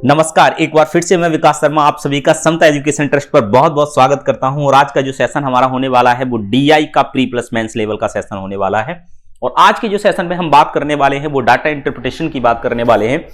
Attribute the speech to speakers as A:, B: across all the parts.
A: नमस्कार, एक बार फिर से मैं विकास शर्मा आप सभी का समता एजुकेशन ट्रस्ट पर बहुत बहुत स्वागत करता हूं। और आज का जो सेशन हमारा होने वाला है वो डीआई का प्री प्लस मेंस लेवल का सेशन होने वाला है। और आज के जो सेशन में हम बात करने वाले हैं वो डाटा इंटरप्रिटेशन की बात करने वाले हैं।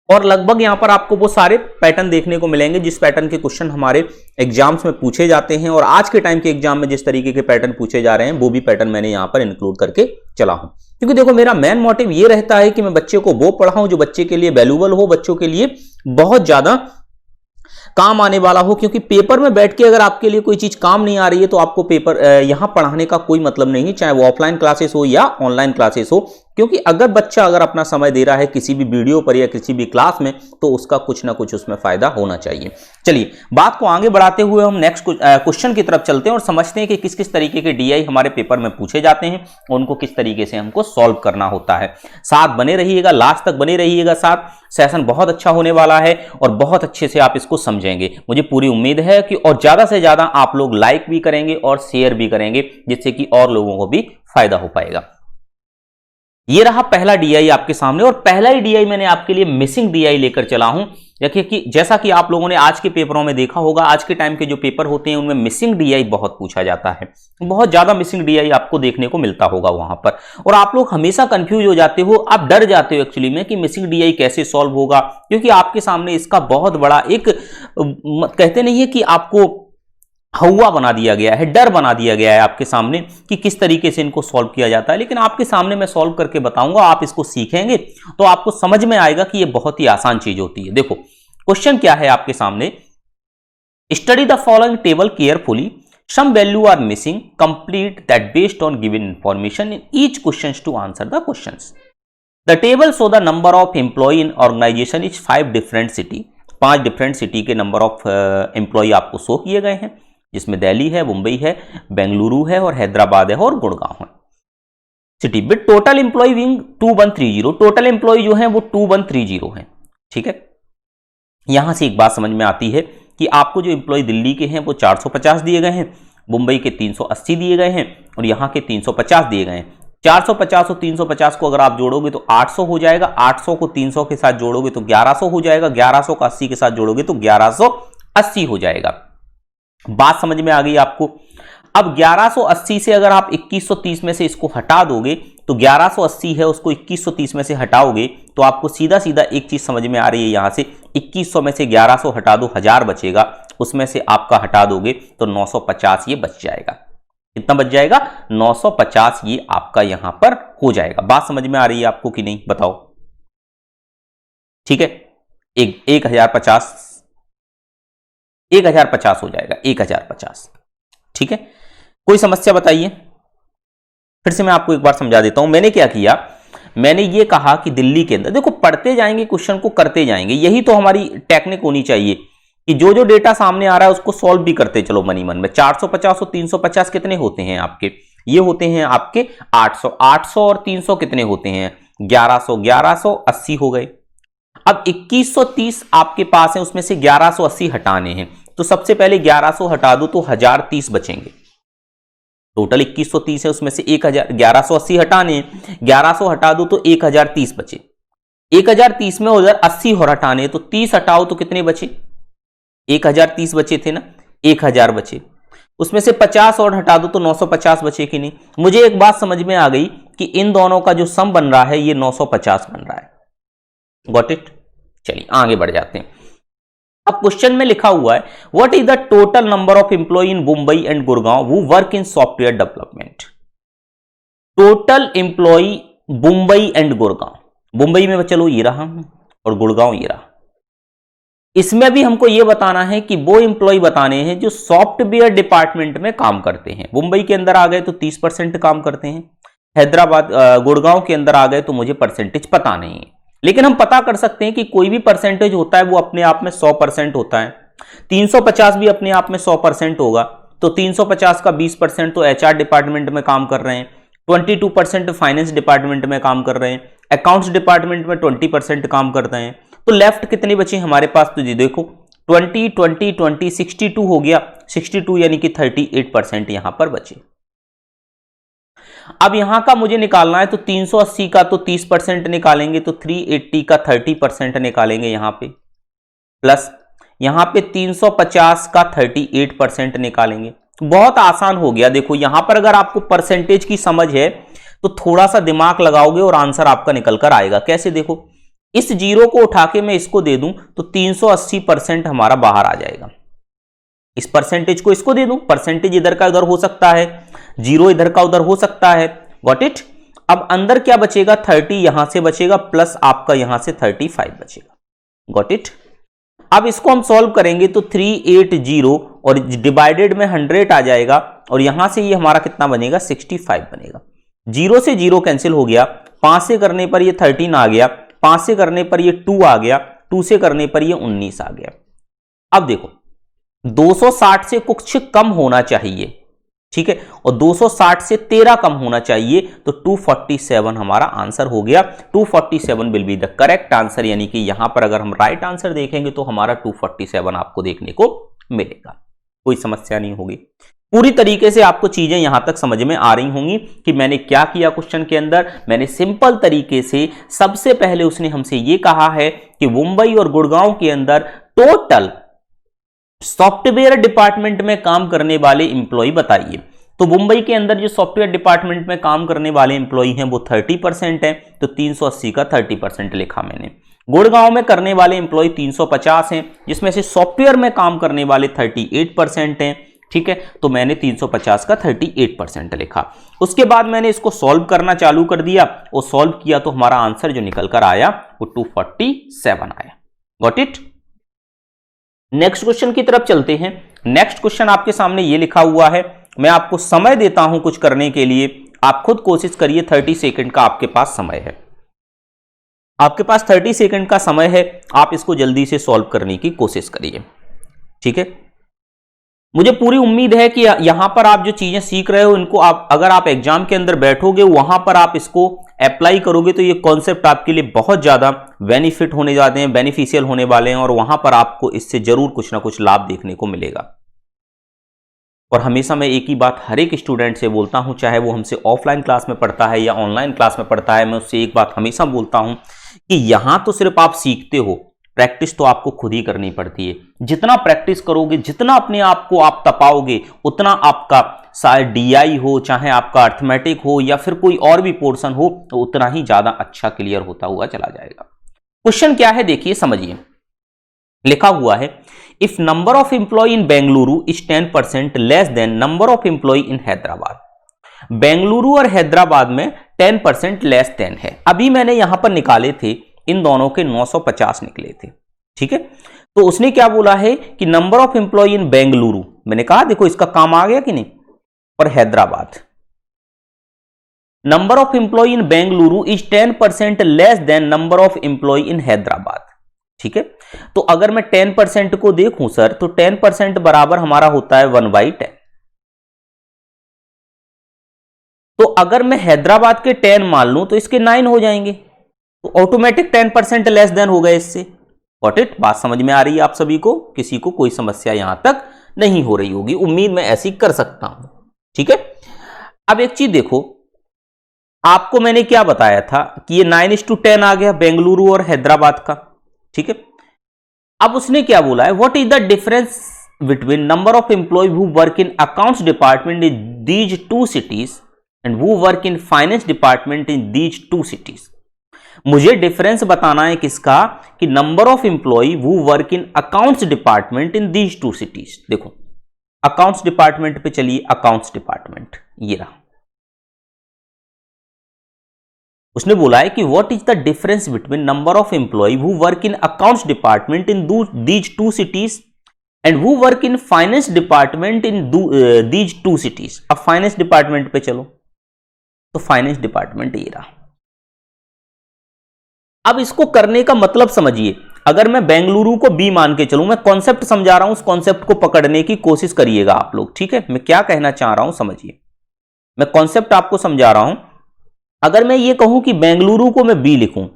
A: और लगभग यहां पर आपको वो सारे पैटर्न देखने को मिलेंगे जिस पैटर्न के क्वेश्चन हमारे एग्जाम्स में पूछे जाते हैं। और आज के टाइम के एग्जाम में जिस तरीके के पैटर्न पूछे जा रहे हैं वो भी पैटर्न मैंने यहां पर इंक्लूड करके चला हूं। क्योंकि देखो, मेरा मेन मोटिव ये रहता है कि मैं बच्चे को वो पढ़ाऊं जो बच्चे के लिए वैल्यूएबल हो, बच्चों के लिए बहुत ज्यादा काम आने वाला हो। क्योंकि पेपर में बैठ के अगर आपके लिए कोई चीज काम नहीं आ रही है तो आपको पेपर यहां पढ़ाने का कोई मतलब नहीं है, चाहे वो ऑफलाइन क्लासेस हो या ऑनलाइन क्लासेस हो। क्योंकि अगर बच्चा अपना समय दे रहा है किसी भी वीडियो पर या किसी भी क्लास में तो उसका कुछ ना कुछ उसमें फायदा होना चाहिए। चलिए, बात को आगे बढ़ाते हुए हम नेक्स्ट क्वेश्चन की तरफ चलते हैं और समझते हैं कि किस किस तरीके के डीआई हमारे पेपर में पूछे जाते हैं और उनको किस तरीके से हमको सॉल्व करना होता है। साथ बने रहिएगा, लास्ट तक बने रहिएगा साथ। सेशन बहुत अच्छा होने वाला है और बहुत अच्छे से आप इसको समझेंगे, मुझे पूरी उम्मीद है कि और ज्यादा से ज्यादा आप लोग लाइक भी करेंगे और शेयर भी करेंगे जिससे कि और लोगों को भी फायदा हो पाएगा। ये रहा पहला डीआई आपके सामने और पहला ही डीआई मैंने आपके लिए मिसिंग डीआई लेकर चला हूं। देखिए कि जैसा कि आप लोगों ने आज के पेपरों में देखा होगा, आज के टाइम के जो पेपर होते हैं उनमें मिसिंग डीआई बहुत पूछा जाता है, बहुत ज्यादा मिसिंग डीआई आपको देखने को मिलता होगा वहां पर। और आप लोग हमेशा कंफ्यूज हो जाते हो, आप डर जाते हो एक्चुअली में कि मिसिंग डीआई कैसे सॉल्व होगा। क्योंकि आपके सामने इसका बहुत बड़ा एक कहते नहीं है कि आपको हवा बना दिया गया है, डर बना दिया गया है आपके सामने कि किस तरीके से इनको सॉल्व किया जाता है। लेकिन आपके सामने मैं सॉल्व करके बताऊंगा, आप इसको सीखेंगे तो आपको समझ में आएगा कि ये बहुत ही आसान चीज होती है। देखो क्वेश्चन क्या है आपके सामने, study the following table carefully, some value are missing, complete that based on given information in each question to answer the questions. The table show the number of employ in organization is 5 different city. 5 different city के number of employ आपको show किए गए हैं, जिसमें दिल्ली है, मुंबई है, बेंगलुरु है और हैदराबाद है और गुड़गांव है city. With total employ wing 2130, total employ जो है वो 2130 है। ठीक है, यहां से एक बात समझ में आती है कि आपको जो एम्प्लॉय दिल्ली के हैं वो 450 दिए गए हैं, मुंबई के 380 दिए गए हैं और यहां के 350 दिए गए हैं। 450 और 350 को अगर आप जोड़ोगे तो 800 हो जाएगा, 800 को 300 के साथ जोड़ोगे तो 1100 हो जाएगा, 1100 को 80 के साथ जोड़ोगे तो 1180 हो जाएगा। बात समझ में आ गई आपको। अब 1180 से अगर आप 2130 में से इसको हटा दोगे तो 1180 है उसको 2130 में से हटाओगे तो आपको सीधा सीधा एक चीज समझ में आ रही है, यहां से 2100 में से 1100 हटा दो, 1000 बचेगा, उसमें से आपका हटा दोगे तो 950 ये बच जाएगा। कितना बच जाएगा? 950 ये आपका यहां पर हो जाएगा। बात समझ में आ रही है आपको कि नहीं, बताओ। ठीक है, 1050 हो जाएगा, 1050। ठीक है, कोई समस्या बताइए। फिर से मैं आपको एक बार समझा देता हूं। मैंने क्या किया, मैंने ये कहा कि दिल्ली के अंदर देखो पढ़ते जाएंगे, क्वेश्चन को करते जाएंगे, यही तो हमारी टेक्निक होनी चाहिए कि जो जो डेटा सामने आ रहा है उसको सॉल्व भी करते चलो मनी मन में। 450 और 350 कितने होते हैं आपके? ये होते हैं आपके 800। 800 और 300 कितने होते हैं? 1100। 1180 हो गए। अब 2130 आपके पास है, उसमें से 1180 हटाने हैं तो सबसे पहले 1100 हटा दो तो 1030 बचेंगे। टोटल 2130 है, उसमें से 1180 हटाने हैं, 1100 हटा दो तो 1030 बचे। 1030 में उधर 80 और हटाने हैं तो 30 हटाओ तो कितने बचे? 1030 बचे थे ना, 1000 बचे। उसमें से 50 और हटा दो तो 950 बचे कि नहीं? मुझे एक बात समझ में आ गई कि इन दोनों का जो सम बन रहा है ये 950 बन रहा है। Got it? चलिए आगे बढ़ जाते हैं। अब क्वेश्चन में लिखा हुआ है what is the total number of employ in Mumbai and Gurgaon who work in software development. Total employ Mumbai and Gurgaon, Mumbai में चलो ये रहा और गुड़गांव ये रहा। इसमें भी हमको ये बताना है कि वो एम्प्लॉय बताने हैं जो सॉफ्टवेयर डिपार्टमेंट में काम करते हैं। मुंबई के अंदर आ गए तो 30% काम करते हैं, हैदराबाद गुड़गांव के अंदर आ गए तो मुझे परसेंटेज पता नहीं है, लेकिन हम पता कर सकते हैं कि कोई भी परसेंटेज होता है वो अपने आप में 100% होता है। 350 भी अपने आप में 100% होगा तो 350 का 20% तो एचआर डिपार्टमेंट में काम कर रहे हैं, 22% फाइनेंस डिपार्टमेंट में काम कर रहे हैं, अकाउंट्स डिपार्टमेंट में 20% काम करते हैं। तो लेफ्ट कितने बचे हमारे पास? तो जी देखो 20 20 20 62 हो गया, 62 यानी कि 38% यहां पर बचे। अब यहां का मुझे निकालना है तो 380 का तो 30% निकालेंगे तो 380 का 30% निकालेंगे यहां पे, प्लस यहां पे 350 का 38% निकालेंगे। बहुत आसान हो गया। देखो यहां पर अगर आपको परसेंटेज की समझ है तो थोड़ा सा दिमाग लगाओगे और आंसर आपका निकल कर आएगा। कैसे? देखो इस जीरो को उठा के मैं इसको दे दूं तो 380% हमारा बाहर आ जाएगा। इस परसेंटेज को इसको दे दूं, परसेंटेज इधर का उधर हो सकता है, जीरो इधर का उधर हो सकता है। Got it? अब अंदर क्या बचेगा? 30 यहां से बचेगा, प्लस आपका यहां से 35 बचेगा। Got it? अब इसको हम सॉल्व करेंगे तो 380 और डिवाइडेड में 100 आ जाएगा और यहां से ये हमारा कितना बनेगा? 65 बनेगा। जीरो से जीरो कैंसिल हो गया, 5 से करने पर ये 13 आ गया, 5 से करने पर ये 2 आ गया, 2 से करने पर ये 19 आ गया। अब देखो 260 से कुछ कम होना चाहिए, ठीक है, और 260 से 13 कम होना चाहिए, तो 247 हमारा आंसर हो गया। 247 will be the correct answer, यानी कि यहां पर अगर हम राइट आंसर देखेंगे तो हमारा 247 आपको देखने को मिलेगा। कोई समस्या नहीं होगी। पूरी तरीके से आपको चीजें यहां तक समझ में आ रही होंगी कि मैंने क्या किया क्वेश्चन के अंदर। मैंने सिंपल तरीके से सबसे पहले उसने हमसे यह कहा है कि मुंबई और गुड़गांव के अंदर टोटल सॉफ्टवेयर डिपार्टमेंट में काम करने वाले इंप्लॉय बताइए। तो मुंबई के अंदर जो सॉफ्टवेयर डिपार्टमेंट में काम करने वाले इंप्लॉय हैं वो 30% है, तो 380 का 30% लिखा मैंने। गुड़गांव में करने वाले इंप्लॉय 350 हैं, जिसमें से सॉफ्टवेयर में काम करने वाले 38% हैं, ठीक है, तो मैंने 350 का 38% लिखा। उसके बाद मैंने इसको सॉल्व करना चालू कर दिया और सॉल्व किया तो हमारा आंसर जो निकल कर आया वो 247 आया। Got it? नेक्स्ट क्वेश्चन की तरफ चलते हैं। नेक्स्ट क्वेश्चन आपके सामने ये लिखा हुआ है, मैं आपको समय देता हूं कुछ करने के लिए, आप खुद कोशिश करिए। 30 सेकंड का आपके पास समय है, आपके पास 30 सेकंड का समय है, आप इसको जल्दी से सॉल्व करने की कोशिश करिए, ठीक है। मुझे पूरी उम्मीद है कि यहां पर आप जो चीजें सीख रहे हो इनको आप अगर आप एग्जाम के अंदर बैठोगे, वहां पर आप इसको अप्लाई करोगे तो ये कॉन्सेप्ट आपके लिए बहुत ज्यादा बेनिफिट होने जाते हैं, बेनिफिशियल होने वाले हैं, और वहां पर आपको इससे जरूर कुछ ना कुछ लाभ देखने को मिलेगा। और हमेशा मैं एक ही बात हर एक स्टूडेंट से बोलता हूं, चाहे वो हमसे ऑफलाइन क्लास में पढ़ता है या ऑनलाइन क्लास में पढ़ता है, मैं उससे एक बात हमेशा बोलता हूं कि यहां तो सिर्फ आप सीखते हो, प्रैक्टिस तो आपको खुद ही करनी पड़ती है। जितना प्रैक्टिस करोगे, जितना अपने आप को आप तपाओगे, उतना आपका चाहे डीआई हो, चाहे आपका अर्थमेटिक हो या फिर कोई और भी पोर्शन हो, तो उतना ही ज्यादा अच्छा क्लियर होता हुआ चला जाएगा। क्वेश्चन क्या है देखिए, समझिए। लिखा हुआ है, if number of employ in Bengaluru is 10% less than number of employ in Hyderabad. Bengaluru और हैदराबाद में 10% लेस देन है। अभी मैंने यहां पर निकाले थे, इन दोनों के 950 निकले थे, ठीक है। तो उसने क्या बोला है कि number of employ in Bengaluru, मैंने कहा देखो इसका काम आ गया कि नहीं, और Hyderabad, number of employ in Bengaluru is 10% less than number of employ in Hyderabad, ठीक है। तो अगर मैं 10% को देखूं सर, तो 10% बराबर हमारा होता है 1/10। तो अगर मैं हैदराबाद के 10 मान लूं तो इसके 9 हो जाएंगे, तो ऑटोमेटिक 10% लेस देन हो गए इससे। Got it? बात समझ में आ रही है आप सभी को? किसी को कोई समस्या यहां तक नहीं हो रही होगी, उम्मीद मैं ऐसी कर सकता हूं, ठीक है। अब एक चीज देखो, आपको मैंने क्या बताया था कि ये 9:10 आ गया बेंगलुरु और हैदराबाद का, ठीक है। अब उसने क्या बोला है, what is the difference between number of employ who work in accounts department in these 2 cities and who work in finance department in these 2 cities. मुझे डिफरेंस बताना है किसका, कि number of employ who work in accounts department in these 2 cities. देखो accounts department पे चलिए, accounts department ये रहा। उसने बोला है कि what is the difference between number of employ who work in accounts department in these 2 cities and who work in finance department in these 2 cities. अब फाइनेंस डिपार्टमेंट पे चलो, तो फाइनेंस डिपार्टमेंट ये रहा। अब इसको करने का मतलब समझिए, अगर मैं बेंगलुरु को बी मान के चलूं, मैं कॉन्सेप्ट समझा रहा हूं, उस कॉन्सेप्ट को पकड़ने की कोशिश करिएगा आप लोग, ठीक है। मैं क्या कहना चाह रहा हूं समझिए, मैं कॉन्सेप्ट आपको समझा रहा हूं। अगर मैं ये कहूं कि बेंगलुरु को मैं बी लिखूं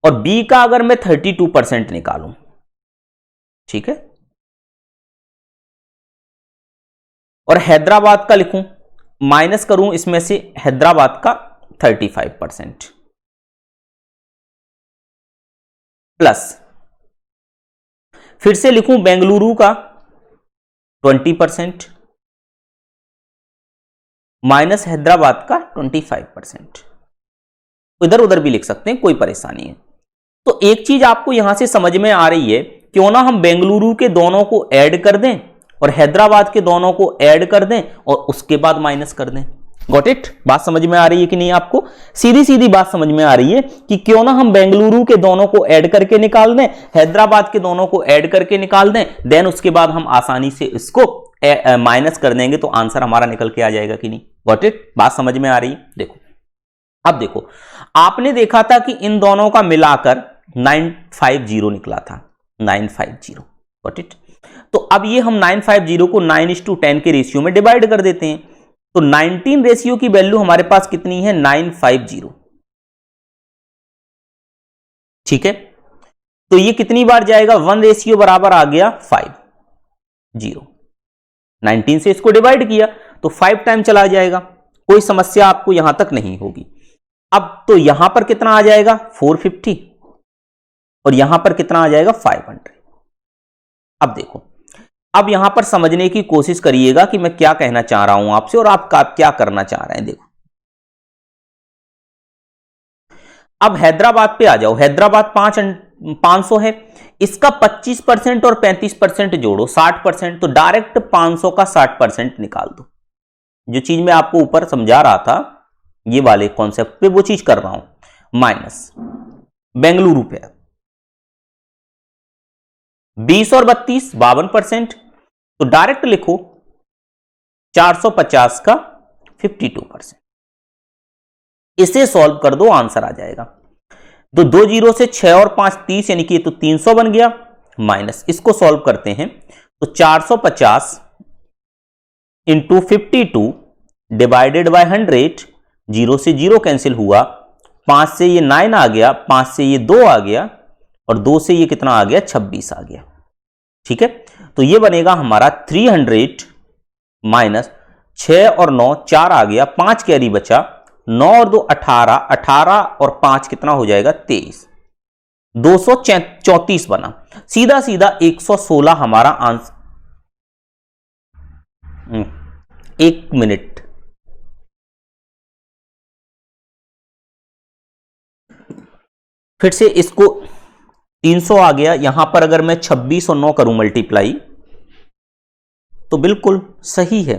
A: और बी का अगर मैं 32% निकालूं, ठीक है, और हैदराबाद का लिखूं माइनस करूं इसमें से हैदराबाद का 35% प्लस फिर से लिखूं बेंगलुरु का 20% माइनस हैदराबाद का 25%। इधर उधर भी लिख सकते हैं, कोई परेशानी है। तो एक चीज आपको यहां से समझ में आ रही है, क्यों ना हम बेंगलुरु के दोनों को ऐड कर दें और हैदराबाद के दोनों को ऐड कर दें और उसके बाद माइनस कर दें। Got it? बात समझ में आ रही है कि नहीं? आपको सीधी सीधी बात समझ में आ रही है कि क्यों ना हम बेंगलुरु के दोनों को ऐड करके निकाल दें, हैदराबाद के दोनों को ऐड करके निकाल दें, देन उसके बाद हम आसानी से इसको माइनस कर देंगे तो आंसर हमारा निकल के आ जाएगा कि नहीं? Got it? बात समझ में आ रही है? देखो, अब देखो, आपने देखा था कि इन दोनों का मिलाकर 950 निकला था, 950। Got it? तो अब ये हम 950 को 9:10 के रेशियो में डिवाइड कर देते हैं, तो 19 रेशियो की वैल्यू हमारे पास कितनी है? 950। ठीक है, तो ये कितनी बार जाएगा? 1 रेशियो बराबर आ गया 5, 0। 19 से इसको डिवाइड किया तो 5 टाइम चला जाएगा, कोई समस्या आपको यहां तक नहीं होगी। अब तो यहां पर कितना आ जाएगा? 450 और यहां पर कितना आ जाएगा? 500। अब देखो, अब यहां पर समझने की कोशिश करिएगा कि मैं क्या कहना चाह रहा हूं आपसे और आप क्या करना चाह रहे हैं। देखो, अब हैदराबाद पे आ जाओ। हैदराबाद 500 है, इसका 25% और 35% जोड़ो, 60%। तो डायरेक्ट 500 का 60% निकाल दो। जो चीज मैं आपको ऊपर समझा रहा था ये वाले कॉन्सेप्ट पे, वो चीज कर रहा हूं। माइनस बेंगलुरु पे 20 और 32 52%। तो डायरेक्ट लिखो 450 का 52%। इसे सॉल्व कर दो, आंसर आ जाएगा। तो 2 जीरो से 6 और 5 30, यानी कि ये तो 300 बन गया। माइनस इसको सॉल्व करते हैं तो 450 इंटू 52 डिवाइडेड बाय 100, 0 से 0 कैंसिल हुआ, 5 से ये 9 आ गया, 5 से ये 2 आ गया और 2 से ये कितना आ गया? 26 आ गया। ठीक है, तो ये बनेगा हमारा 300 माइनस 6 और 9 4 आ गया, 5 कैरी बचा, 9 और 2 18, 18 और 5 कितना हो जाएगा? 23, 234 बना। सीधा सीधा 116 हमारा आंसर। 1 मिनट, फिर से इसको 300 आ गया। यहां पर अगर मैं 26 और 9 करूं मल्टीप्लाई तो बिल्कुल सही है,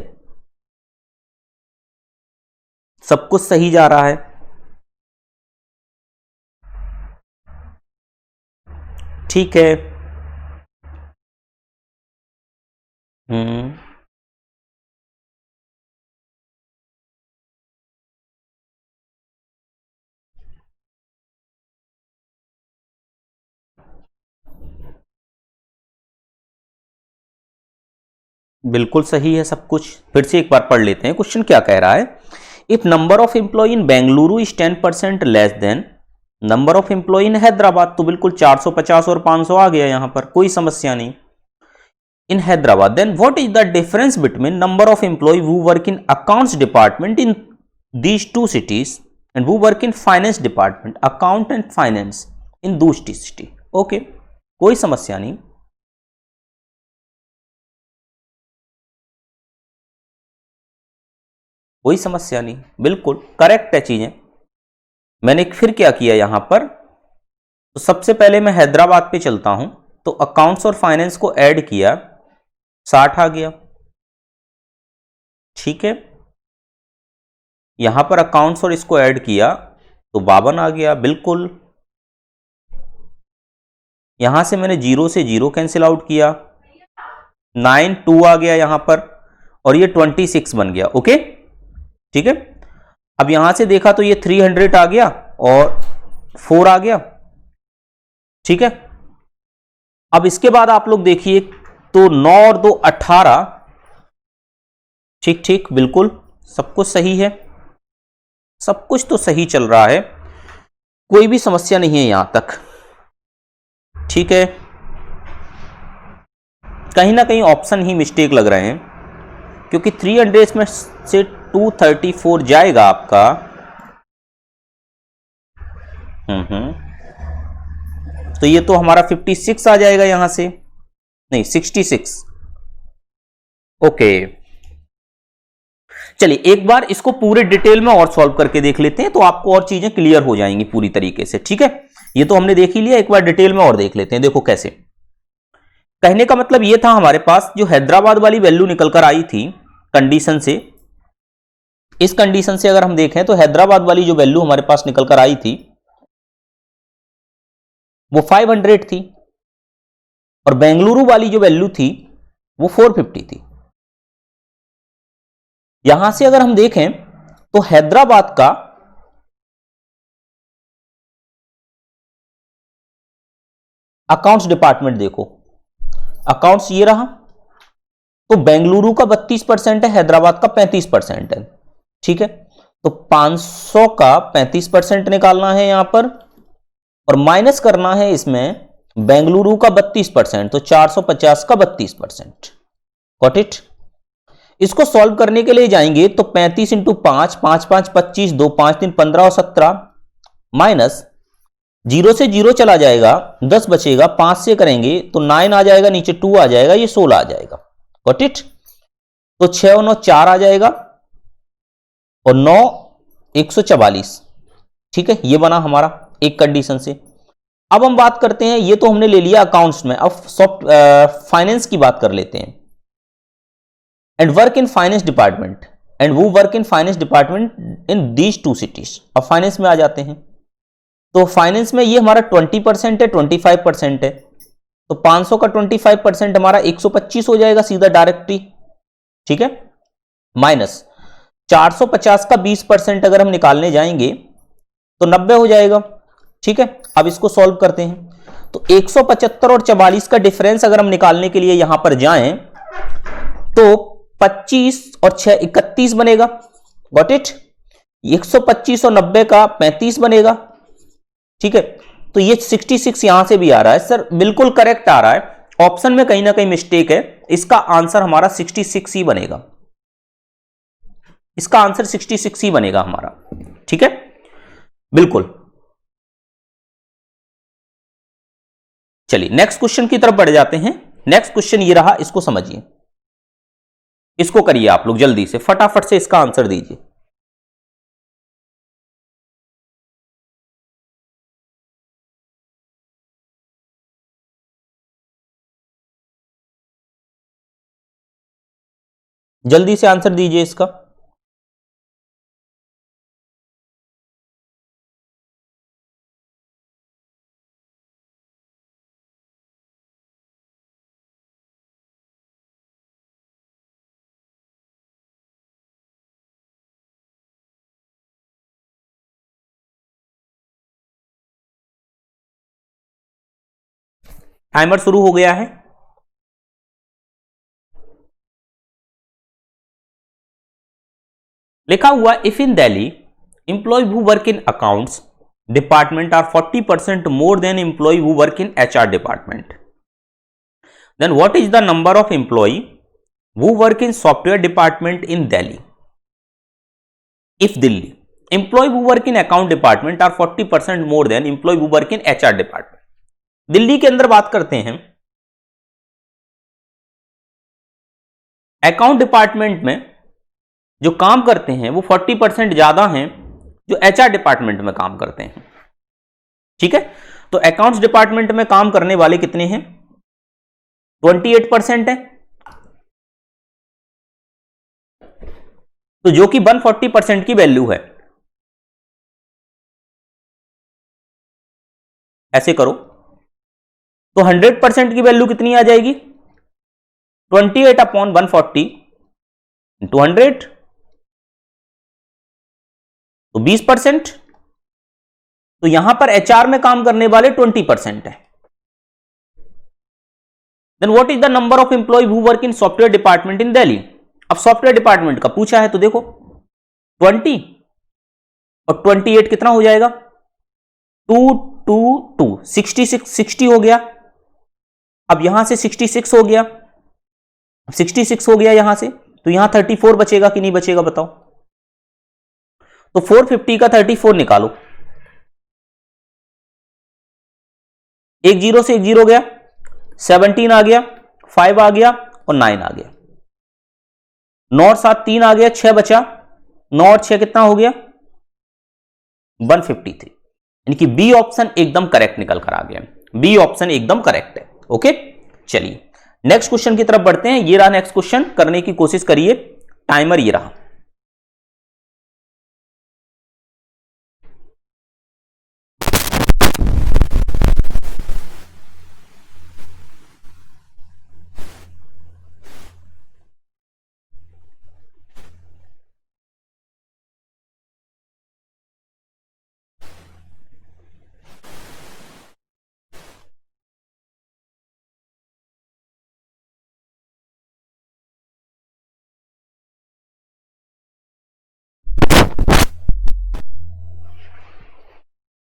A: सब कुछ सही जा रहा है। ठीक है, बिल्कुल सही है सब कुछ। फिर से एक बार पढ़ लेते हैं, क्वेश्चन क्या कह रहा है। If number of employ in Bengaluru is 10% less than number of employ in Hyderabad. तो बिल्कुल 450 और 500 आ गया, यहां पर कोई समस्या नहीं। In Hyderabad, then what is the difference between number of employ who work in accounts department in these 2 cities and who work in finance department, account and finance in those 2 cities। Okay, कोई समस्या नहीं। कोई समस्या नहीं, बिल्कुल correct है चीजें। मैंने फिर क्या किया यहां पर, तो सबसे पहले मैं हैदराबाद पे चलता हूं, तो अकाउंट्स और फाइनेंस को ऐड किया, 60 आ गया। ठीक है, यहां पर अकाउंट्स और इसको ऐड किया तो 52 आ गया, बिल्कुल। यहां से मैंने 0 से 0 कैंसिल आउट किया, 9 2 आ गया यहां पर और ये 26 बन गया। ओके, ठीक है। अब यहां से देखा तो ये 300 आ गया और 4 आ गया। ठीक है, अब इसके बाद आप लोग देखिए तो 9 और 2 18। ठीक ठीक, बिल्कुल सब कुछ सही है, सब कुछ तो सही चल रहा है, कोई भी समस्या नहीं है यहां तक। ठीक है, कहीं ना कहीं ऑप्शन ही मिस्टेक लग रहे हैं, क्योंकि 300 में से 234 जाएगा आपका। तो ये तो हमारा 56 आ जाएगा यहां से, नहीं 66। ओके, चलिए एक बार इसको पूरे डिटेल में और सॉल्व करके देख लेते हैं, तो आपको और चीजें क्लियर हो जाएंगी पूरी तरीके से। ठीक है, ये तो हमने देख ही लिया, एक बार डिटेल में और देख लेते हैं। देखो कैसे, कहने का मतलब ये था, हमारे पास जो हैदराबाद वाली वैल्यू निकल कर आई थी कंडीशन से, इस कंडीशन से अगर हम देखें तो हैदराबाद वाली जो वैल्यू हमारे पास निकल कर आई थी वो 500 थी, और बेंगलुरु वाली जो वैल्यू थी वो 450 थी। यहां से अगर हम देखें तो हैदराबाद का अकाउंट्स डिपार्टमेंट देखो, अकाउंट्स ये रहा, तो बेंगलुरु का 32% है, हैदराबाद का 35% है। ठीक है, तो 500 का 35% निकालना है यहां पर, और माइनस करना है इसमें बेंगलुरु का 32%, तो 450 का 32%। Got it. इसको सॉल्व करने के लिए जाएंगे तो 35 इंटू 5, 5 5 25, 2 5 3 15 और 17, माइनस 0 से 0 चला जाएगा, 10 बचेगा, 5 से करेंगे तो 9 आ जाएगा, नीचे 2 आ जाएगा, ये 16 आ जाएगा। Got it. तो 6 और 9 4 आ जाएगा, और 9 144। ठीक है, ये बना हमारा एक कंडीशन से। अब हम बात करते हैं, ये तो हमने ले लिया अकाउंट्स में, अब फाइनेंस की बात कर लेते हैं। And work in finance department, and वो work in finance department in these 2 cities. अब फाइनेंस में आ जाते हैं, तो फाइनेंस में ये हमारा 20% है, 25% है, तो 500 का 25% हमारा 125 हो जाएगा सीधा डायरेक्टली। ठीक है, माइनस 450 का 20% अगर हम निकालने जाएंगे तो 90 हो जाएगा। ठीक है, अब इसको सॉल्व करते हैं, तो 175 और 44 का डिफरेंस अगर हम निकालने के लिए यहां पर जाएं तो 25 और 6 31 बनेगा। Got it. 125 और 90 का 35 बनेगा। ठीक है, तो ये 66 यहां से भी आ रहा है सर, बिल्कुल करेक्ट आ रहा है, ऑप्शन में कहीं ना कहीं मिस्टेक है, इसका आंसर हमारा 66 ही बनेगा, इसका आंसर 66 ही बनेगा हमारा। ठीक है, बिल्कुल। चलिए नेक्स्ट क्वेश्चन की तरफ बढ़ जाते हैं। नेक्स्ट क्वेश्चन ये रहा, इसको समझिए, इसको करिए आप लोग जल्दी से, फटाफट से इसका आंसर दीजिए। जल्दी से आंसर दीजिए इसका। टाइमर शुरू हो गया है। लिखा हुआ, if in Delhi employ who work in accounts department are 40% more than employ who work in HR department, then what is the number of employ who work in software department in Delhi if Delhi employ who work in account department are 40% more than employ who work in HR department. Delhi के अंदर बात करते हैं, account department में जो काम करते हैं वो 40% ज्यादा हैं जो एचआर डिपार्टमेंट में काम करते हैं। ठीक है, तो अकाउंट्स डिपार्टमेंट में काम करने वाले कितने हैं, 28% है, तो जो कि 140% की वैल्यू है। ऐसे करो तो 100% की वैल्यू कितनी आ जाएगी, 28/140 इंटू 100, तो 20%। तो यहां पर एचआर में काम करने वाले 20% है। Then what is the number of employ who work in software department in Delhi. अब सॉफ्टवेयर डिपार्टमेंट का पूछा है, तो देखो 20 और 28 कितना हो जाएगा, 2 66 60 हो गया। अब यहां से 66 हो गया, 66 हो गया यहां से, तो यहां 34 बचेगा कि नहीं बचेगा बताओ। तो 450 का 34 निकालो, एक जीरो से एक जीरो गया, 17 आ गया, 5 आ गया और 9 आ गया, 9 और 7 3 आ गया, 6 बचा, 9 और 6 कितना हो गया 153, यानी कि बी ऑप्शन एकदम करेक्ट निकल कर आ गया, बी ऑप्शन एकदम करेक्ट है। ओके, चलिए नेक्स्ट क्वेश्चन की तरफ बढ़ते हैं। ये रहा नेक्स्ट क्वेश्चन, करने की कोशिश करिए, टाइमर ये रहा।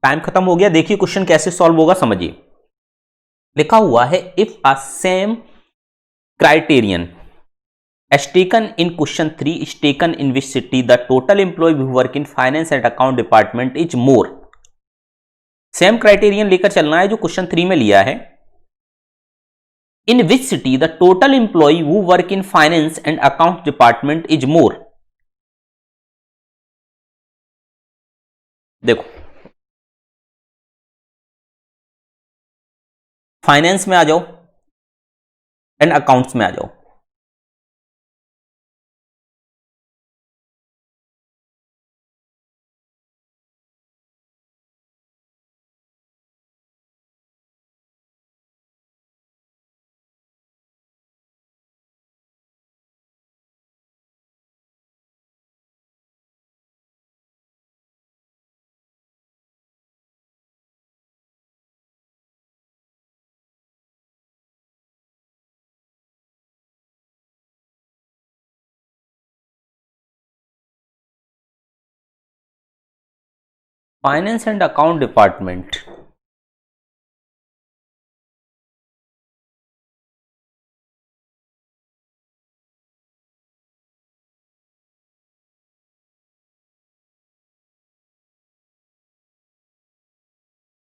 A: टाइम खत्म हो गया, देखिए क्वेश्चन कैसे सॉल्व होगा, समझिए। लिखा हुआ है if a same criterion as taken in question 3 is taken in which city the total employee who work in finance and account department is more। Same criterion लेकर चलना है जो क्वेश्चन 3 में लिया है। In which city the total employee who work in finance and account department is more. देखो finance में आ जाओ एंड अकाउंट्स में आ जाओ, finance and account department.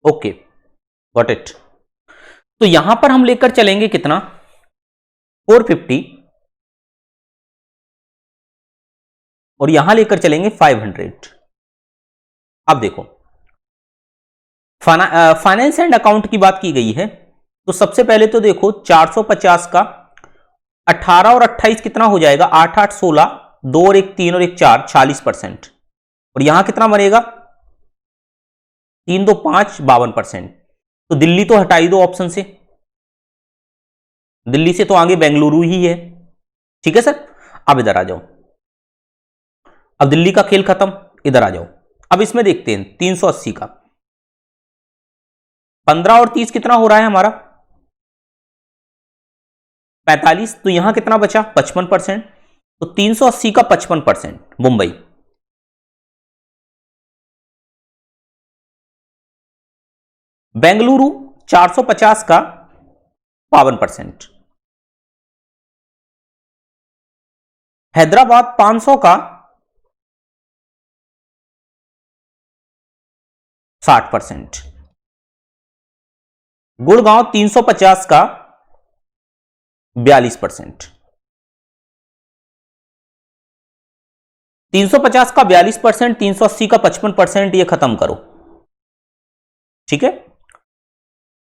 A: Okay got it. तो यहां पर हम लेकर चलेंगे कितना 450 और यहां लेकर चलेंगे 500। अब देखो फाइनेंस एंड अकाउंट की बात की गई है, तो सबसे पहले तो देखो 450 का 18 और 28 कितना हो जाएगा 8 8 16, 2 और 1 3 और 1 4, 40%। और यहां कितना बनेगा 3 2 5, 52%। तो दिल्ली तो हटा ही दो ऑप्शन से, दिल्ली से तो आगे बेंगलुरु ही है। ठीक है सर, अब इधर आ जाओ, अब दिल्ली का खेल खत्म, इधर आ जाओ। अब इसमें देखते हैं 380 का 15 और 30 कितना हो रहा है हमारा 45, तो यहां कितना बचा 55%। तो 380 का 55% मुंबई। बेंगलुरु 450 का 52%। हैदराबाद 500 का 60%। गुड़गांव 350 का 42%। 350 का 42%, 380 का 55%, ये खत्म करो। ठीक है,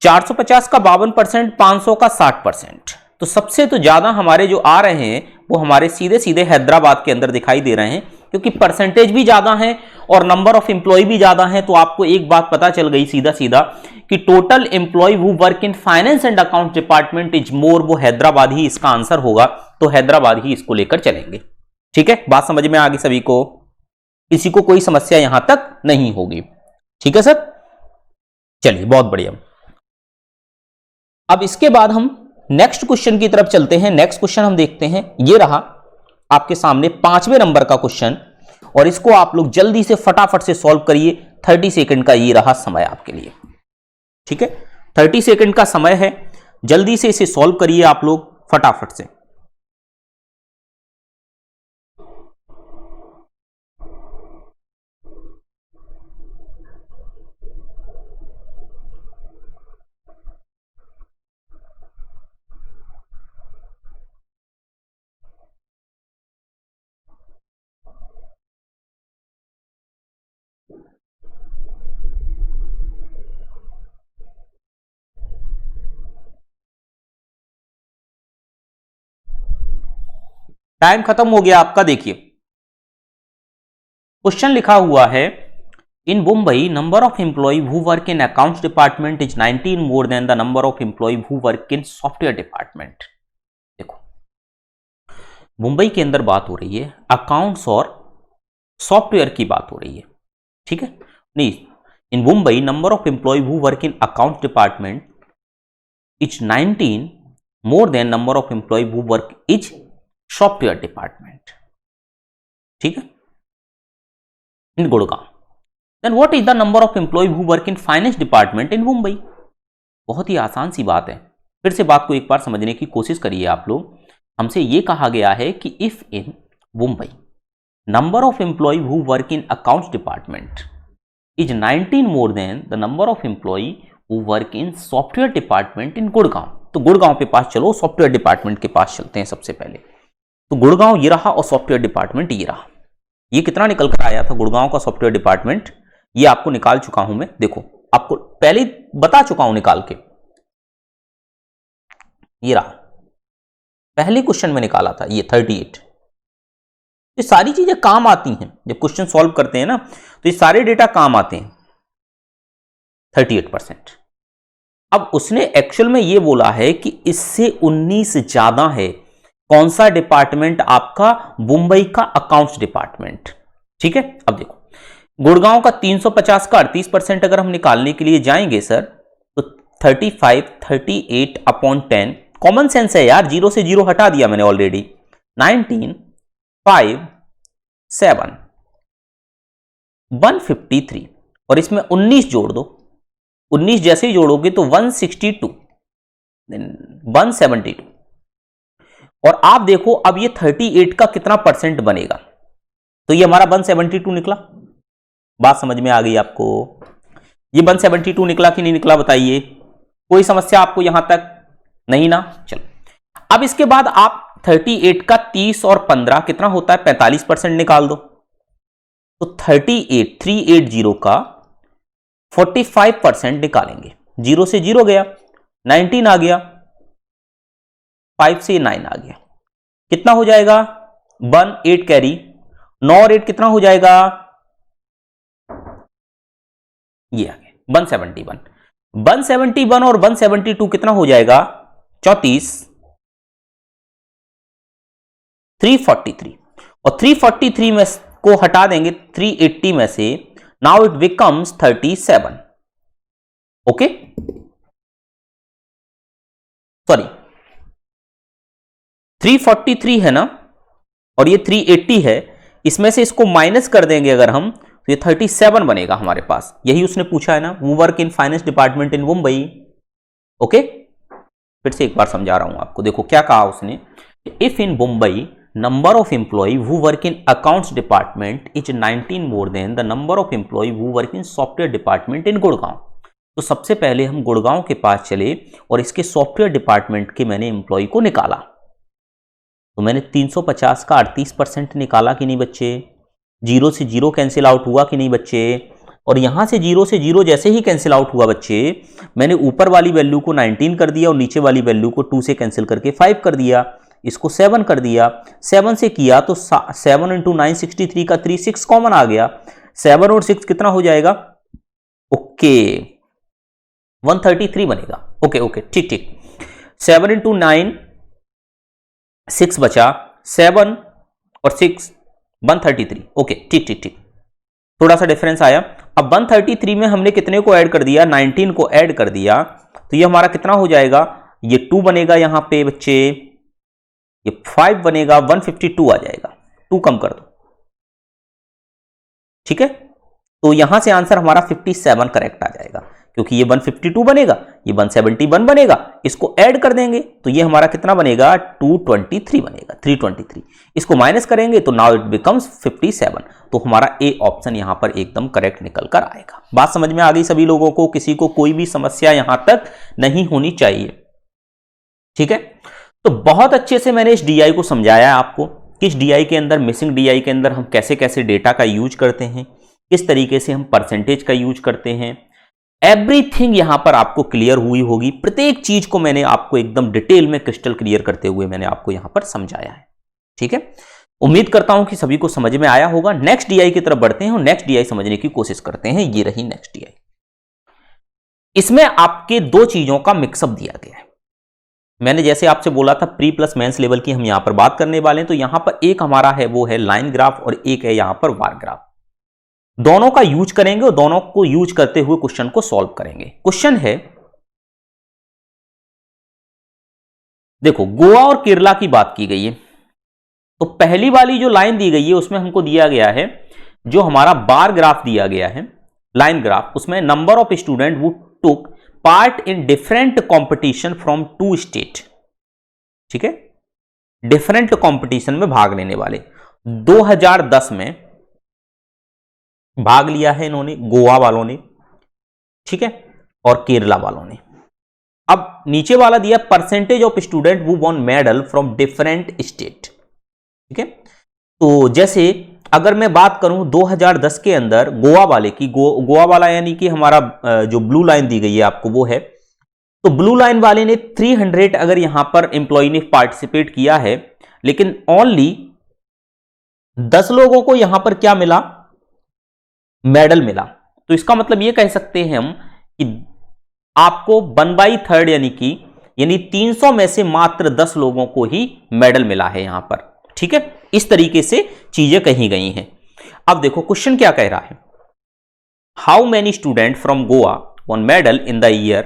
A: 450 का 52%, 500 का 60%। तो सबसे तो ज्यादा हमारे जो आ रहे हैं वो हमारे सीधे सीधे हैदराबाद के अंदर दिखाई दे रहे हैं, क्योंकि परसेंटेज भी ज्यादा है और नंबर ऑफ एम्प्लॉय भी ज्यादा है। तो आपको एक बात पता चल गई सीधा सीधा कि total employ who work in finance and account department is more, वो हैदराबाद ही इसका आंसर होगा। तो हैदराबाद ही इसको लेकर चलेंगे। ठीक है, बात समझ में आ गई सभी को, किसी को कोई समस्या यहां तक नहीं होगी। ठीक है सर, चलिए बहुत बढ़िया। अब इसके बाद हम नेक्स्ट क्वेश्चन की तरफ चलते हैं। नेक्स्ट क्वेश्चन हम देखते हैं, ये रहा आपके सामने 5वें नंबर का क्वेश्चन, और इसको आप लोग जल्दी से फटाफट से सॉल्व करिए। 30 सेकंड का ये रहा समय आपके लिए। ठीक है, 30 सेकंड का समय है, जल्दी से इसे सॉल्व करिए आप लोग फटाफट से। टाइम खत्म हो गया आपका। देखिए क्वेश्चन लिखा हुआ है, in Mumbai number of employ who work in accounts department is 19 more than the number of employ who work in software department. देखो मुंबई के अंदर बात हो रही है अकाउंट्स और सॉफ्टवेयर की बात हो रही है, ठीक है। नहीं, in Mumbai number of employ who work in accounts department is 19 more than number of employ who work is software department, ठीक है, in Gurgaon. Then what is the number of employ who work in finance department in Mumbai. बहुत ही आसान सी बात है, फिर से बात को एक बार समझने की कोशिश करिए आप लोग। हमसे ये कहा गया है कि if in Mumbai number of employ who work in accounts department is 19 more than the number of employ who work in software department in Gurgaon. तो गुड़गांव के पास चलो, सॉफ्टवेयर डिपार्टमेंट के पास चलते हैं सबसे पहले। तो गुड़गांव ये रहा और सॉफ्टवेयर डिपार्टमेंट ये रहा। ये कितना निकल कर आया था गुड़गांव का सॉफ्टवेयर डिपार्टमेंट, ये आपको निकाल चुका हूं मैं। देखो आपको पहले बता चुका हूं निकाल के, ये रहा पहले क्वेश्चन में निकाला था ये 38। ये सारी चीजें काम आती हैं जब क्वेश्चन सॉल्व करते हैं ना, तो ये सारे डेटा काम आते हैं। 38%। अब उसने एक्चुअल में ये बोला है कि इससे 19 ज्यादा है। कौन सा डिपार्टमेंट? आपका मुंबई का अकाउंट्स डिपार्टमेंट, ठीक है। अब देखो गुड़गांव का 350 का 38% अगर हम निकालने के लिए जाएंगे सर, तो 35 38 अपॉन 10, कॉमन सेंस है यार, 0 से 0 हटा दिया मैंने ऑलरेडी। 19 5 7 153 और इसमें 19 जोड़ दो। 19 जैसे ही जोड़ोगे तो 162 172। और आप देखो अब ये 38 का कितना परसेंट बनेगा, तो ये हमारा 172 निकला। बात समझ में आ गई आपको? ये 172 निकला कि नहीं निकला बताइए? कोई समस्या आपको यहां तक? नहीं ना। चलो अब इसके बाद आप 38 का 30 और 15 कितना होता है? 45% निकाल दो। तो 380 का 45% निकालेंगे। 0 से 0 गया, 19 आ गया, 5 से 9 आ गया, कितना हो जाएगा? 1 8 कैरी, 9 और 8 कितना हो जाएगा? ये आ गया 171। 171 और 172 कितना हो जाएगा? 34 343। और 343 में को हटा देंगे 380 में से, now it becomes 37। Okay sorry 343 है ना, और ये 380 है, इसमें से इसको माइनस कर देंगे अगर हम, तो ये 37 बनेगा हमारे पास। यही उसने पूछा है ना, who work in finance department in Mumbai. Okay फिर से एक बार समझा रहा हूं आपको। देखो क्या कहा उसने, if in Mumbai number of employ who work in accounts department is 19 more than the number of employ who work in software department in Gurgaon. तो सबसे पहले हम गुड़गांव के पास चले और इसके सॉफ्टवेयर डिपार्टमेंट के मैंने एम्प्लॉय को निकाला। तो मैंने 350 का 38% निकाला कि नहीं बच्चे? 0 से 0 कैंसिल आउट हुआ कि नहीं बच्चे? और यहां से 0 से 0 जैसे ही कैंसिल आउट हुआ बच्चे, मैंने ऊपर वाली वैल्यू को 19 कर दिया और नीचे वाली वैल्यू को 2 से कैंसिल करके 5 कर दिया, इसको 7 कर दिया। 7 से किया तो 7 इंटू 963 का 36 कॉमन आ गया। 7 और 6 कितना हो जाएगा? ओके 133 बनेगा। ओके ओके ठीक ठीक। 7 इंटू 9 6 बचा, 7 और 6 133। ओके ठीक ठीक ठीक, थोड़ा सा डिफरेंस आया। अब 133 में हमने कितने को ऐड कर दिया? 19 को ऐड कर दिया, तो ये हमारा कितना हो जाएगा? ये 2 बनेगा यहां पे बच्चे, ये 5 बनेगा, 152 आ जाएगा। 2 कम कर दो, ठीक है। तो यहां से आंसर हमारा 57 करेक्ट आ जाएगा, क्योंकि ये 152 बनेगा, ये 171 बनेगा, इसको ऐड कर देंगे तो ये हमारा कितना बनेगा? 223 बनेगा, 323। इसको माइनस करेंगे तो नाउ इट बिकम्स 57। तो हमारा ए ऑप्शन यहां पर एकदम करेक्ट निकल कर आएगा। बात समझ में आ गई सभी लोगों को? किसी को कोई भी समस्या यहां तक नहीं होनी चाहिए, ठीक है। तो बहुत अच्छे से मैंने इस डीआई को समझाया आपको कि इस डीआई के अंदर, मिसिंग डीआई के अंदर हम कैसे कैसे डेटा का यूज करते हैं, किस तरीके से हम परसेंटेज का यूज करते हैं। एवरीथिंग यहां पर आपको क्लियर हुई होगी। प्रत्येक चीज को मैंने आपको एकदम डिटेल में क्रिस्टल क्लियर करते हुए मैंने आपको यहां पर समझाया है। ठीक है, उम्मीद करता हूं कि सभी को समझ में आया होगा। नेक्स्ट डीआई की तरफ बढ़ते हैं और नेक्स्ट डीआई समझने की कोशिश करते हैं। ये रही नेक्स्ट डीआई। इसमें आपके दो चीजों का मिक्सअप दिया गया है। मैंने जैसे आपसे बोला था प्री प्लस मेंस लेवल की हम यहां पर बात करने वाले हैं, तो यहां पर एक हमारा है वो है लाइन ग्राफ और एक है यहां पर बार ग्राफ। दोनों का यूज करेंगे और दोनों को यूज करते हुए क्वेश्चन को सॉल्व करेंगे। क्वेश्चन है, देखो गोवा और केरला की बात की गई है, तो पहली वाली जो लाइन दी गई है उसमें हमको दिया गया है, जो हमारा बार ग्राफ दिया गया है, लाइन ग्राफ, उसमें नंबर ऑफ स्टूडेंट वो took part in different competition from 2 state. ठीक है, डिफरेंट कंपटीशन में भाग लेने वाले 2010 में भाग लिया है इन्होंने, गोवा वालों ने, ठीक है, और केरला वालों ने। अब नीचे वाला दिया percentage of student who won medal from different state. ठीक है, तो जैसे अगर मैं बात करूं 2010 के अंदर गोवा वाले की, गोवा वाला यानी कि हमारा जो ब्लू लाइन दी गई है आपको वो है, तो ब्लू लाइन वाले ने 300 अगर यहां पर एम्प्लॉय ने पार्टिसिपेट किया है, लेकिन ओनली 10 लोगों को यहां पर क्या मिला, मेडल मिला। तो इसका मतलब ये कह सकते हैं हम कि आपको 1/3 यानी 300 में से मात्र 10 लोगों को ही मेडल मिला है यहां पर। ठीक है, इस तरीके से चीजें कही गई हैं। अब देखो क्वेश्चन क्या कह रहा है, how many student from Goa one medal in the year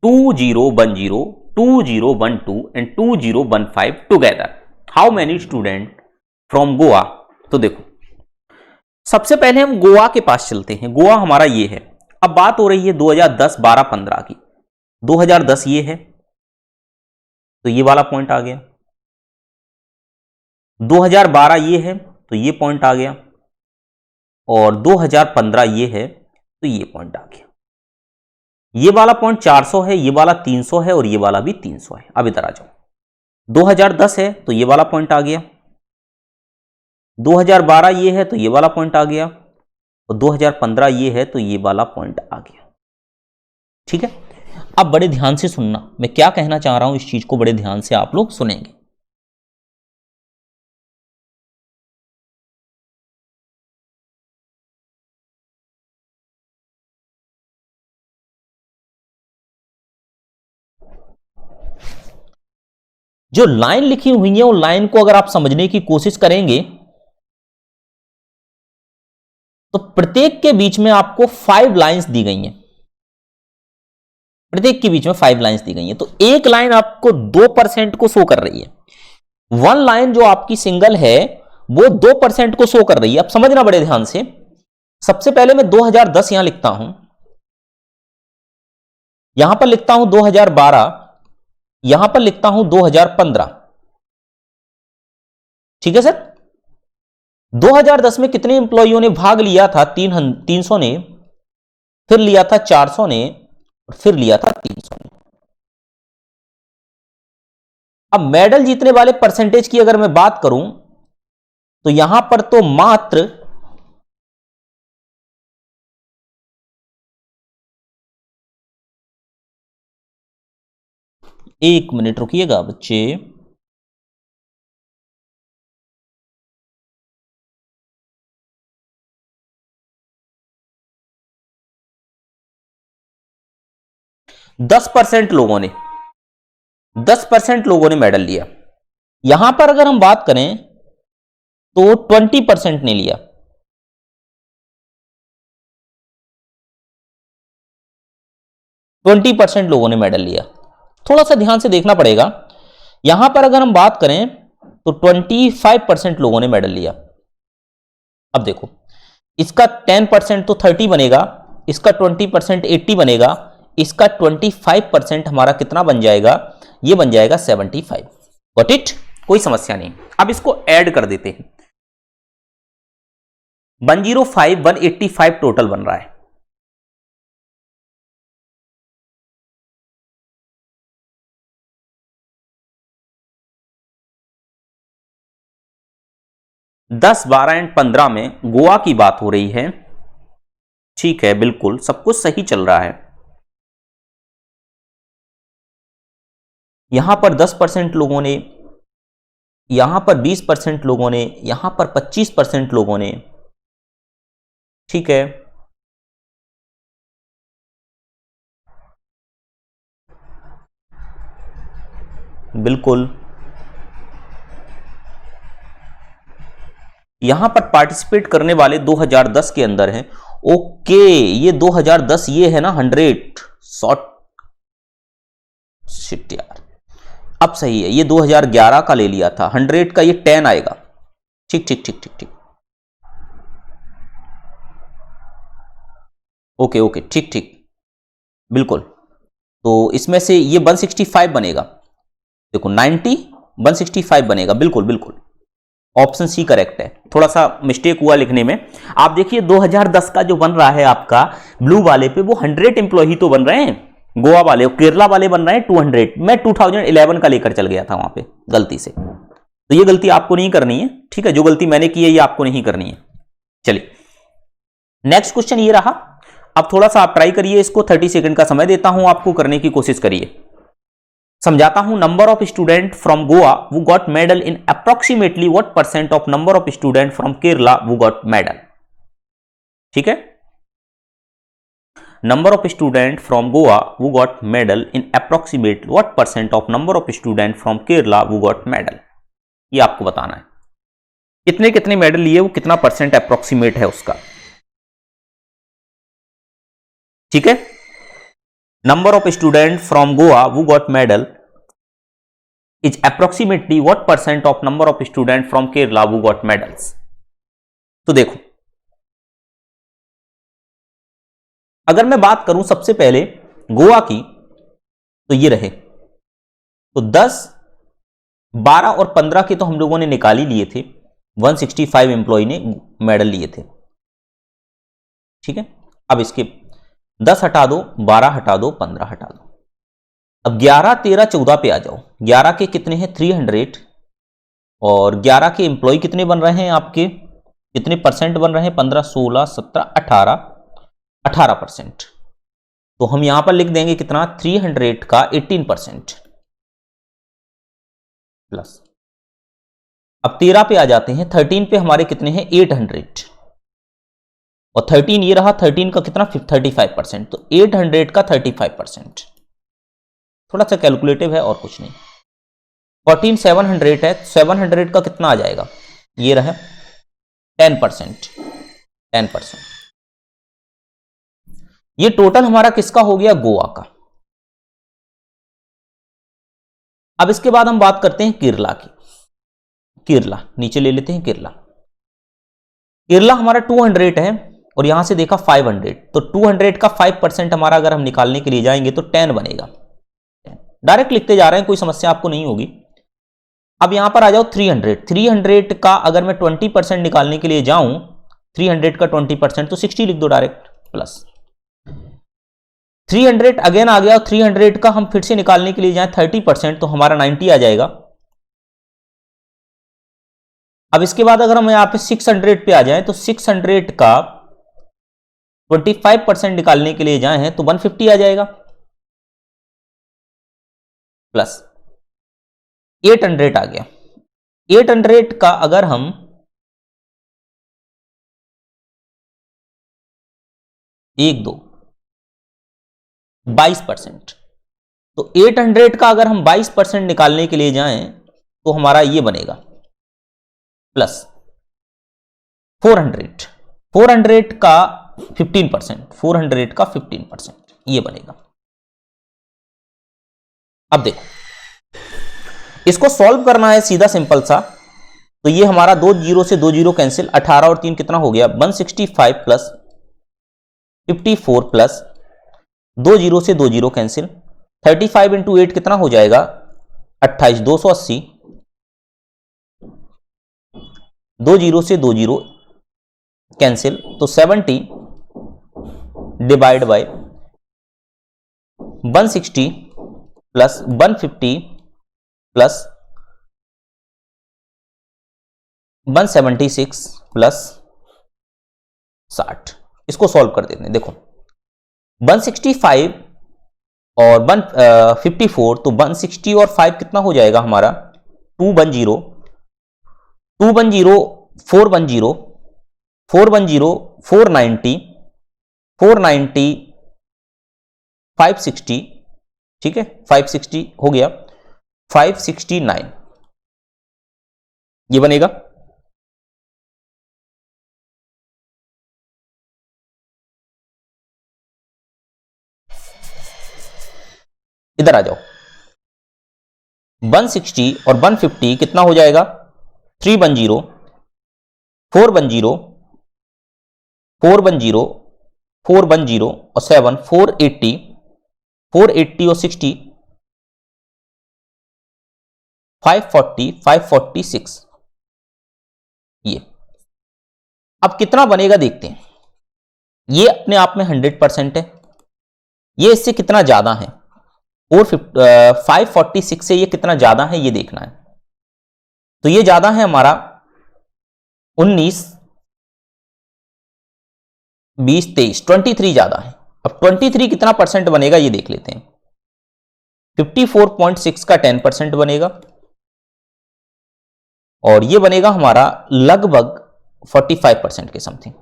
A: 2010, 2012 and 2015 together. How many student from Goa. तो देखो सबसे पहले हम गोवा के पास चलते हैं। गोवा हमारा ये है, अब बात हो रही है 2010, 12, 15 की। 2010 ये है, तो ये वाला पॉइंट आ गया। 2012 ये है, तो ये पॉइंट आ गया, और 2015 ये है, तो ये पॉइंट आ गया। ये वाला पॉइंट 400 है, ये वाला 300 है, और ये वाला भी 300 है। अब इधर आ जाओ, 2010 है तो ये वाला पॉइंट आ गया, 2012 ये है तो ये वाला पॉइंट आ गया, और 2015 ये है तो ये वाला पॉइंट आ गया। ठीक है, अब बड़े ध्यान से सुनना, मैं क्या कहना चाह रहा हूं इस चीज को बड़े ध्यान से आप लोग सुनेंगे। जो लाइन लिखी हुई है उन लाइन को अगर आप समझने की कोशिश करेंगे तो प्रत्येक के बीच में आपको 5 लाइंस दी गई हैं। प्रत्येक के बीच में 5 लाइंस दी गई हैं, तो एक लाइन आपको 2% को शो कर रही है। 1 लाइन जो आपकी सिंगल है वो 2% को शो कर रही है। अब समझना बड़े ध्यान से। सबसे पहले मैं 2010 यहां लिखता हूं, यहां पर लिखता हूं 2012, यहां पर लिखता हूं 2015। ठीक है सर, 2010 में कितने इंप्लॉइयों ने भाग लिया था? 300 ने, फिर लिया था 400 ने, और फिर लिया था 300 ने। अब मेडल जीतने वाले परसेंटेज की अगर मैं बात करूं तो यहां पर तो मात्र 1 मिनट रुकिएगा बच्चे। दस परसेंट लोगों ने 10% लोगों ने मेडल लिया। यहां पर अगर हम बात करें तो 20% ने लिया। 20% लोगों ने मेडल लिया। थोड़ा सा ध्यान से देखना पड़ेगा। यहां पर अगर हम बात करें तो 25% लोगों ने मेडल लिया। अब देखो, इसका 10% तो 30 बनेगा, इसका 20% 80 बनेगा, इसका 25% हमारा कितना बन जाएगा? ये बन जाएगा 75। Got it? कोई समस्या नहीं। अब इसको ऐड कर देते हैं। 105, 185 टोटल बन रहा है। दस, 12 एंड 15 में गोवा की बात हो रही है। ठीक है, बिल्कुल सब कुछ सही चल रहा है। यहां पर 10% लोगों ने यहां पर 20% लोगों ने, यहां पर 25% लोगों ने, ठीक है। बिल्कुल, यहां पर पार्टिसिपेट करने वाले 2010 के अंदर हैं। ओके, ये 2010 ये है ना 100 शॉर्ट, शिट यार, अब सही है, ये 2011 का ले लिया था, 100 का ये 10 आएगा। ठीक ठीक ठीक ठीक ठीक, ओके ओके, ठीक ठीक, बिल्कुल। तो इसमें से ये 165 बनेगा, देखो 90 165 बनेगा, बिल्कुल बिल्कुल, ऑप्शन सी करेक्ट है। थोड़ा सा मिस्टेक हुआ लिखने में। आप देखिए 2010 का जो बन रहा है आपका ब्लू वाले पे, वो 100 एम्प्लॉय तो बन रहे हैं, गोवा वाले, केरला वाले बन रहे हैं 200। मैं 2011 का लेकर चल गया था वहां पे गलती से, तो ये गलती आपको नहीं करनी है, ठीक है। जो गलती मैंने की है ये आपको नहीं करनी है। चलिए नेक्स्ट क्वेश्चन ये रहा। अब थोड़ा सा आप ट्राई करिए इसको, 30 सेकंड का समय देता हूं आपको, करने की कोशिश करिए। समझाता हूं, number of student from Goa who got medal in approximately what percent of number of student from Kerala who got medal. ठीक है, number of student from Goa who got medal in approximate what percent of number of student from Kerala who got medal, ये आपको बताना है। कितने कितने medal लिए, वो कितना परसेंट अप्रोक्सीमेट है उसका। ठीक है, number of students from Goa who got medal is approximately what percent of number of students from Kerala who got medals। तो देखो, अगर मैं बात करूं सबसे पहले गोवा की, तो ये रहे, तो 10, 12 और 15 के तो हम लोगों ने निकाल ही लिए थे, 165 एम्प्लॉय ने मेडल लिए थे। ठीक है, अब इसके 10 हटा दो, 12 हटा दो, 15 हटा दो, अब 11, 13, 14 पे आ जाओ। 11 के कितने हैं 300, और 11 के एम्प्लॉय कितने बन रहे हैं आपके, कितने परसेंट बन रहे हैं, 15, 16, 17, 18, 18%। तो हम यहां पर लिख देंगे कितना, 300 का 18% प्लस। अब 13 पे आ जाते हैं, 13 पे हमारे कितने हैं 800, और 13 ये रहा, 13 का कितना 35%, तो 800 का 35%। थोड़ा सा कैलकुलेटिव है और कुछ नहीं। 14 700 है, 700 का कितना आ जाएगा, ये रहा 10%, 10%। ये टोटल हमारा किसका हो गया, गोवा का। अब इसके बाद हम बात करते हैं केरला की। केरला नीचे ले लेते हैं, केरला, केरला हमारा 200 है, और यहां से देखा 500, तो 200 का 5% हमारा अगर हम निकालने के लिए जाएंगे तो 10 बनेगा। डायरेक्ट लिखते जा रहे हैं, कोई समस्या आपको नहीं होगी। अब यहां पर आ जाओ 300, 300 का अगर मैं 20% निकालने के लिए जाऊं, 300 का 20% तो 60 लिख दो डायरेक्ट, प्लस 300 अगेन आ गया, 300 का हम फिर से निकालने के लिए जाएं 30%, तो हमारा 90 आ जाएगा। अब इसके बाद अगर हम यहां पे 600 पे आ जाएं, तो 600 का 25% निकालने के लिए जाए हैं तो 150 आ जाएगा, प्लस 800 आ गया। 800 का अगर हम 22%, तो 800 का अगर हम 22% निकालने के लिए जाएं तो हमारा ये बनेगा, प्लस 400 का 15%, 400 का 15% ये बनेगा। अब देखो, इसको सॉल्व करना है सीधा सिंपल सा, तो ये हमारा 2 जीरो से 2 जीरो कैंसिल, 18 और 3 कितना हो गया 165 प्लस 54 प्लस 2 जीरो से 2 जीरो कैंसिल, 35 इंटू 8 कितना हो जाएगा 28, 280, 2 जीरो से 2 जीरो कैंसिल, तो 70 divide by 160 plus 150 plus 176 plus 60। इसको सॉल्व कर देते हैं। देखो 165 और 154, तो 160 और 5 कितना हो जाएगा हमारा 210, 210, 410, 410, 490, 490, 560, ठीक है, 560 हो गया, 569 ये बनेगा। इधर आ जाओ, 160 और 150 कितना हो जाएगा, 310, 410, 410, 410 और 7, 480, 480 और 60, 540, 546 ये। अब कितना बनेगा देखते हैं। ये अपने आप में 100% है, ये इससे कितना ज्यादा है, और 546 से ये कितना ज्यादा है ये देखना है। तो ये ज्यादा है हमारा 19, 20, 23, 23 ज्यादा है। अब 23 कितना परसेंट बनेगा ये देख लेते हैं। 54.6 का 10% बनेगा, और ये बनेगा हमारा लगभग 45% के समथिंग।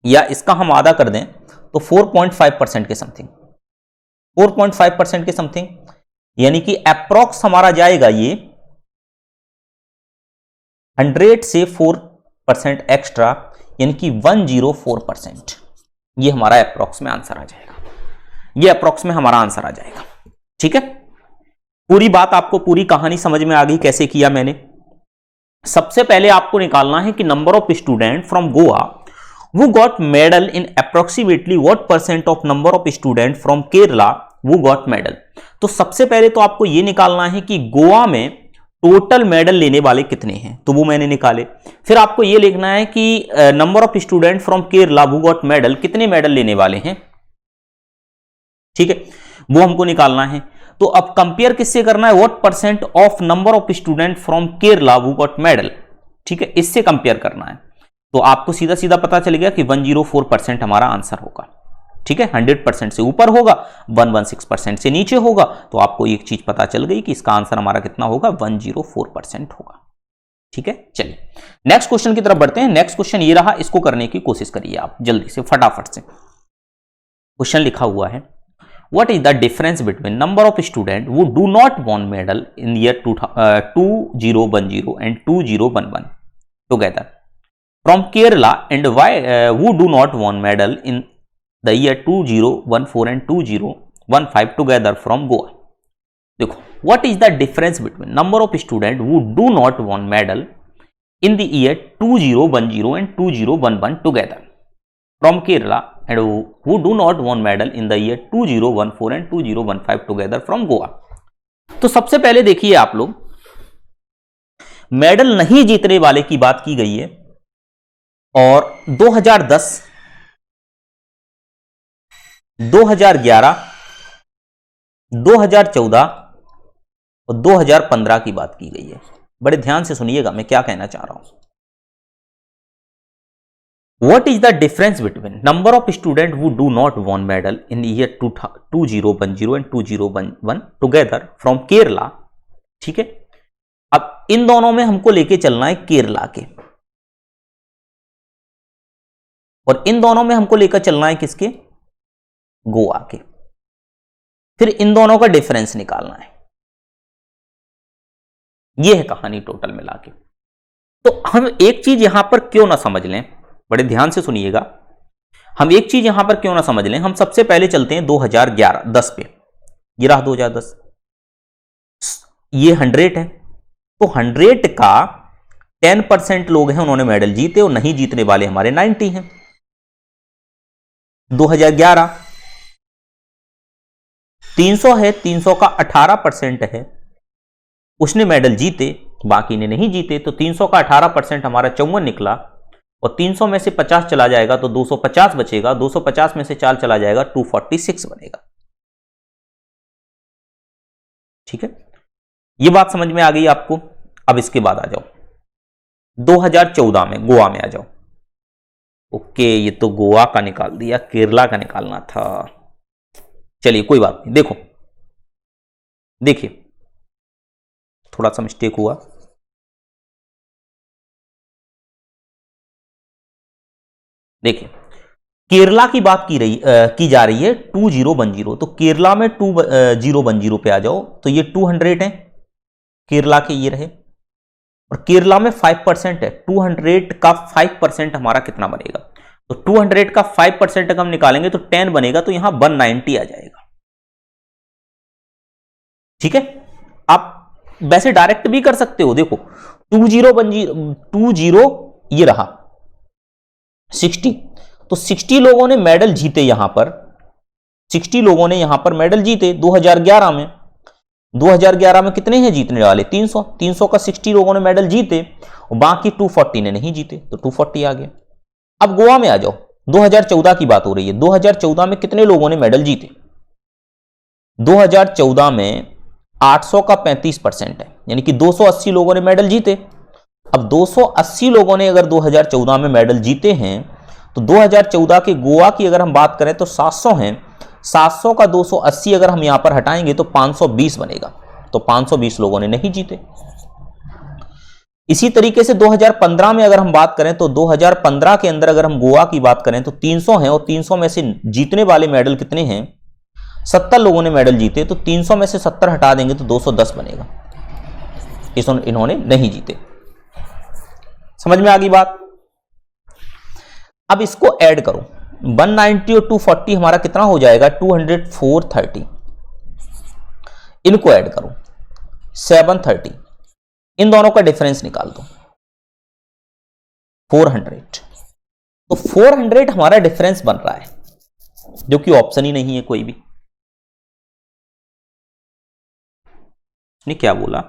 A: या इसका हम आधा कर दें तो 4.5% के समथिंग, 4.5% के समथिंग, यानी कि अप्रॉक्स हमारा जाएगा ये 100 से 4% एक्स्ट्रा, यानी कि 104%। ये हमारा अप्रॉक्स में आंसर आ जाएगा, ये अप्रॉक्स में हमारा आंसर आ जाएगा। ठीक है, पूरी बात आपको, पूरी कहानी समझ में आ गई कैसे किया मैंने। सबसे पहले आपको निकालना है कि number of student from Goa who got medal in approximately what percent of number of student from Kerala who got medal। तो सबसे पहले तो आपको यह निकालना है कि गोवा में टोटल मेडल लेने वाले कितने हैं, तो वो मैंने निकाले। फिर आपको यह लिखना है कि number of student from Kerala who got medal, कितने मेडल लेने वाले हैं, ठीक है, वो हमको निकालना है। तो अब कंपेयर किससे करना है, what percent of number of student from Kerala who got medal, ठीक है, इससे कंपेयर करना है। तो आपको सीधा सीधा पता चल गया कि 104% हमारा आंसर होगा। ठीक है, 100% से ऊपर होगा, 116% से नीचे होगा, तो आपको एक चीज पता चल गई कि इसका आंसर हमारा कितना होगा, 104% होगा। ठीक है, चलिए नेक्स्ट क्वेश्चन की तरफ बढ़ते हैं। नेक्स्ट क्वेश्चन ये रहा, इसको करने की कोशिश करिए आप जल्दी से, फटाफट से। क्वेश्चन लिखा हुआ है, what is the difference between number of student who do not won medal in year 2010 and 2011 together from Kerala and why who do not won medal in the year 2014 and 2015 together from Goa। देखो, what is the difference between number of students who do not won medal in the year 2010 and 2011 together from Kerala and who do not won medal in the year 2014 and 2015 together from Goa। तो सबसे पहले देखिए आप लोग, medal नहीं जीतने वाले की बात की गई है, और 2010, 2011, 2014 और 2015 की बात की गई है। बड़े ध्यान से सुनिएगा मैं क्या कहना चाह रहा हूं। What is the difference between number of student who do not won medal in year 2010 and 2011 together from Kerala. ठीक है, अब इन दोनों में हमको लेके चलना है केरला के, और इन दोनों में हमको लेकर चलना है किसके, गोवा के। फिर इन दोनों का डिफरेंस निकालना है। यह है कहानी टोटल मिला के। तो हम एक चीज यहां पर क्यों ना समझ लें, बड़े ध्यान से सुनिएगा, हम एक चीज यहां पर क्यों ना समझ लें। हम सबसे पहले चलते हैं 2011-10 पे। ये रहा 2010, ये 100 है, तो 100 का 10% लोग हैं उन्होंने मेडल जीते, और नहीं जीतने वाले हमारे 90 हैं। 2011 300 है, 300 का 18% है, उसने मेडल जीते, बाकी ने नहीं जीते, तो 300 का 18% हमारा 54 निकला, और 300 में से 50 चला जाएगा तो 250 बचेगा, 250 में से 4 चला जाएगा 246 बनेगा। ठीक है, ये बात समझ में आ गई आपको। अब इसके बाद आ जाओ 2014 में, गोवा में आ जाओ। ओके, ये तो गोवा का निकाल दिया, केरला का निकालना था। चलिए कोई बात नहीं, देखो देखिए थोड़ा सा मिस्टेक हुआ, देखिए केरला की बात की जा रही है 2010, तो केरला में 2010 पे आ जाओ तो ये 200 है, केरला के ये रहे, और केरला में 5% है, 200 का 5% हमारा कितना बनेगा, तो 200 का 5% अगर हम निकालेंगे तो 10 बनेगा, तो यहां 190 आ जाएगा। ठीक है, आप वैसे डायरेक्ट भी कर सकते हो, देखो 20 ये रहा 60, तो 60 लोगों ने मेडल जीते यहां पर, 60 लोगों ने यहां पर मेडल जीते 2011 में। 2011 में कितने हैं जीतने वाले? 300, 300 का 60 लोगों ने मेडल जीते और बाकी 240 ने नहीं जीते, तो 240 आ गया। अब गोवा में आ जाओ, 2014 की बात हो रही है, 2014 में कितने लोगों ने मेडल जीते? 2014 में 800 का 35% है, यानी कि 280 लोगों ने मेडल जीते। अब 280 लोगों ने अगर 2014 में मेडल जीते हैं, तो 2014 के गोवा की अगर हम बात करें तो 700 हैं, 700 का 280 अगर हम यहां पर हटाएंगे तो 520 बनेगा, तो 520 लोगों ने नहीं जीते। इसी तरीके से 2015 में अगर हम बात करें तो 2015 के अंदर अगर हम गोवा की बात करें तो 300 हैं, और 300 में से जीतने वाले मेडल कितने हैं? 70 लोगों ने मेडल जीते, तो 300 में से 70 हटा देंगे तो 210 बनेगा, इन्होंने नहीं जीते। समझ में आ गई बात? अब इसको ऐड करो, 190 और 240 हमारा कितना हो जाएगा? 200, 430, इनको ऐड करो 730, इन दोनों का डिफरेंस निकाल दो 400, तो 400 हमारा डिफरेंस बन रहा है, जो कि ऑप्शन ही नहीं है कोई भी। ने क्या बोला?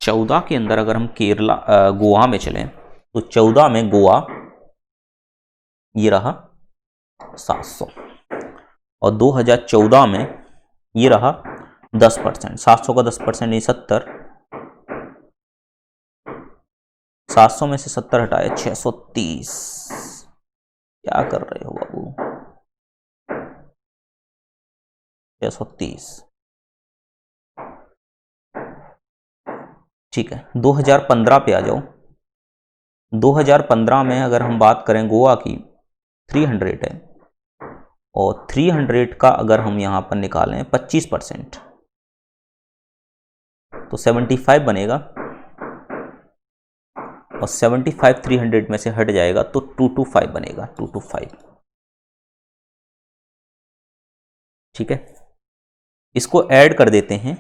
A: चौदह के अंदर अगर हम केरला गोवा में चलें तो 14 में गोवा ये रहा 700, और 2014 में ये रहा 10%, 700 का 10% नहीं 70, 700 में से 70 हटाए 630, क्या कर रहे हो बाबू? 630, ठीक है। 2015 पे आ जाओ, 2015 में अगर हम बात करें गोवा की 300 है, और 300 का अगर हम यहां पर निकालें 25% तो 75 बनेगा, और 75 300 में से हट जाएगा तो 225 बनेगा, 225। ठीक है, इसको ऐड कर देते हैं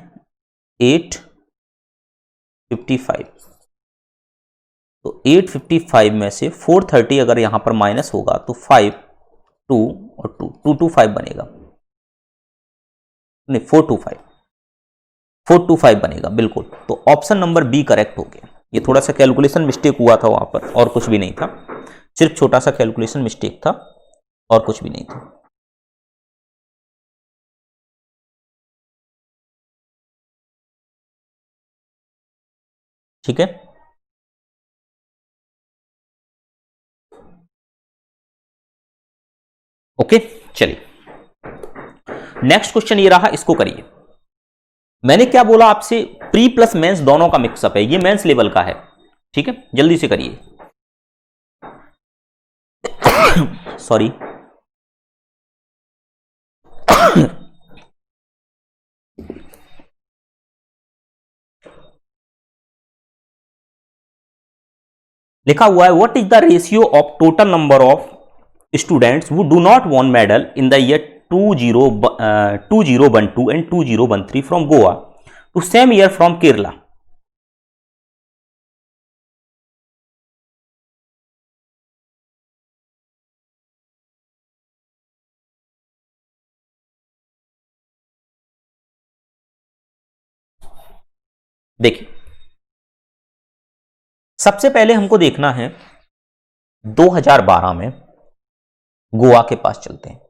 A: 855, तो 855 में से 430 अगर यहां पर माइनस होगा तो 5 2 और 2 225 बनेगा, नहीं 425 बनेगा बिल्कुल। तो ऑप्शन नंबर बी करेक्ट हो गया। ये थोड़ा सा कैलकुलेशन मिस्टेक हुआ था वहां पर, और कुछ भी नहीं था, सिर्फ छोटा सा कैलकुलेशन मिस्टेक था और कुछ भी नहीं था। ठीक है, ओके चलिए नेक्स्ट क्वेश्चन ये रहा, इसको करिए। मैंने क्या बोला आपसे? प्री प्लस मेंस दोनों का मिक्सअप है, ये मेंस लेवल का है। ठीक है, जल्दी से करिए। सॉरी लिखा हुआ है what is the ratio of total number of students who do not won medal in the year 2012 and 2013 from Goa to same year from Kerala. देखिए सबसे पहले हमको देखना है 2012 में गोवा के पास चलते हैं।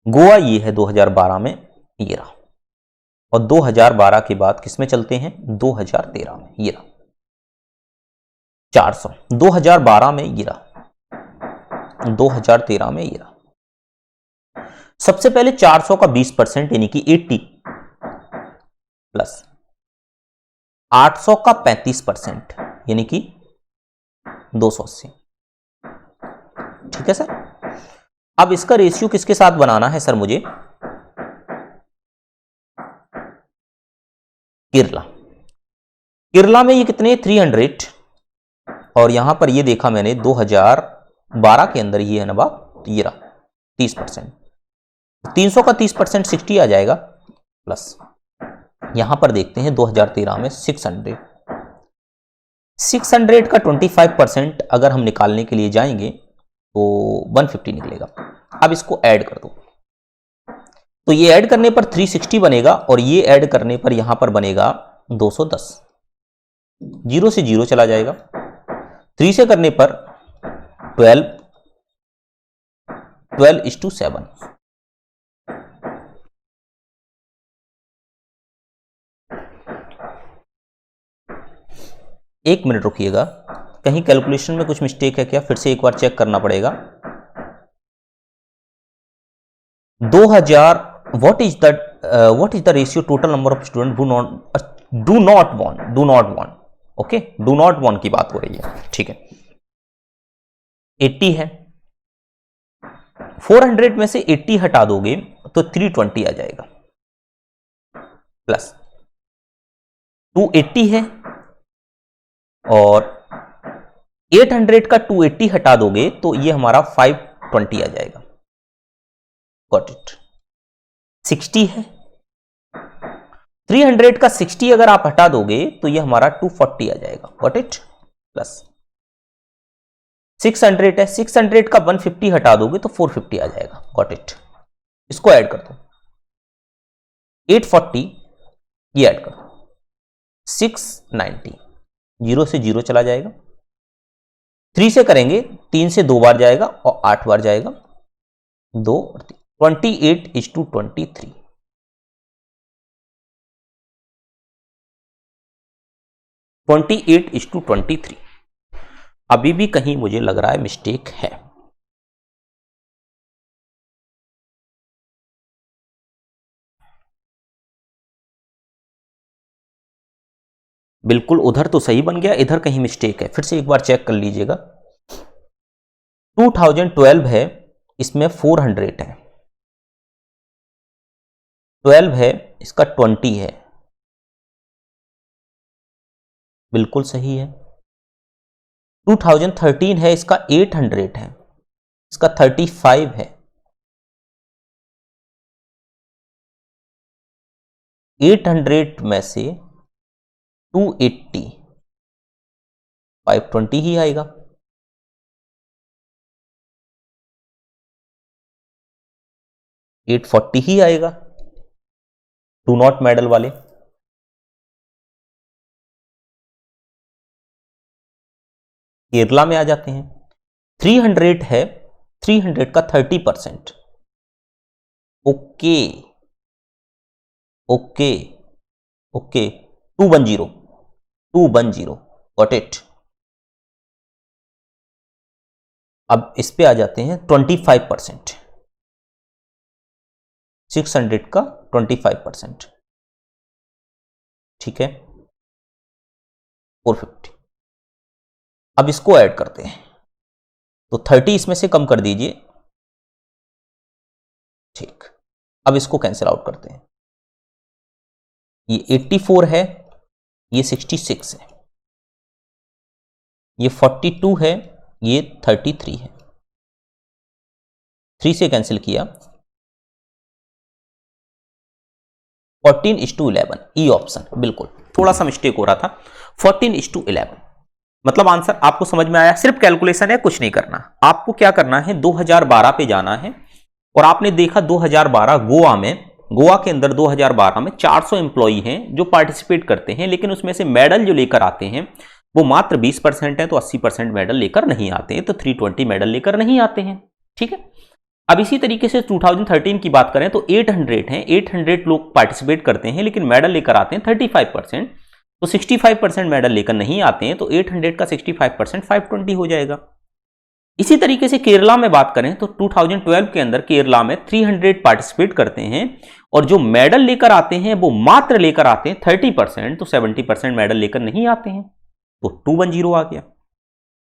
A: गोवा ये है 2012 में, ये रहा, और 2012 के बाद किस में चलते हैं? 2013 में, ये रहा। 400, 2012 में गिरा, 2013 में गिरा। सबसे पहले 400 का 20% यानी कि 80 प्लस 800 का 35% यानी कि 280। ठीक है सर। अब इसका रेशियो किसके साथ बनाना है सर मुझे? केरला में ये कितने 300 और यहां पर ये देखा मैंने 2012 के अंदर ये है ना बात, तो ये रहा 30%। 300 का 30% 60 आ जाएगा प्लस यहां पर देखते हैं 2013 में 600 का 25% अगर हम निकालने के लिए जाएंगे तो 150 निकलेगा। अब इसको ऐड कर दो तो ये ऐड करने पर 360 बनेगा और ये ऐड करने पर यहां पर बनेगा 210। 0 से 0 चला जाएगा, 3 से करने पर 12:7। एक मिनट रुकिएगा, कहीं कैलकुलेशन में कुछ मिस्टेक है क्या? फिर से एक बार चेक करना पड़ेगा। 2000 what is the ratio total number of student do not want okay, do not want की बात हो रही है। ठीक है, 80 है, 400 में से 80 हटा दोगे तो 320 आ जाएगा प्लस 280 है और 800 का 280 हटा दोगे तो ये हमारा 520 आ जाएगा। Got it. 60 है, 300 का 60 अगर आप हटा दोगे तो ये हमारा 240 आ जाएगा। Got it. प्लस 600 है, 600 का 150 हटा दोगे तो 450 आ जाएगा। Got it. इसको ऐड कर दो, 840 ये ऐड कर दो, 690, 0 से 0 चला जाएगा, 3 से करेंगे 3 से 2 बार जाएगा और 8 बार जाएगा, 2 और 3, 28:23। 28:23। अभी भी कहीं मुझे लग रहा है मिस्टेक है। बिल्कुल उधर तो सही बन गया, इधर कहीं मिस्टेक है, फिर से एक बार चेक कर लीजिएगा। 2012 है, इसमें 400 है, 12 है, इसका 20 है, बिल्कुल सही है। 2013 है, इसका 800 है, इसका 35 है, 800 में से 280, 520 ही आएगा। $840 ही आएगा। डू नॉट मेडल वाले केरला में आ जाते हैं। 300 है, 300 का 30%। Okay okay okay, 210 got it. अब इस पे आ जाते हैं 25%, 600 का 25%। ठीक है, 450। अब इसको ऐड करते हैं तो 30 इसमें से कम कर दीजिए। ठीक, अब इसको कैंसिल आउट करते हैं। ये 84 है, ये 66 है, ये 42 है, ये 33 है। 3 से कैंसिल किया, 14:11 ई ऑप्शन। बिल्कुल थोड़ा सा मिस्टेक हो रहा था, 14:11 मतलब आंसर आपको समझ में आया। सिर्फ कैलकुलेशन है, कुछ नहीं करना। आपको क्या करना है, 2012 पे जाना है और आपने देखा 2012 गोवा के अंदर 2012 में 400 एम्प्लॉई हैं जो पार्टिसिपेट करते हैं, लेकिन उसमें से मेडल जो लेकर आते हैं वो मात्र 20% है, तो 80% मेडल लेकर नहीं आते हैं, तो 320 मेडल लेकर नहीं आते हैं। ठीक है, अब इसी तरीके से 2013 की बात करें तो 800 हैं, 800 लोग पार्टिसिपेट करते हैं लेकिन मेडल लेकर आते हैं 35%, तो 65% मेडल लेकर नहीं आते हैं, तो 800 का 65% 520 हो जाएगा। इसी तरीके से केरला में बात करें तो 2012 के अंदर केरला में 300 पार्टिसिपेट करते हैं और जो मेडल लेकर आते हैं वो मात्र लेकर आते हैं 30%, तो 70% मेडल लेकर नहीं आते हैं, तो 210 आ गया।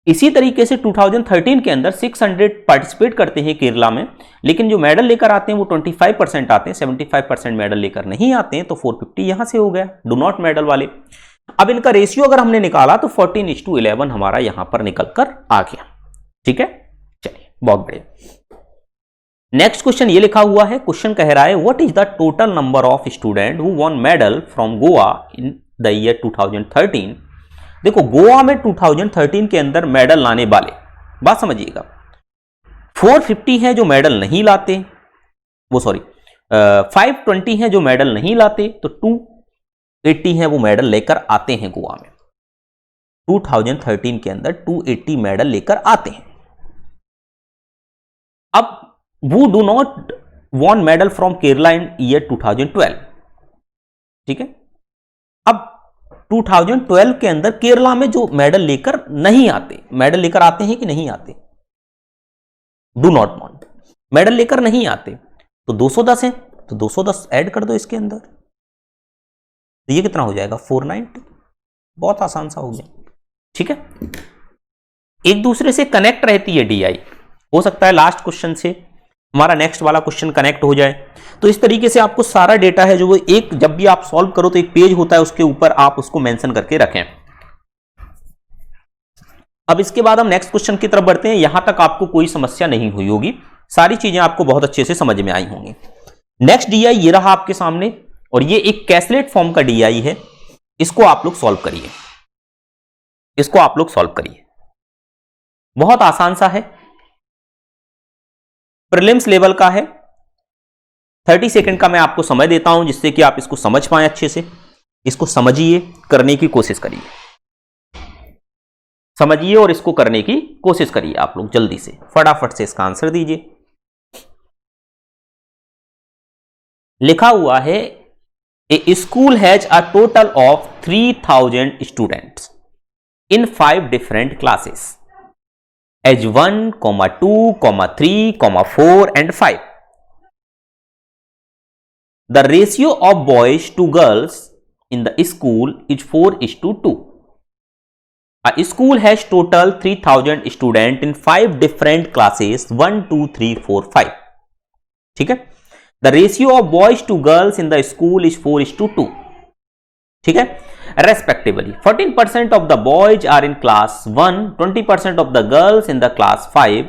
A: इसी तरीके से 2013 के अंदर 600 पार्टिसिपेट करते हैं केरला में, लेकिन जो मेडल लेकर आते हैं वो 25% आते हैं, 75% मेडल लेकर नहीं आते हैं, तो 450 यहां से हो गया डू नॉट मेडल वाले। अब इनका रेशियो अगर हमने निकाला तो 14:11 हमारा यहां पर निकल कर आ गया। ठीक है, चलिए बहुत बढ़िया। नेक्स्ट क्वेश्चन ये लिखा हुआ है, क्वेश्चन कह रहा है what is the total number of student who won medal from Goa in the year 2013। देखो गोवा में 2013 के अंदर मेडल लाने वाले, बात समझिएगा, 450 है जो मेडल नहीं लाते, वो सॉरी 520 है जो मेडल नहीं लाते, तो 280 है वो मेडल लेकर आते हैं गोवा में। 2013 के अंदर 280 मेडल लेकर आते हैं। अब who do not won medal from Kerala in year 2012। ठीक है, अब 2012 के अंदर केरला में जो मेडल लेकर नहीं आते, मेडल लेकर आते हैं कि नहीं आते, डू नॉट वॉन्ट, मेडल लेकर नहीं आते, तो 210 है, तो 210 ऐड कर दो इसके अंदर, तो ये कितना हो जाएगा 490। बहुत आसान सा हो गया। ठीक है, एक दूसरे से कनेक्ट रहती है डीआई। हो सकता है लास्ट क्वेश्चन से हमारा नेक्स्ट वाला क्वेश्चन कनेक्ट हो जाए, तो इस तरीके से आपको सारा डेटा है जो वो एक, जब भी आप सॉल्व करो तो एक पेज होता है, उसके ऊपर आप उसको मेंशन करके रखें। अब इसके बाद हम नेक्स्ट क्वेश्चन की तरफ बढ़ते हैं। यहां तक आपको कोई समस्या नहीं हुई होगी, सारी चीजें आपको बहुत अच्छे से समझ में आई होंगी। नेक्स्ट डीआई ये रहा आपके सामने, और ये एक कैसलेट फॉर्म का डीआई है। इसको आप लोग सॉल्व करिए, इसको आप लोग सॉल्व करिए, बहुत आसान सा है, प्रीलिम्स लेवल का है। 30 सेकंड का मैं आपको समय देता हूं जिससे कि आप इसको समझ पाएं अच्छे से। इसको समझिए, करने की कोशिश करिए, समझिए और इसको करने की कोशिश करिए आप लोग जल्दी से, फटाफट से इसका आंसर दीजिए। लिखा हुआ है a school has a total of 3000 students in 5 different classes as 1, 2, 3, 4 and 5. The ratio of boys to girls in the school is 4:2. A school has total 3000 students in 5 different classes 1, 2, 3, 4, 5. ठीक है, the ratio of boys to girls in the school is 4:2. ठीक है, respectively 14% of the boys are in class 1, 20% of the girls in the class 5.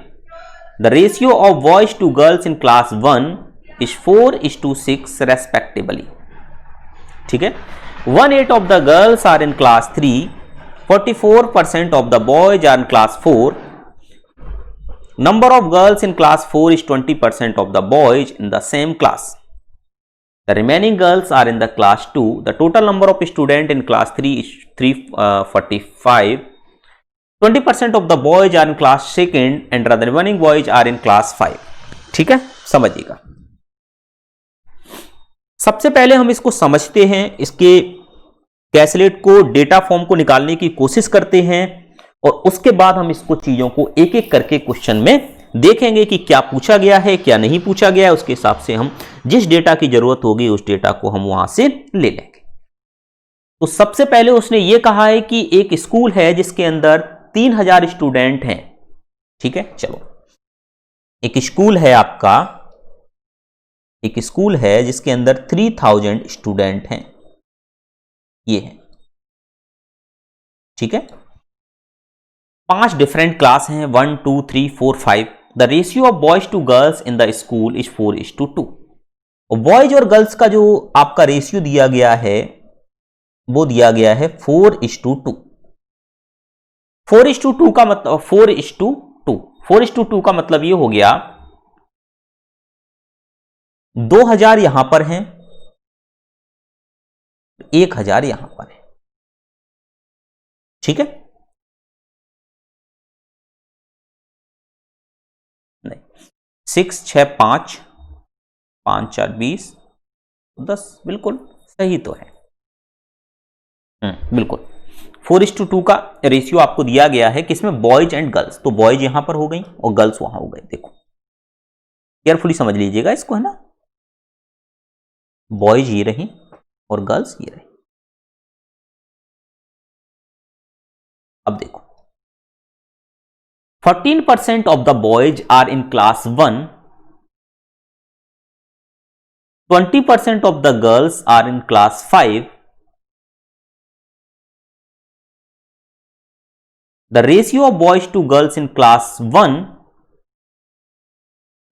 A: The ratio of boys to girls in class 1 is 4:6 respectively. ठीक है, 1/8 of the girls are in class 3, 44% of the boys are in class 4. Number of girls in class 4 is 20% of the boys in the same class. The remaining girls are in the class 2. The total number of students in class 3 is 345. 20% of the boys are in class 2nd and the remaining boys are in class 5. ठीक है, समझिएगा। सबसे पहले हम इसको समझते हैं, इसके कैलकुलेट को, डेटा फॉर्म को निकालने की कोशिश करते हैं, और उसके बाद हम इसको चीजों को एक एक करके क्वेश्चन में देखेंगे कि क्या पूछा गया है, क्या नहीं पूछा गया है। उसके हिसाब से हम जिस डेटा की जरूरत होगी उस डेटा को हम वहां से ले लेंगे। तो सबसे पहले उसने ये कहा है कि एक स्कूल है जिसके अंदर 3000 स्टूडेंट हैं। ठीक है, चलो, एक स्कूल है आपका, एक स्कूल है जिसके अंदर 3000 स्टूडेंट हैं, ये है। ठीक है, 5 डिफरेंट क्लास हैं, 1, 2, 3, 4, 5. The ratio of boys to girls in the school is 4:2. Boys और गर्ल्स का जो आपका रेशियो दिया गया है वो दिया गया है 4:2. 4:2 का मतलब 4:2 का मतलब ये हो गया 2000 यहां पर हैं, 1000 यहां पर है। ठीक है, नहीं, 6, 6, 5, 5, 4, 20, 10, बिल्कुल सही तो है। बिल्कुल 4:2 का रेशियो आपको दिया गया है किसमें, बॉयज एंड गर्ल्स। तो बॉयज यहां पर हो गई और गर्ल्स वहां हो गए। देखो केयरफुली समझ लीजिएगा इसको, है ना। बॉयज ये रही और गर्ल्स ये रही। अब देखो 14% of the boys are in class 1, 20% of the girls are in class 5, the ratio of boys to girls in class 1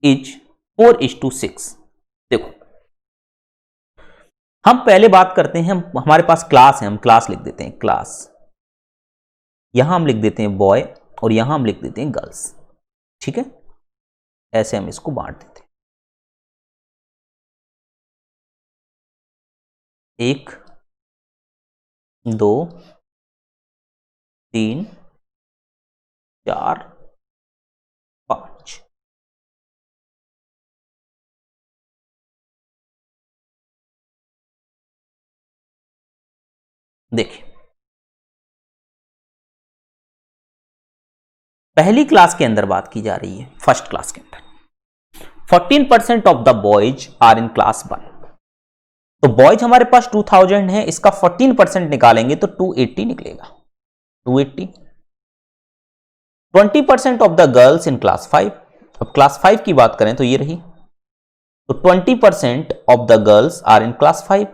A: is 4:6। देखो हम पहले बात करते हैं, हमारे पास क्लास है, हम क्लास लिख देते हैं, क्लास यहां हम लिख देते हैं बॉय और यहां हम लिख देते हैं गर्ल्स। ठीक है, ऐसे हम इसको बांट देते हैं। 1 2 3 4 5। देखिए पहली क्लास के अंदर बात की जा रही है, फर्स्ट क्लास के अंदर 14% of the boys are in class 1। तो बॉयज हमारे पास 2000 है, इसका 14% निकालेंगे तो 280 निकलेगा, 280। 20% of the girls in class 5। अब क्लास 5 की बात करें तो ये रही, तो 20% of the girls are in class 5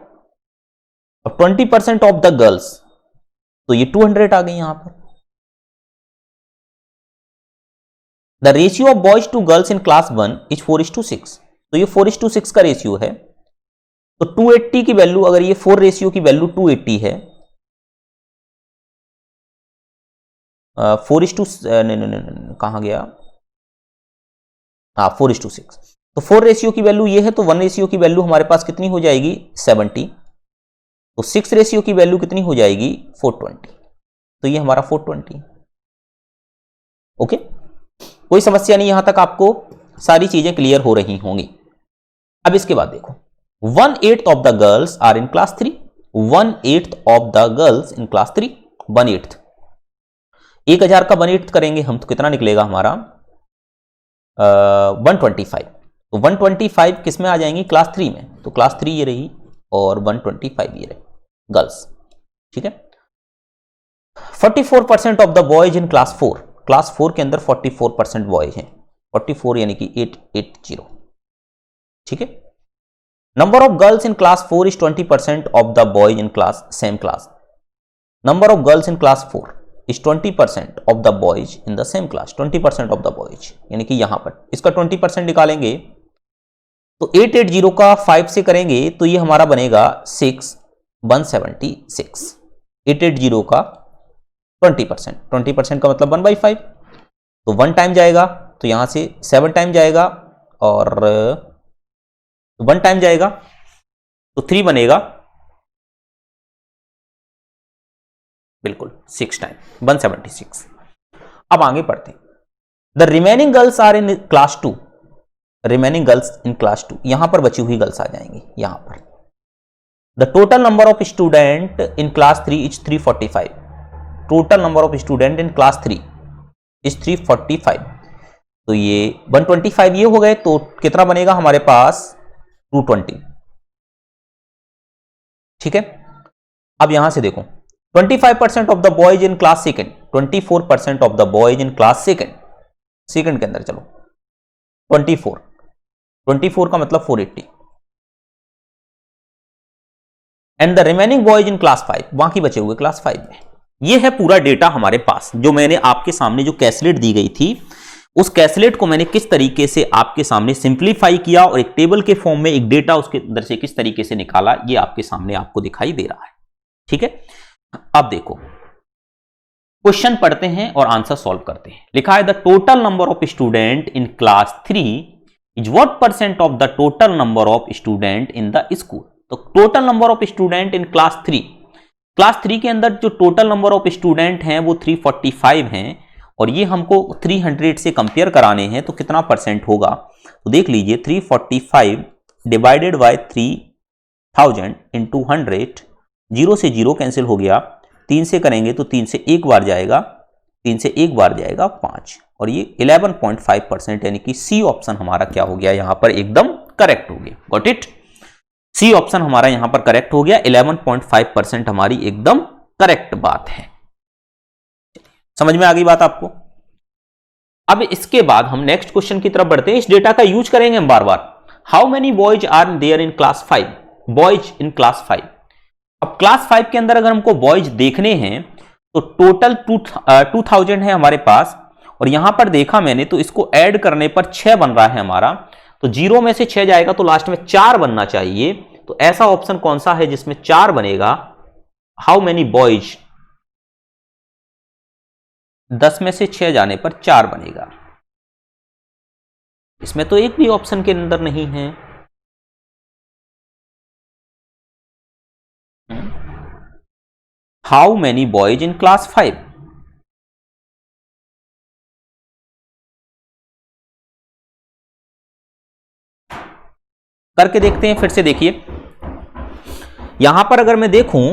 A: और 20% ऑफ द गर्ल्स, तो ये 200 आ गई यहां पर। The ratio of boys to girls in class 1 is 4:6। तो ये 4:6 का रेशियो है। तो 280 की वैल्यू, अगर ये 4 रेशियो की वैल्यू 280 है, 4:, कहां गया, हाँ 4:6। तो 4 रेशियो की वैल्यू ये है, तो 1 रेशियो की वैल्यू हमारे पास कितनी हो जाएगी, 70। तो 6 रेशियो की वैल्यू कितनी हो जाएगी, 420। तो ये हमारा 420। ओके, कोई समस्या नहीं, यहां तक आपको सारी चीजें क्लियर हो रही होंगी। अब इसके बाद देखो 1/8 of the girls are in class 3। 1/8 of the girls in class 3, 1/8। 1000 का 1/8 करेंगे हम तो कितना निकलेगा हमारा, 125। तो 125 किस में आ जाएंगी, क्लास 3 में। तो क्लास 3 ये रही और 125 ये रही गर्ल्स। ठीक है, 44% of the boys in class 4। Class 4 के अंदर 44% बॉयज हैं, 44 यानी कि 880। ठीक है, number of girls in class 4 is 20% of the boys in class same class. Number of girls in class 4 is 20% of the boys in the same class. 20% of the boys यानी कि यहां पर इसका 20% निकालेंगे तो 880 का 5 से करेंगे तो ये हमारा बनेगा 176। 880 का 20%, 20% का मतलब 1/5। तो 1 टाइम जाएगा तो यहां से 7 टाइम जाएगा और 1 टाइम जाएगा तो 3 बनेगा, बिल्कुल 6 टाइम 176। अब आगे बढ़ते हैं। The remaining girls are in class 2। Remaining girls in class 2, यहां पर बची हुई गर्ल्स आ जाएंगी यहां पर। The total number of student in class 3 is 345। Total number of student in class 3 is 345। तो ये 125 ये हो गए, तो कितना बनेगा हमारे पास, 220। ठीक है, अब यहां से देखो 25% of the boys in class second, 24% of the boys in class second. Second के अंदर चलो 24 का मतलब 480। And the remaining boys in class 5, बाकी बचे हुए क्लास 5 में। ये है पूरा डेटा हमारे पास, जो मैंने आपके सामने जो कैसलेट दी गई थी, उस कैसलेट को मैंने किस तरीके से आपके सामने सिंप्लीफाई किया और एक टेबल के फॉर्म में एक डेटा उसके अंदर से किस तरीके से निकाला, ये आपके सामने आपको दिखाई दे रहा है। ठीक है, अब देखो क्वेश्चन पढ़ते हैं और आंसर सॉल्व करते हैं। लिखा है the total number of student in class 3 is what percent of the total number of student in the school. तो total number of student in class 3, class 3 के अंदर जो टोटल नंबर ऑफ स्टूडेंट हैं वो 345 हैं और ये हमको 300 से कंपेयर कराने हैं, तो कितना परसेंट होगा। तो देख लीजिए 345 डिवाइडेड बाय 3000 इंटू 100 0 से 0 कैंसिल हो गया, 3 से करेंगे तो 3 से एक बार जाएगा, 3 से एक बार जाएगा 5, और ये 11.5% यानी कि सी ऑप्शन हमारा क्या हो गया यहां पर एकदम करेक्ट हो गया। Got it? सी ऑप्शन हमारा यहां पर करेक्ट हो गया, 11.5% हमारी एकदम करेक्ट बात है। समझ में आ गई बात आपको? अब इसके बाद हम नेक्स्ट क्वेश्चन की तरफ बढ़ते हैं। इस डेटा का यूज करेंगे हम बार बार। How many boys are there in class 5? Boys in class 5। अब क्लास 5 के अंदर अगर हमको बॉयज देखने हैं तो टोटल 2000 है हमारे पास, और यहां पर देखा मैंने तो इसको ऐड करने पर 6 बन रहा है हमारा, तो 0 में से 6 जाएगा तो लास्ट में 4 बनना चाहिए। तो ऐसा ऑप्शन कौन सा है जिसमें 4 बनेगा? हाउ मेनी बॉयज, 10 में से 6 जाने पर 4 बनेगा। इसमें तो एक भी ऑप्शन के अंदर नहीं है। How many boys in class 5? करके देखते हैं फिर से। देखिए यहां पर अगर मैं देखूं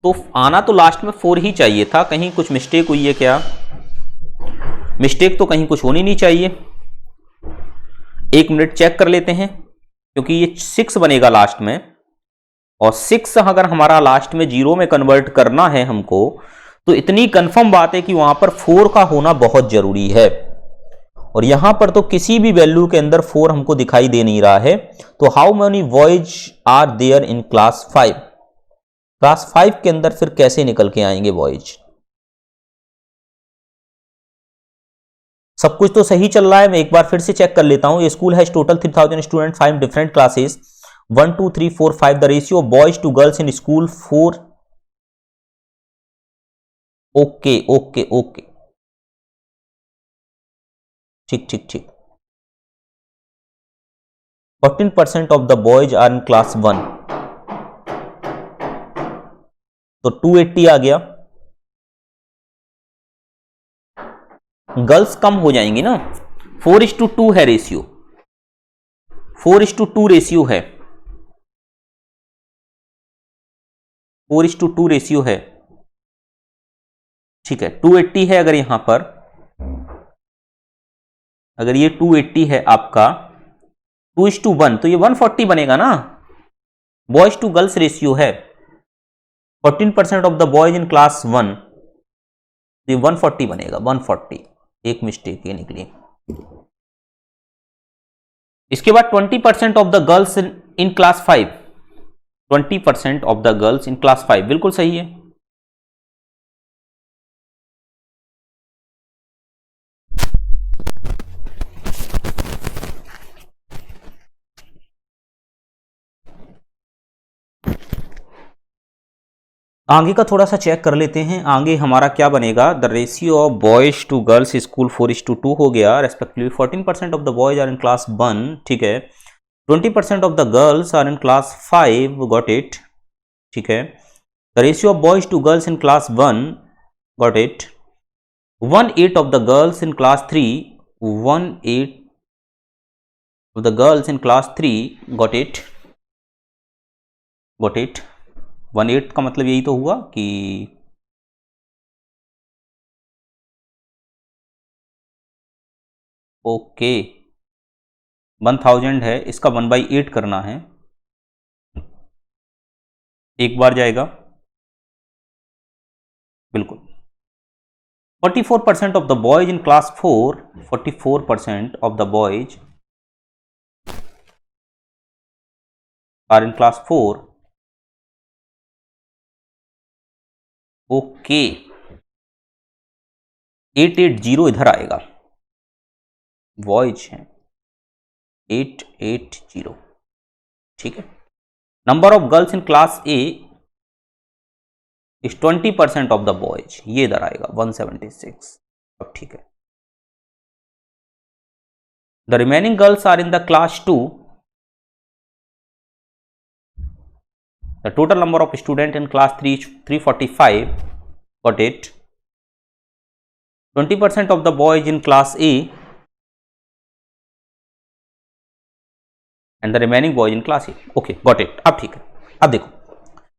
A: तो आना तो लास्ट में 4 ही चाहिए था, कहीं कुछ मिस्टेक हुई है क्या? मिस्टेक तो कहीं कुछ होनी नहीं चाहिए। 1 मिनट चेक कर लेते हैं, क्योंकि ये 6 बनेगा लास्ट में, और 6 अगर हमारा लास्ट में 0 में कन्वर्ट करना है हमको, तो इतनी कंफर्म बात है कि वहां पर 4 का होना बहुत जरूरी है, और यहां पर तो किसी भी वैल्यू के अंदर 4 हमको दिखाई दे नहीं रहा है। तो how many boys are there in class 5? Class 5 के अंदर फिर कैसे निकल के आएंगे बॉयज? सब कुछ तो सही चल रहा है, मैं एक बार फिर से चेक कर लेता हूं। ये school has total 3000 student, 5 different classes, 1 2 3 4 5। The ratio of boys to girls in school 4। Okay okay okay, ठीक ठीक ठीक। 14% of the boys are in class 1, तो 280 आ गया। गर्ल्स कम हो जाएंगी ना, 4:2 है रेशियो, 4:2 रेशियो है, 4:2 रेशियो है। ठीक है, 280 है। अगर यहां पर अगर ये 280 है आपका 2:1, तो ये 140 बनेगा ना। बॉयज टू गर्ल्स रेशियो है, 14% of the boys in class 1, तो ये 140 बनेगा, 140। एक मिस्टेक ये निकली। इसके बाद 20% of the girls in class 5, 20% of the girls in class 5 बिल्कुल सही है। आगे का थोड़ा सा चेक कर लेते हैं। आगे हमारा क्या बनेगा? The ratio of boys to girls school 4:2 हो गया respectively. 14% of the boys are in class 1, ठीक है। 20% of the girls are in class 5, got it, ठीक है। The ratio of boys to girls in class 1, got it. 1/8 of the girls in class 3, 1/8 of the girls in class 3, got it, got it. 1/8 का मतलब यही तो हुआ कि okay 1000 है, इसका 1/8 करना है। एक बार जाएगा, बिल्कुल। 44% of the boys in class 4, 44% of the boys are in class 4, okay. 880 इधर आएगा, बॉयज हैं 880, ठीक है। Number of girls in class A is 20% of the boys, ये इधर आएगा 176। अब ठीक है। The remaining girls are in the class 2, the total number of student in class 3 is 345, got it. 20% of the boys in class A and the remaining boys in class A, okay, got it. अब ठीक है। अब देखो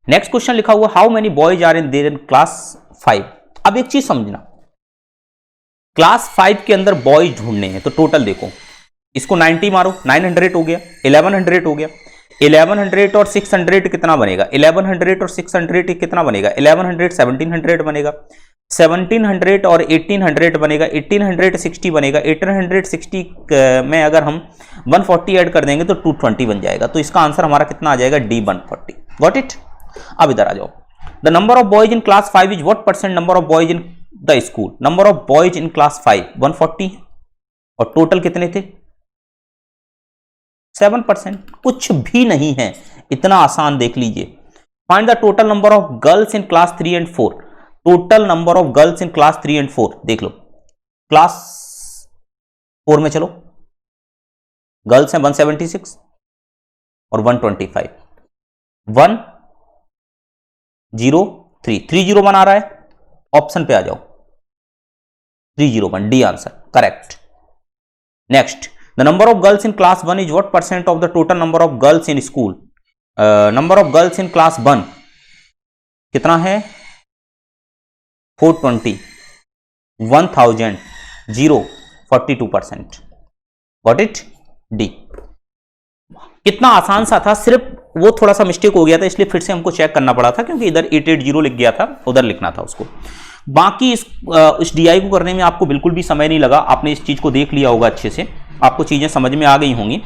A: next question लिखा हुआ how many boys are in there in class 5। अब एक चीज समझना, क्लास 5 के अंदर बॉयज ढूंढने हैं तो टोटल देखो, इसको 90 मारो, 900 हो गया, 1100 हो गया, 1100 और 600 कितना बनेगा, 1100 और 600 कितना बनेगा, 1100 1700 बनेगा, 1700 और 1800 बनेगा, 1860 बनेगा, 1860 में अगर हम 140 ऐड कर देंगे तो 220 बन जाएगा। तो इसका आंसर हमारा कितना आ जाएगा, डी 140। Got it. अब इधर आ जाओ, the number of boys in class 5 is what percent number of boys in the school. Number of boys in class 5 140 और टोटल कितने थे, 7%। कुछ भी नहीं है, इतना आसान, देख लीजिए। Find the total number of girls in class 3 and 4। Total number of girls in class 3 and 4 देख लो। क्लास 4 में चलो, गर्ल्स हैं 176 और 125, 103, 301 आ रहा है, ऑप्शन पे आ जाओ, 301, D answer correct. Next, the number of girls in class 1 is what percent of the total number of girls in school. Number of girls in class 1 कितना है, 420, 1000, 42%। Got it, D. कितना आसान सा था, सिर्फ वो थोड़ा सा मिस्टेक हो गया था, इसलिए फिर से हमको चेक करना पड़ा था, क्योंकि इधर 880 लिख गया था, उधर लिखना था उसको। बाकी इस डीआई को करने में आपको बिल्कुल भी समय नहीं लगा, आपने इस चीज को देख लिया होगा अच्छे से, आपको चीजें समझ में आ गई होंगी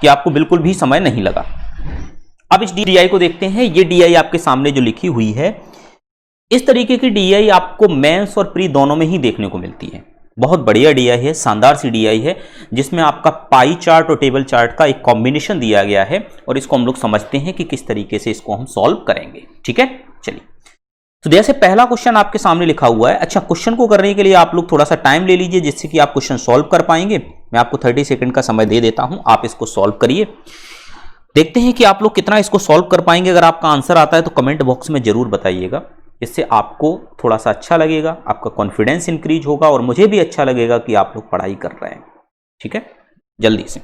A: कि आपको बिल्कुल भी समय नहीं लगा। अब इस डीआई को देखते हैं। ये डीआई आपके सामने जो लिखी हुई है, इस तरीके की डीआई आपको मेंस और प्री दोनों में ही देखने को मिलती है। बहुत बढ़िया डीआई है, शानदार सी डीआई है, जिसमें आपका पाई चार्ट और टेबल चार्ट का एक कॉम्बिनेशन दिया गया है, और इसको हम लोग समझते हैं कि किस तरीके से इसको हम सॉल्व करेंगे। ठीक है, चलिए। तो जैसे पहला क्वेश्चन आपके सामने लिखा हुआ है। अच्छा, क्वेश्चन को करने के लिए आप लोग थोड़ा सा टाइम ले लीजिए, जिससे कि आप क्वेश्चन सॉल्व कर पाएंगे। मैं आपको 30 सेकंड का समय दे देता हूं, आप इसको सॉल्व करिए। देखते हैं कि आप लोग कितना इसको सॉल्व कर पाएंगे। अगर आपका आंसर आता है तो कमेंट बॉक्स में जरूर बताइएगा, इससे आपको थोड़ा सा अच्छा लगेगा, आपका कॉन्फिडेंस इंक्रीज होगा, और मुझे भी अच्छा लगेगा कि आप लोग पढ़ाई कर रहे हैं। ठीक है, जल्दी से।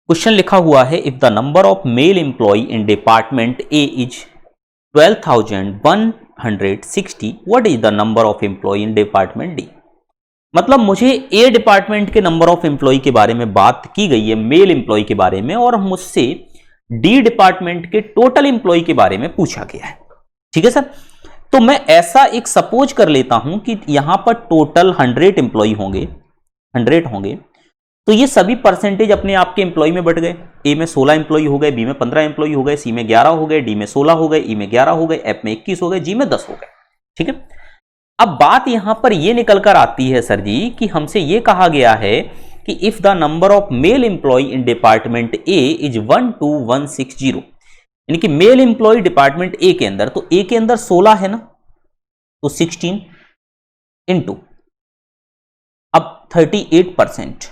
A: क्वेश्चन लिखा हुआ है, if the number of male employ in department A is 12,160, what is the number of employ in department D. मतलब मुझे ए डिपार्टमेंट के नंबर ऑफ एम्प्लॉय के बारे में बात की गई है, मेल एम्प्लॉय के बारे में, और मुझसे डी डिपार्टमेंट के टोटल एम्प्लॉय के बारे में पूछा गया है। ठीक है सर, तो मैं ऐसा एक सपोज कर लेता हूं कि यहां पर टोटल 100 एम्प्लॉय होंगे, 100 होंगे, तो ये सभी परसेंटेज अपने आप के एम्प्लॉय में बट गए। ए में 16 एम्प्लॉय हो गए, बी में 15 एम्प्लॉय हो गए, सी में 11 हो गए, डी में 16 हो गए, ई में 11 हो गए, एफ में 21 हो गए, जी में 10 हो गए। ठीक है, अब बात यहां पर यह निकल कर आती है सर जी कि हमसे यह कहा गया है कि if the number of male employ in department A is 12,160, यानी कि मेल एम्प्लॉय डिपार्टमेंट ए के अंदर, तो ए के अंदर 16 है ना, तो 16 इंटू अब 38%,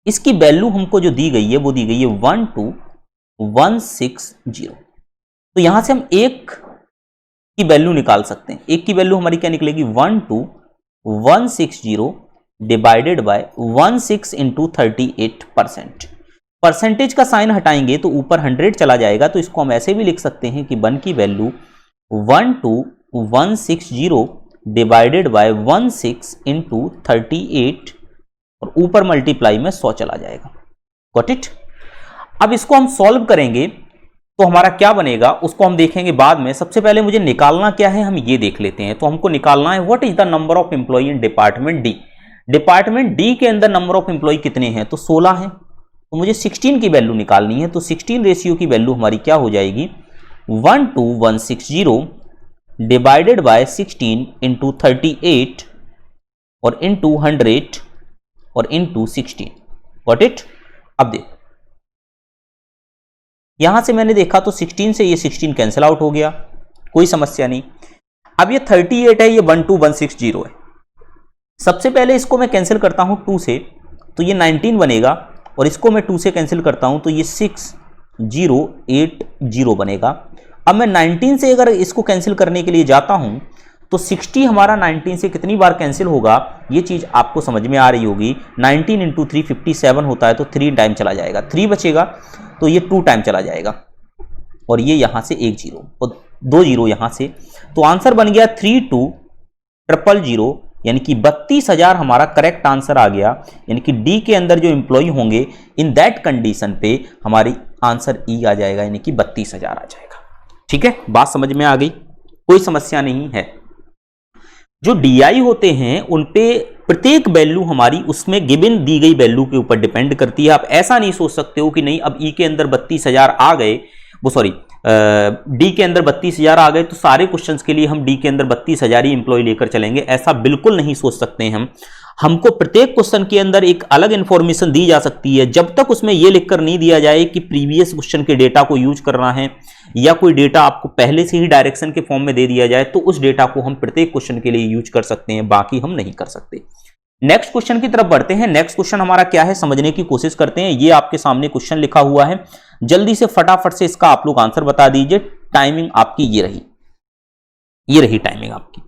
A: इसकी वैल्यू हमको जो दी गई है वो दी गई है 12,160। तो यहां से हम एक की वैल्यू निकाल सकते हैं। एक की वैल्यू हमारी क्या निकलेगी, 12,160 डिवाइडेड बाय 16 इंटू 38%। परसेंटेज का साइन हटाएंगे तो ऊपर 100 चला जाएगा, तो इसको हम ऐसे भी लिख सकते हैं कि 1 की वैल्यू 12,160 डिवाइडेड बाय 16 इंटू 38, और ऊपर मल्टीप्लाई में 100 चला जाएगा। Got it. अब इसको हम सॉल्व करेंगे तो हमारा क्या बनेगा उसको हम देखेंगे बाद में। सबसे पहले मुझे निकालना क्या है हम ये देख लेते हैं। तो हमको निकालना है what is the number of employ in department D. Department D के अंदर नंबर ऑफ एम्प्लॉय कितने हैं, तो 16 है, तो मुझे 16 की वैल्यू निकालनी है। तो 16 रेशियो की वैल्यू हमारी क्या हो जाएगी, 12,160 डिवाइडेड बाय 16 इंटू 38 और इंटू 100 और इंटू 16। Got it. अब देखो यहां से मैंने देखा तो 16 से ये 16 कैंसिल आउट हो गया, कोई समस्या नहीं। अब ये 38 है, ये 12,160 है। सबसे पहले इसको मैं कैंसिल करता हूं 2 से, तो ये 19 बनेगा, और इसको मैं 2 से कैंसिल करता हूं तो ये 6080 बनेगा। अब मैं 19 से अगर इसको कैंसिल करने के लिए जाता हूं तो 60 हमारा 19 से कितनी बार कैंसिल होगा, ये चीज आपको समझ में आ रही होगी। 19 इंटू 3 57 होता है, तो 3 टाइम चला जाएगा, 3 बचेगा। तो ये 2 टाइम चला जाएगा और ये यहां से 1 जीरो और 2 जीरो यहां से, तो आंसर बन गया 32,000, यानी कि 32,000 हमारा करेक्ट आंसर आ गया। यानी कि डी के अंदर जो एम्प्लॉय होंगे इन दैट कंडीशन पे हमारी आंसर ई आ जाएगा, यानी कि 32,000 आ जाएगा। ठीक है, बात समझ में आ गई, कोई समस्या नहीं है। जो डीआई होते हैं उन पे प्रत्येक वैल्यू हमारी उसमें गिवन दी गई वैल्यू के ऊपर डिपेंड करती है। आप ऐसा नहीं सोच सकते हो कि नहीं अब ई के अंदर 32,000 आ गए, वो सॉरी डी के अंदर 32,000 आ गए तो सारे क्वेश्चंस के लिए हम डी के अंदर 32,000 ही इंप्लॉय लेकर चलेंगे, ऐसा बिल्कुल नहीं सोच सकते हैं। हमको प्रत्येक क्वेश्चन के अंदर एक अलग इंफॉर्मेशन दी जा सकती है। जब तक उसमें यह लिखकर नहीं दिया जाए कि प्रीवियस क्वेश्चन के डेटा को यूज करना है या कोई डेटा आपको पहले से ही डायरेक्शन के फॉर्म में दे दिया जाए, तो उस डेटा को हम प्रत्येक क्वेश्चन के लिए यूज कर सकते हैं, बाकी हम नहीं कर सकते। नेक्स्ट क्वेश्चन की तरफ बढ़ते हैं। नेक्स्ट क्वेश्चन हमारा क्या है समझने की कोशिश करते हैं। ये आपके सामने क्वेश्चन लिखा हुआ है, जल्दी से फटाफट से इसका आप लोग आंसर बता दीजिए। टाइमिंग आपकी ये रही टाइमिंग आपकी।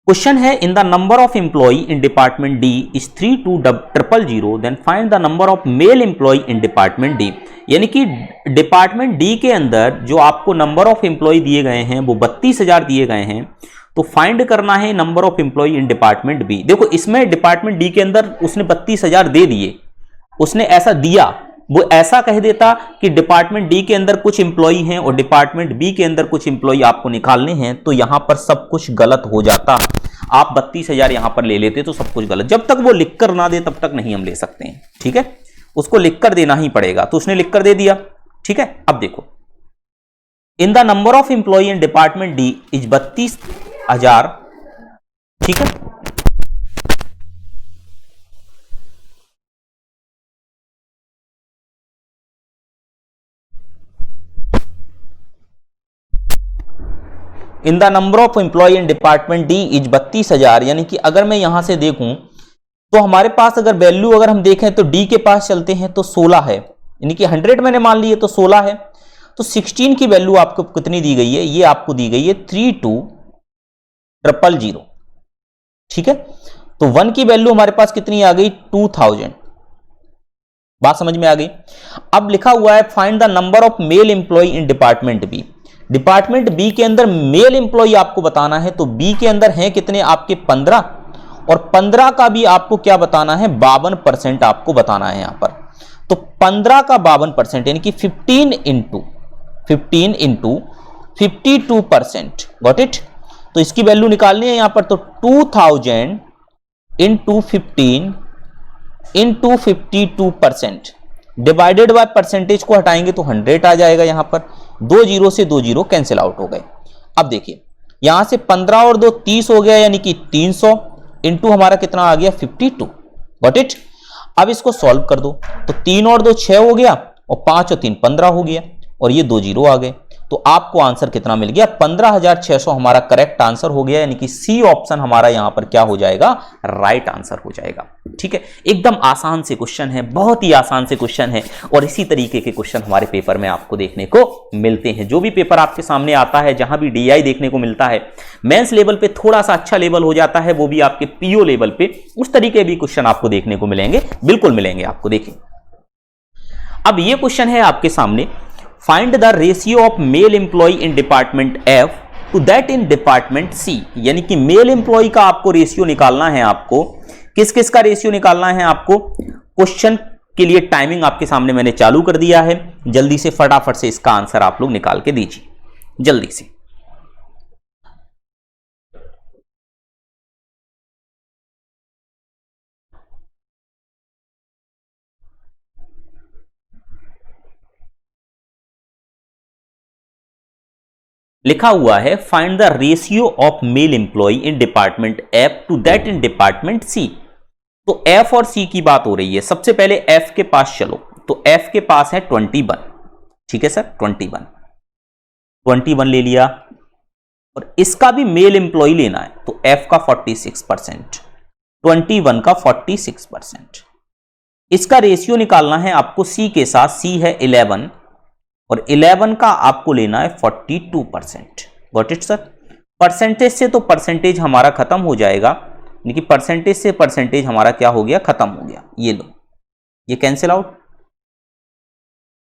A: क्वेश्चन है, in the number of employ in department D is 32,000, then find the number of male employ in department D. यानी कि डिपार्टमेंट डी के अंदर जो आपको नंबर ऑफ एम्प्लॉय दिए गए हैं वो 32,000 दिए गए हैं, तो फाइंड करना है number of employ in department B. देखो इसमें डिपार्टमेंट डी के अंदर उसने 32,000 दे दिए, उसने ऐसा दिया, वो ऐसा कह देता कि डिपार्टमेंट डी के अंदर कुछ एम्प्लॉय हैं और डिपार्टमेंट बी के अंदर कुछ एम्प्लॉय आपको निकालने हैं, तो यहां पर सब कुछ गलत हो जाता। आप 32,000 यहां पर ले लेते तो सब कुछ गलत। जब तक वो लिखकर ना दे तब तक नहीं हम ले सकते हैं। ठीक है, उसको लिखकर देना ही पड़ेगा, तो उसने लिखकर दे दिया। ठीक है, अब देखो, in the number of employ in department D is 32,000। ठीक है, in the number of employ in department D is 32,000। यानी कि अगर मैं यहां से देखूं तो हमारे पास अगर वैल्यू अगर हम देखें तो डी के पास चलते हैं तो 16 है, यानी कि 100 मैंने मान लिए तो 16 है, तो 16 की वैल्यू आपको कितनी दी गई है, ये आपको दी गई है 32,000। ठीक है, तो 1 की वैल्यू हमारे पास कितनी आ गई 2000। बात समझ में आ गई। अब लिखा हुआ है find the number of male employ in department B. Department B के अंदर मेल एम्प्लॉय आपको बताना है, तो बी के अंदर है कितने आपके 15, और 15 का भी आपको क्या बताना है 52% आपको बताना है यहां पर। तो 15 का 52% यानी कि 15 इंटू 52%। Got it. तो इसकी वैल्यू निकालनी है यहां पर, तो 2000 into 15 into 52% divided by percentage को हटाएंगे तो 100 आ जाएगा। यहां पर 2 जीरो से 2 जीरो कैंसिल आउट हो गए। अब देखिए यहां से 15 और 2 30 हो गया, यानी कि 300 इंटू हमारा कितना आ गया 52। Got it. अब इसको सॉल्व कर दो, तो 3 और 2 6 हो गया और 5 और 3 15 हो गया और ये 2 जीरो आ गए, तो आपको आंसर कितना मिल गया 15,600 हमारा करेक्ट आंसर हो गया। यानी कि सी ऑप्शन हमारा यहां पर क्या हो जाएगा राइट आंसर हो जाएगा। ठीक है, एकदम आसान से क्वेश्चन है, बहुत ही आसान से क्वेश्चन है, और इसी तरीके के क्वेश्चन हमारे पेपर में आपको देखने को मिलते हैं। जो भी पेपर आपके सामने आता है, जहां भी डीआई देखने को मिलता है, मेंस लेवल पे थोड़ा सा अच्छा लेवल हो जाता है, वो भी आपके पीओ लेवल पे उस तरीके भी क्वेश्चन आपको देखने को मिलेंगे, बिल्कुल मिलेंगे आपको। देखिए अब ये क्वेश्चन है आपके सामने, find the ratio of male employ in department F to that in department C. यानी कि मेल एम्प्लॉय का आपको रेशियो निकालना है, आपको किस किस का रेशियो निकालना है आपको। क्वेश्चन के लिए टाइमिंग आपके सामने मैंने चालू कर दिया है, जल्दी से फटाफट से इसका आंसर आप लोग निकाल के दीजिए जल्दी से। लिखा हुआ है find the ratio of male employ in department F to that in department C. तो एफ और सी की बात हो रही है। सबसे पहले एफ के पास चलो, तो एफ के पास है 21। ठीक है सर, 21 ले लिया, और इसका भी मेल एम्प्लॉय लेना है, तो एफ का 46%, 21 का 46%। इसका रेशियो निकालना है आपको सी के साथ, सी है 11 और 11 का आपको लेना है 42%। Got it sir. परसेंटेज से तो परसेंटेज हमारा खत्म हो जाएगा, यानी कि परसेंटेज से परसेंटेज हमारा क्या हो गया खत्म हो गया। ये लो, ये कैंसिल आउट,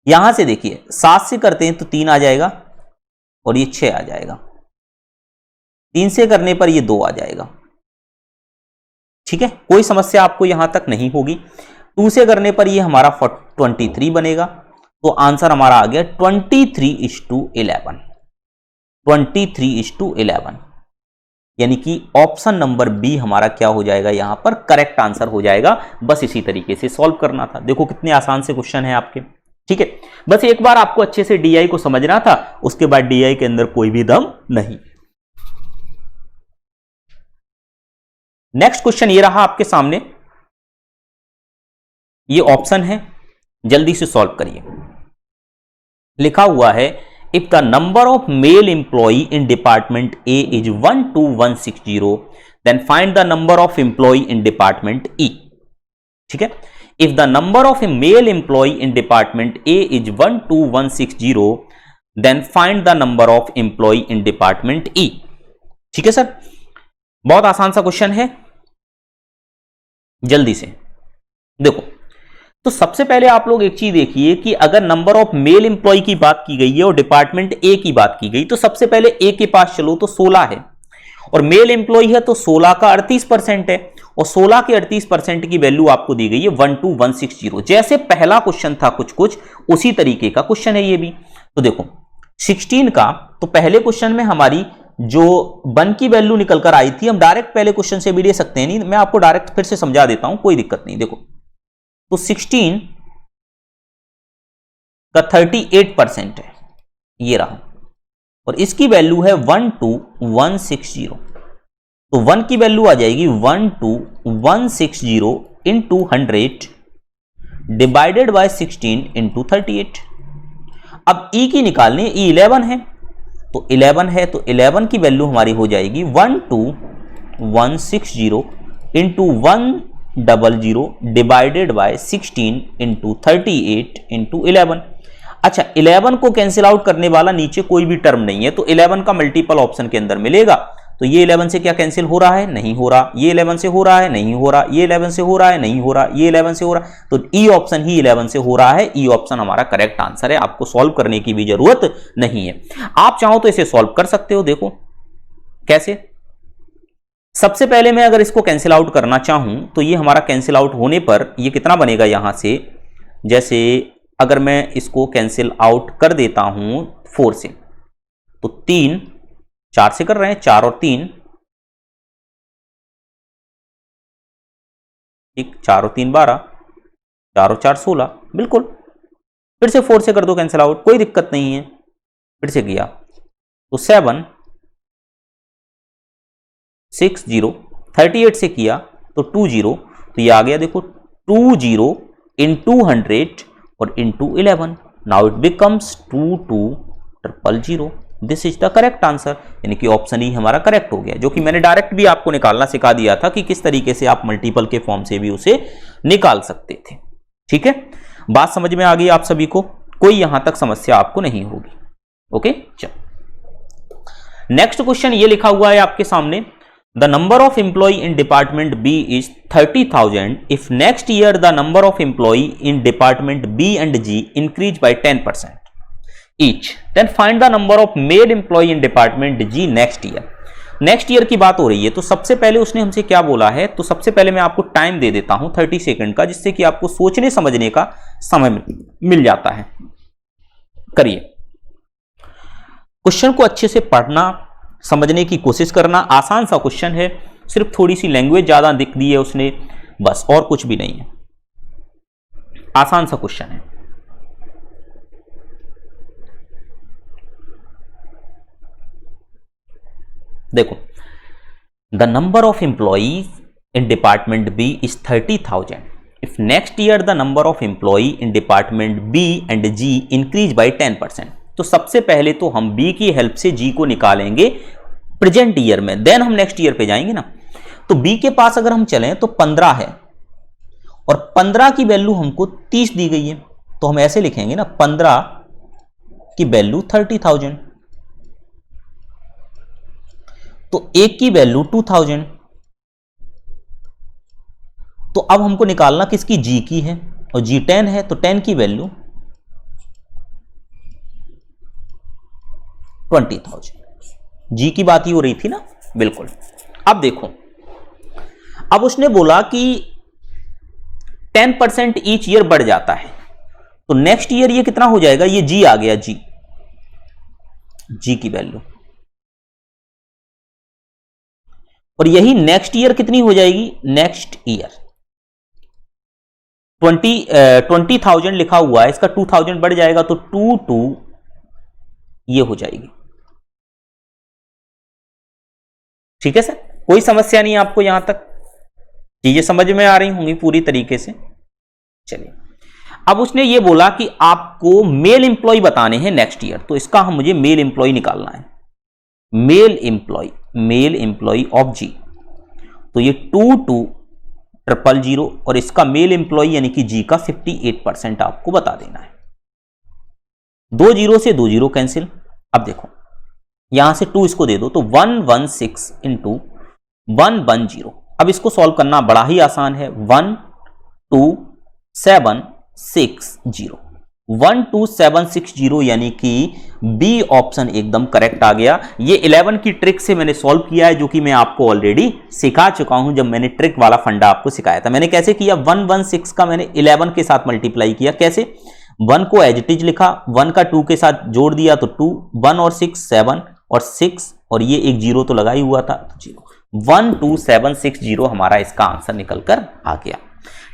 A: यहां से देखिए 7 से करते हैं तो 3 आ जाएगा और ये 6 आ जाएगा, 3 से करने पर ये 2 आ जाएगा। ठीक है, कोई समस्या आपको यहां तक नहीं होगी। 2 से करने पर ये हमारा 23 बनेगा, तो आंसर हमारा आ गया 23:11, 23:11, यानी कि ऑप्शन नंबर बी हमारा क्या हो जाएगा, यहां पर करेक्ट आंसर हो जाएगा। बस इसी तरीके से सॉल्व करना था। देखो कितने आसान से क्वेश्चन है आपके। ठीक है, बस एक बार आपको अच्छे से डीआई को समझना था, उसके बाद डीआई के अंदर कोई भी दम नहीं। नेक्स्ट क्वेश्चन ये रहा आपके सामने, ये ऑप्शन है, जल्दी से सॉल्व करिए। लिखा हुआ है if the number of male employee in department A is 12160 then find the number of employee in department E. ठीक है, if the number of a male employee in department A is 12160 then find the number of employee in department E. ठीक है sir, बहुत आसान सा question है, जल्दी से देखो। तो सबसे पहले आप लोग एक चीज देखिए कि अगर नंबर ऑफ मेल एम्प्लॉय की बात की गई है और डिपार्टमेंट ए की बात की गई, तो सबसे पहले ए के पास चलो तो 16 है और मेल एम्प्लॉय है तो 16 का 38% है और 16 के 38% की वैल्यू आपको दी गई है 12160। जैसे पहला क्वेश्चन था कुछ कुछ उसी तरीके का क्वेश्चन है ये भी। तो देखो 16 का, तो पहले क्वेश्चन में हमारी जो 1 की वैल्यू निकल कर आई थी, हम डायरेक्ट पहले क्वेश्चन से भी ले सकते हैं, नहीं मैं आपको डायरेक्ट फिर से समझा देता हूं, कोई दिक्कत नहीं। देखो तो 16 का 38% है, ये रहा, और इसकी वैल्यू है 12160। तो 1 की वैल्यू आ जाएगी 12160 इंटू 100 डिवाइडेड बाय 16 इंटू 38। अब ई की निकालनी, ई 11 है, तो 11 है तो 11 की वैल्यू हमारी हो जाएगी 12160 into 100 divided by 16 into 38 into 11। अच्छा, 11 को कैंसिल आउट करने वाला नीचे कोई भी टर्म नहीं है, तो 11 का मल्टीपल ऑप्शन के अंदर मिलेगा। तो ये 11 से क्या कैंसिल हो रहा है, नहीं हो रहा, ये 11 से हो रहा है, नहीं हो रहा, ये 11 से हो रहा है, नहीं हो रहा, ये 11 से हो रहा है, तो ई ऑप्शन ही 11 से हो रहा है। ई ऑप्शन हमारा करेक्ट आंसर है, आपको सॉल्व करने की भी जरूरत नहीं है। आप चाहो तो इसे सॉल्व कर सकते हो। देखो कैसे, सबसे पहले मैं अगर इसको कैंसिल आउट करना चाहूं तो ये हमारा कैंसिल आउट होने पर ये कितना बनेगा, यहां से जैसे अगर मैं इसको कैंसिल आउट कर देता हूं 4 से, तो 3 4 से कर रहे हैं, 4 और 3, ठीक, 4 और 3 12, 4 और 4 16, बिल्कुल। फिर से 4 से कर दो कैंसिल आउट, कोई दिक्कत नहीं है। फिर से किया तो 7 6 0, 38 से किया तो 2 0, तो ये आ गया देखो 2 0 इंटू 100 और into 11, now it becomes 2200। This is the correct answer, यानी कि ऑप्शन ई हमारा करेक्ट हो गया, जो कि मैंने डायरेक्ट भी आपको निकालना सिखा दिया था कि किस तरीके से आप मल्टीपल के फॉर्म से भी उसे निकाल सकते थे। ठीक है, बात समझ में आ गई आप सभी को, कोई यहां तक समस्या आपको नहीं होगी। ओके, चलो नेक्स्ट क्वेश्चन ये लिखा हुआ है आपके सामने, the number of employee in department B is 30,000 if next year the number of employee in department B and G increase by 10% each, then find the number of male employee in department G next year। Next year की बात हो रही है, तो सबसे पहले उसने हमसे क्या बोला है, तो सबसे पहले मैं आपको टाइम दे देता हूं 30 सेकंड का, जिससे कि आपको सोचने समझने का समय मिल जाता है। करिए, क्वेश्चन को अच्छे से पढ़ना समझने की कोशिश करना। आसान सा क्वेश्चन है, सिर्फ थोड़ी सी लैंग्वेज ज्यादा दिख दी है उसने, बस, और कुछ भी नहीं है, आसान सा क्वेश्चन है। देखो, the number of employees in department B is 30,000 if next year the number of employee in department B and G increase by 10%। तो सबसे पहले तो हम बी की हेल्प से जी को निकालेंगे प्रेजेंट ईयर में, देन हम नेक्स्ट ईयर पे जाएंगे ना। तो बी के पास अगर हम चलें तो 15 है और 15 की वैल्यू हमको 30 दी गई है, तो हम ऐसे लिखेंगे ना, 15 की वैल्यू 30,000, तो एक की वैल्यू 2000। तो अब हमको निकालना किसकी, जी की है, और जी 10 है, तो 10 की वैल्यू 20,000। जी की बात ही हो रही थी ना, बिल्कुल। अब देखो, अब उसने बोला कि 10% ईच ईयर बढ़ जाता है, तो नेक्स्ट ईयर ये कितना हो जाएगा, ये जी आ गया, जी की वैल्यू, और यही नेक्स्ट ईयर कितनी हो जाएगी, नेक्स्ट ईयर 20,000 लिखा हुआ है, इसका 2,000 बढ़ जाएगा तो 2 ये हो जाएगी। ठीक है सर, कोई समस्या नहीं है आपको, यहां तक चीजें समझ में आ रही होंगी पूरी तरीके से। चलिए, अब उसने ये बोला कि आपको मेल एम्प्लॉय बताने हैं नेक्स्ट ईयर, तो इसका हम मुझे मेल एम्प्लॉय निकालना है, मेल एम्प्लॉय ऑफ जी, तो ये 22,000 और इसका मेल एम्प्लॉय यानी कि जी का 58% आपको बता देना है। 2 जीरो से 2 जीरो कैंसिल। अब देखो, यहां से 2 इसको दे दो तो 116 इंटू 110। अब इसको सॉल्व करना बड़ा ही आसान है, 12760, 12760 यानी कि बी ऑप्शन एकदम करेक्ट आ गया। ये 11 की ट्रिक से मैंने सॉल्व किया है, जो कि मैं आपको ऑलरेडी सिखा चुका हूं जब मैंने ट्रिक वाला फंडा आपको सिखाया था। मैंने कैसे किया, 116 का मैंने 11 के साथ मल्टीप्लाई किया। कैसे, 1 को एज इट इज लिखा, 1 का 2 के साथ जोड़ दिया तो 2, 1 और 6 7 और 6 और ये एक जीरो तो लगा ही हुआ था, तो 0, 12760 हमारा इसका आंसर निकलकर आ गया।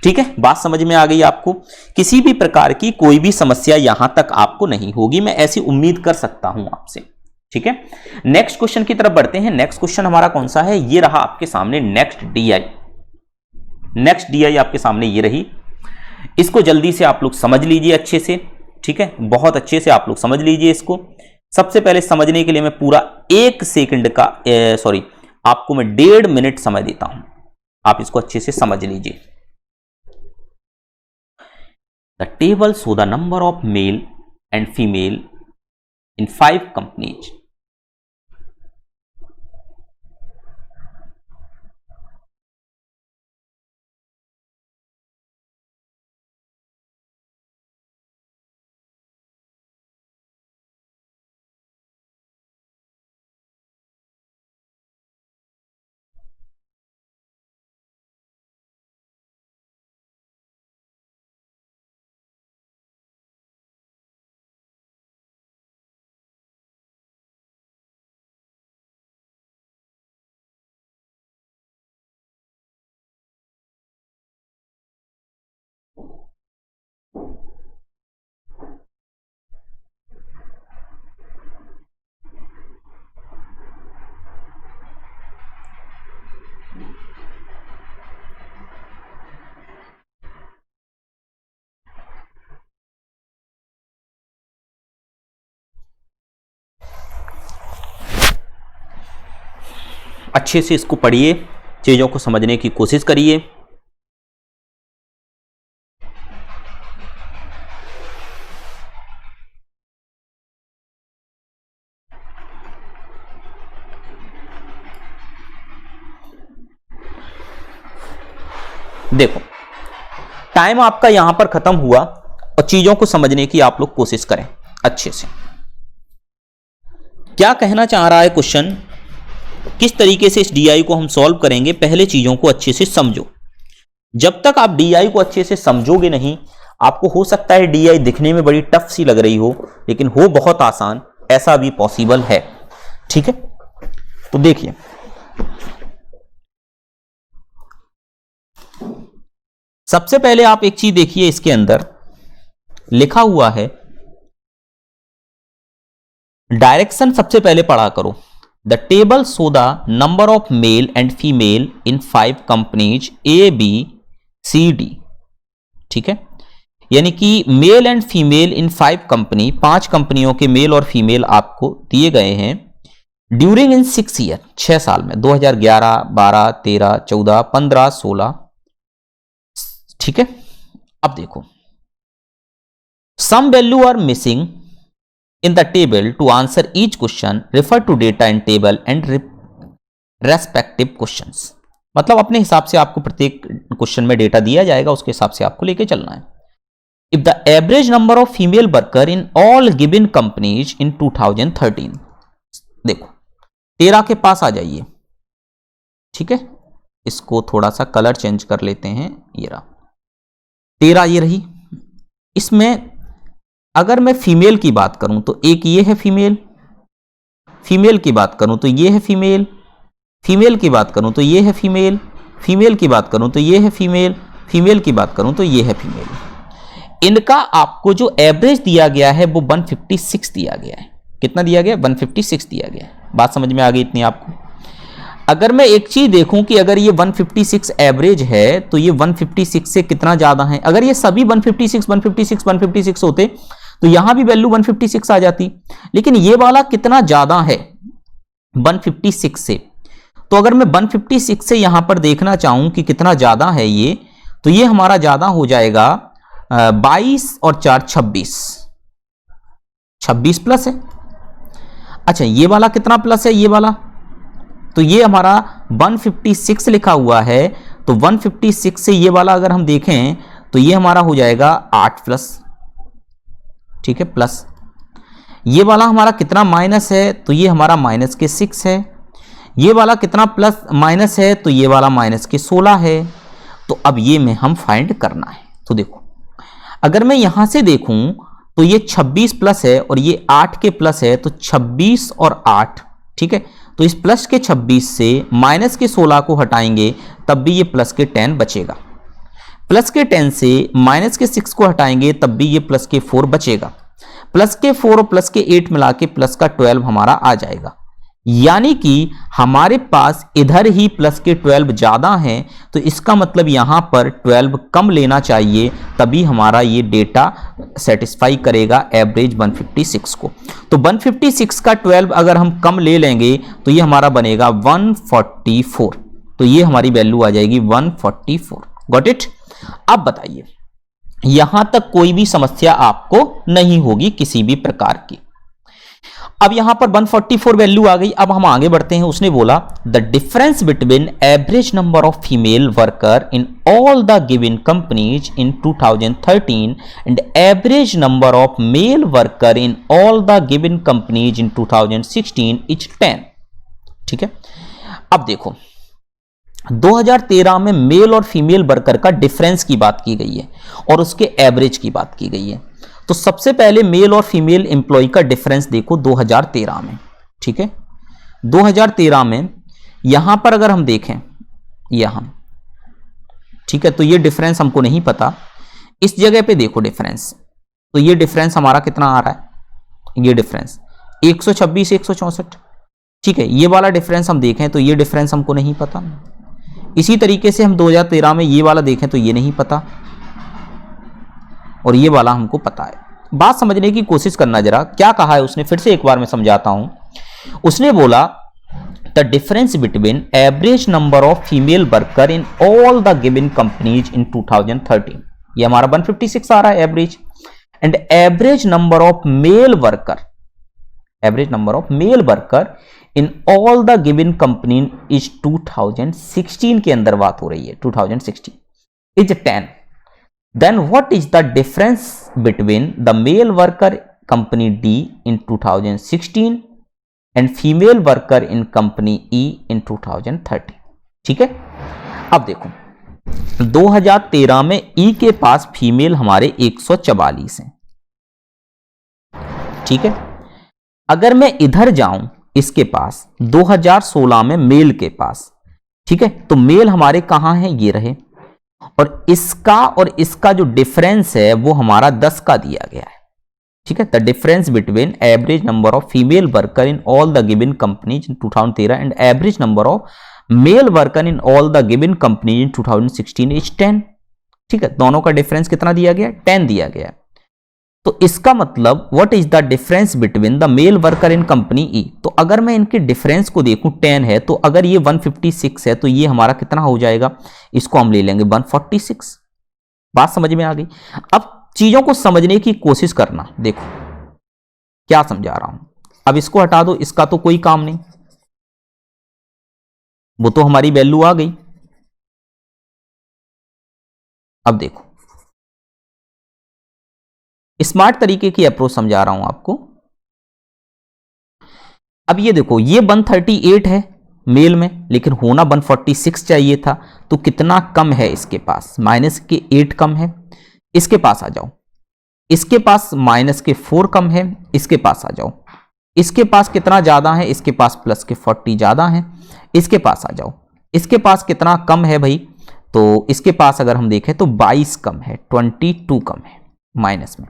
A: ठीक है, बात समझ में आ गई आपको। किसी भी प्रकार की कोई भी समस्या यहां तक आपको नहीं होगी, मैं ऐसी उम्मीद कर सकता हूं आपसे। ठीक है, नेक्स्ट क्वेश्चन की तरफ बढ़ते हैं। नेक्स्ट क्वेश्चन हमारा कौन सा है, ये रहा आपके सामने नेक्स्ट डीआई आपके सामने ये रही। इसको जल्दी से आप लोग समझ लीजिए अच्छे से। ठीक है, बहुत अच्छे से आप लोग समझ लीजिए इसको। सबसे पहले समझने के लिए मैं पूरा 1 सेकंड का आपको मैं 1.5 मिनट समय देता हूं, आप इसको अच्छे से समझ लीजिए। The table show the number of male and female in 5 companies. अच्छे से इसको पढ़िए, चीजों को समझने की कोशिश करिए। देखो, टाइम आपका यहां पर खत्म हुआ और चीजों को समझने की आप लोग कोशिश करें अच्छे से। क्या कहना चाह रहा है क्वेश्चन, किस तरीके से इस डीआई को हम सॉल्व करेंगे, पहले चीजों को अच्छे से समझो। जब तक आप डीआई को अच्छे से समझोगे नहीं, आपको हो सकता है डीआई दिखने में बड़ी टफ सी लग रही हो, लेकिन हो बहुत आसान, ऐसा भी पॉसिबल है। ठीक है, तो देखिए, सबसे पहले आप एक चीज देखिए, इसके अंदर लिखा हुआ है डायरेक्शन, सबसे पहले पढ़ा करो। The table show the number of mail and female in 5 companies ABCD। ठीक है, यानी कि mail and female in 5 company, 5 कंपनियों के मेल और फीमेल आपको दिए गए हैं ड्यूरिंग इन 6 ईयर, 6 साल में, 2011, 12, 13, 14, 15, 16। ठीक है, अब देखो, some value are missing in the table to answer each question, refer to data in table and respective questions। मतलब अपने हिसाब से आपको प्रत्येक क्वेश्चन में डेटा दिया जाएगा, उसके हिसाब से आपको लेके चलना है। If the average number of female worker in all given companies in 2013, देखो 13 के पास आ जाइए, ठीक है, इसको थोड़ा सा कलर चेंज कर लेते हैं, ये रहा 13, ये रही। इसमें अगर मैं फीमेल की बात करूं तो एक ये है फीमेल, फीमेल की बात करूं तो ये है फीमेल, फीमेल की बात करूं तो ये है फीमेल, फीमेल की बात करूं तो ये है फीमेल, फीमेल की बात करूं तो ये है फीमेल। इनका आपको जो एवरेज दिया गया है वो 156 दिया गया है। कितना दिया गया? 156 दिया गया है। बात समझ में आ गई इतनी आपको? अगर मैं एक चीज देखूं कि अगर ये 156 एवरेज है तो ये 156 से कितना ज्यादा है। अगर ये सभी 156 होते तो यहां भी वैल्यू 156 आ जाती, लेकिन ये वाला कितना ज्यादा है 156 से। तो अगर मैं 156 से यहां पर देखना चाहूं कि कितना ज्यादा है ये, तो ये हमारा ज्यादा हो जाएगा 22 और 4 26, 26 प्लस है। अच्छा ये वाला कितना प्लस है? ये वाला तो ये हमारा 156 लिखा हुआ है, तो 156 से ये वाला अगर हम देखें तो ये हमारा हो जाएगा 8 प्लस, ठीक है, प्लस। ये वाला हमारा कितना माइनस है? तो ये हमारा माइनस के 6 है। ये वाला कितना प्लस माइनस है? तो ये वाला माइनस के 16 है। तो अब ये में हम फाइंड करना है। तो देखो अगर मैं यहां से देखूं तो ये 26 प्लस है और ये 8 के प्लस है, तो 26 और 8, ठीक है। तो इस प्लस के 26 से माइनस के 16 को हटाएंगे तब भी ये प्लस के 10 बचेगा। प्लस के 10 से माइनस के 6 को हटाएंगे तब भी ये प्लस के 4 बचेगा। प्लस के 4 और प्लस के 8 मिला के प्लस का 12 हमारा आ जाएगा। यानी कि हमारे पास इधर ही प्लस के 12 ज्यादा हैं, तो इसका मतलब यहां पर 12 कम लेना चाहिए, तभी हमारा ये डेटा सेटिस्फाई करेगा एवरेज 156 को। तो 156 का 12 अगर हम कम ले लेंगे तो ये हमारा बनेगा 144। तो ये हमारी वैल्यू आ जाएगी 144। Got it? अब बताइए, यहां तक कोई भी समस्या आपको नहीं होगी किसी भी प्रकार की। अब यहां पर 144 वैल्यू आ गई। अब हम आगे बढ़ते हैं। उसने बोला the difference between average number of female worker in all the given companies in 2013 and average number of mail worker in all the given companies in 2016 is 10। ठीक है, अब देखो 2013 में मेल और फीमेल वर्कर का डिफरेंस की बात की गई है और उसके एवरेज की बात की गई है। तो सबसे पहले मेल और फीमेल एम्प्लॉय का डिफरेंस देखो 2013 में। ठीक है, 2013 में यहां पर अगर हम देखें यहां, ठीक है, तो ये डिफरेंस हमको नहीं पता। इस जगह पे देखो डिफरेंस, तो ये डिफरेंस हमारा कितना आ रहा है? ये डिफरेंस 126 164। ठीक है, ये वाला डिफरेंस हम देखें तो ये डिफरेंस हमको नहीं पता। इसी तरीके से हम 2013 में ये वाला देखें तो ये नहीं पता और ये वाला हमको पता है। बात समझने की कोशिश करना जरा, क्या कहा है उसने, फिर से एक बार मैं समझाता हूं। उसने बोला the difference between average number of female worker in all the given companies in 2013, ये हमारा 156 आ रहा है average, and average number of mail worker, average number of mail worker in all the given company is 2016 के अंदर बात हो रही है, 2016 is 10। Then what is the difference between the male worker company D in 2016 and female worker in company E in 2013? ठीक है, अब देखो 2013 में E के पास फीमेल हमारे 144 हैं। ठीक है, अगर मैं इधर जाऊं इसके पास 2016 में मेल के पास, ठीक है, तो मेल हमारे कहां हैं? ये रहे, और इसका जो डिफरेंस है वो हमारा 10 का दिया गया है। ठीक है, the difference between average number of female worker in all the given companies in 2013 and average number of mail worker in all the given companies in 2016 is 10। ठीक है, दोनों का डिफरेंस कितना दिया गया? 10 दिया गया। तो इसका मतलब what is the difference between the male worker in company E. तो अगर मैं इनके डिफरेंस को देखूं 10 है, तो अगर ये 156 है तो ये हमारा कितना हो जाएगा? इसको हम ले लेंगे 146। बात समझ में आ गई? अब चीजों को समझने की कोशिश करना, देखो क्या समझा रहा हूं। अब इसको हटा दो, इसका तो कोई काम नहीं, वो तो हमारी वैल्यू आ गई। अब देखो स्मार्ट तरीके की अप्रोच समझा रहा हूं आपको। अब ये देखो, ये 138 है मेल में, लेकिन होना 146 चाहिए था, तो कितना कम है इसके पास, माइनस के 8 कम है। इसके पास आ जाओ, इसके पास माइनस के 4 कम है, इसके पास आ जाओ, इसके पास कितना ज्यादा है, इसके पास प्लस के 40 ज्यादा है। इसके पास आ जाओ, इसके पास कितना कम है भाई, तो इसके पास अगर हम देखें तो 22 कम है, 22 कम है माइनस में,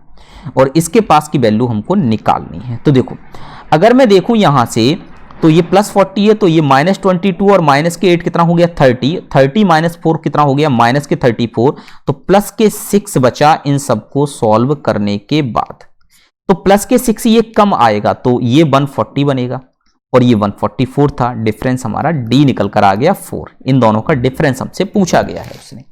A: और इसके पास की वैल्यू हमको निकालनी है। तो देखो, अगर मैं देखूं यहां से, तो ये प्लस 40 है, तो ये माइनस 22 और माइनस के 8 कितना हो गया 30, 30 माइनस 4 कितना हो गया माइनस के 34, तो प्लस के 6 बचा इन सबको सॉल्व करने के बाद। तो प्लस के 6 ये कम आएगा, तो ये 140 बनेगा, और ये 144 था। डिफरेंस हमारा डी निकल कर आ गया 4। इन दोनों का डिफरेंस हमसे पूछा गया है उसने।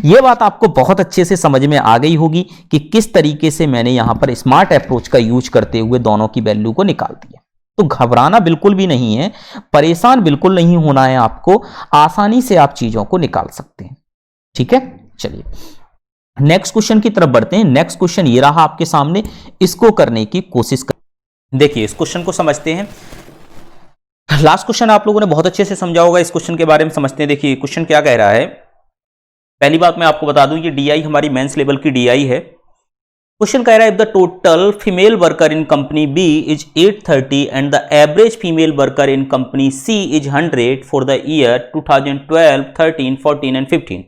A: ये बात आपको बहुत अच्छे से समझ में आ गई होगी कि किस तरीके से मैंने यहां पर स्मार्ट अप्रोच का यूज करते हुए दोनों की वैल्यू को निकाल दिया। तो घबराना बिल्कुल भी नहीं है, परेशान बिल्कुल नहीं होना है आपको, आसानी से आप चीजों को निकाल सकते हैं। ठीक है, चलिए नेक्स्ट क्वेश्चन की तरफ बढ़ते हैं। नेक्स्ट क्वेश्चन ये रहा आपके सामने, इसको करने की कोशिश कर। देखिए इस क्वेश्चन को समझते हैं। लास्ट क्वेश्चन आप लोगों ने बहुत अच्छे से समझा होगा, इस क्वेश्चन के बारे में समझते हैं। देखिए क्वेश्चन क्या कह रहा है। पहली बात मैं आपको बता दूं, ये डीआई हमारी मेंस लेवल की डीआई है। क्वेश्चन कह रहा है, if the total female worker in company B is 830 and the average female worker in company C is 100 for the year 2012, 13, 14 and 15।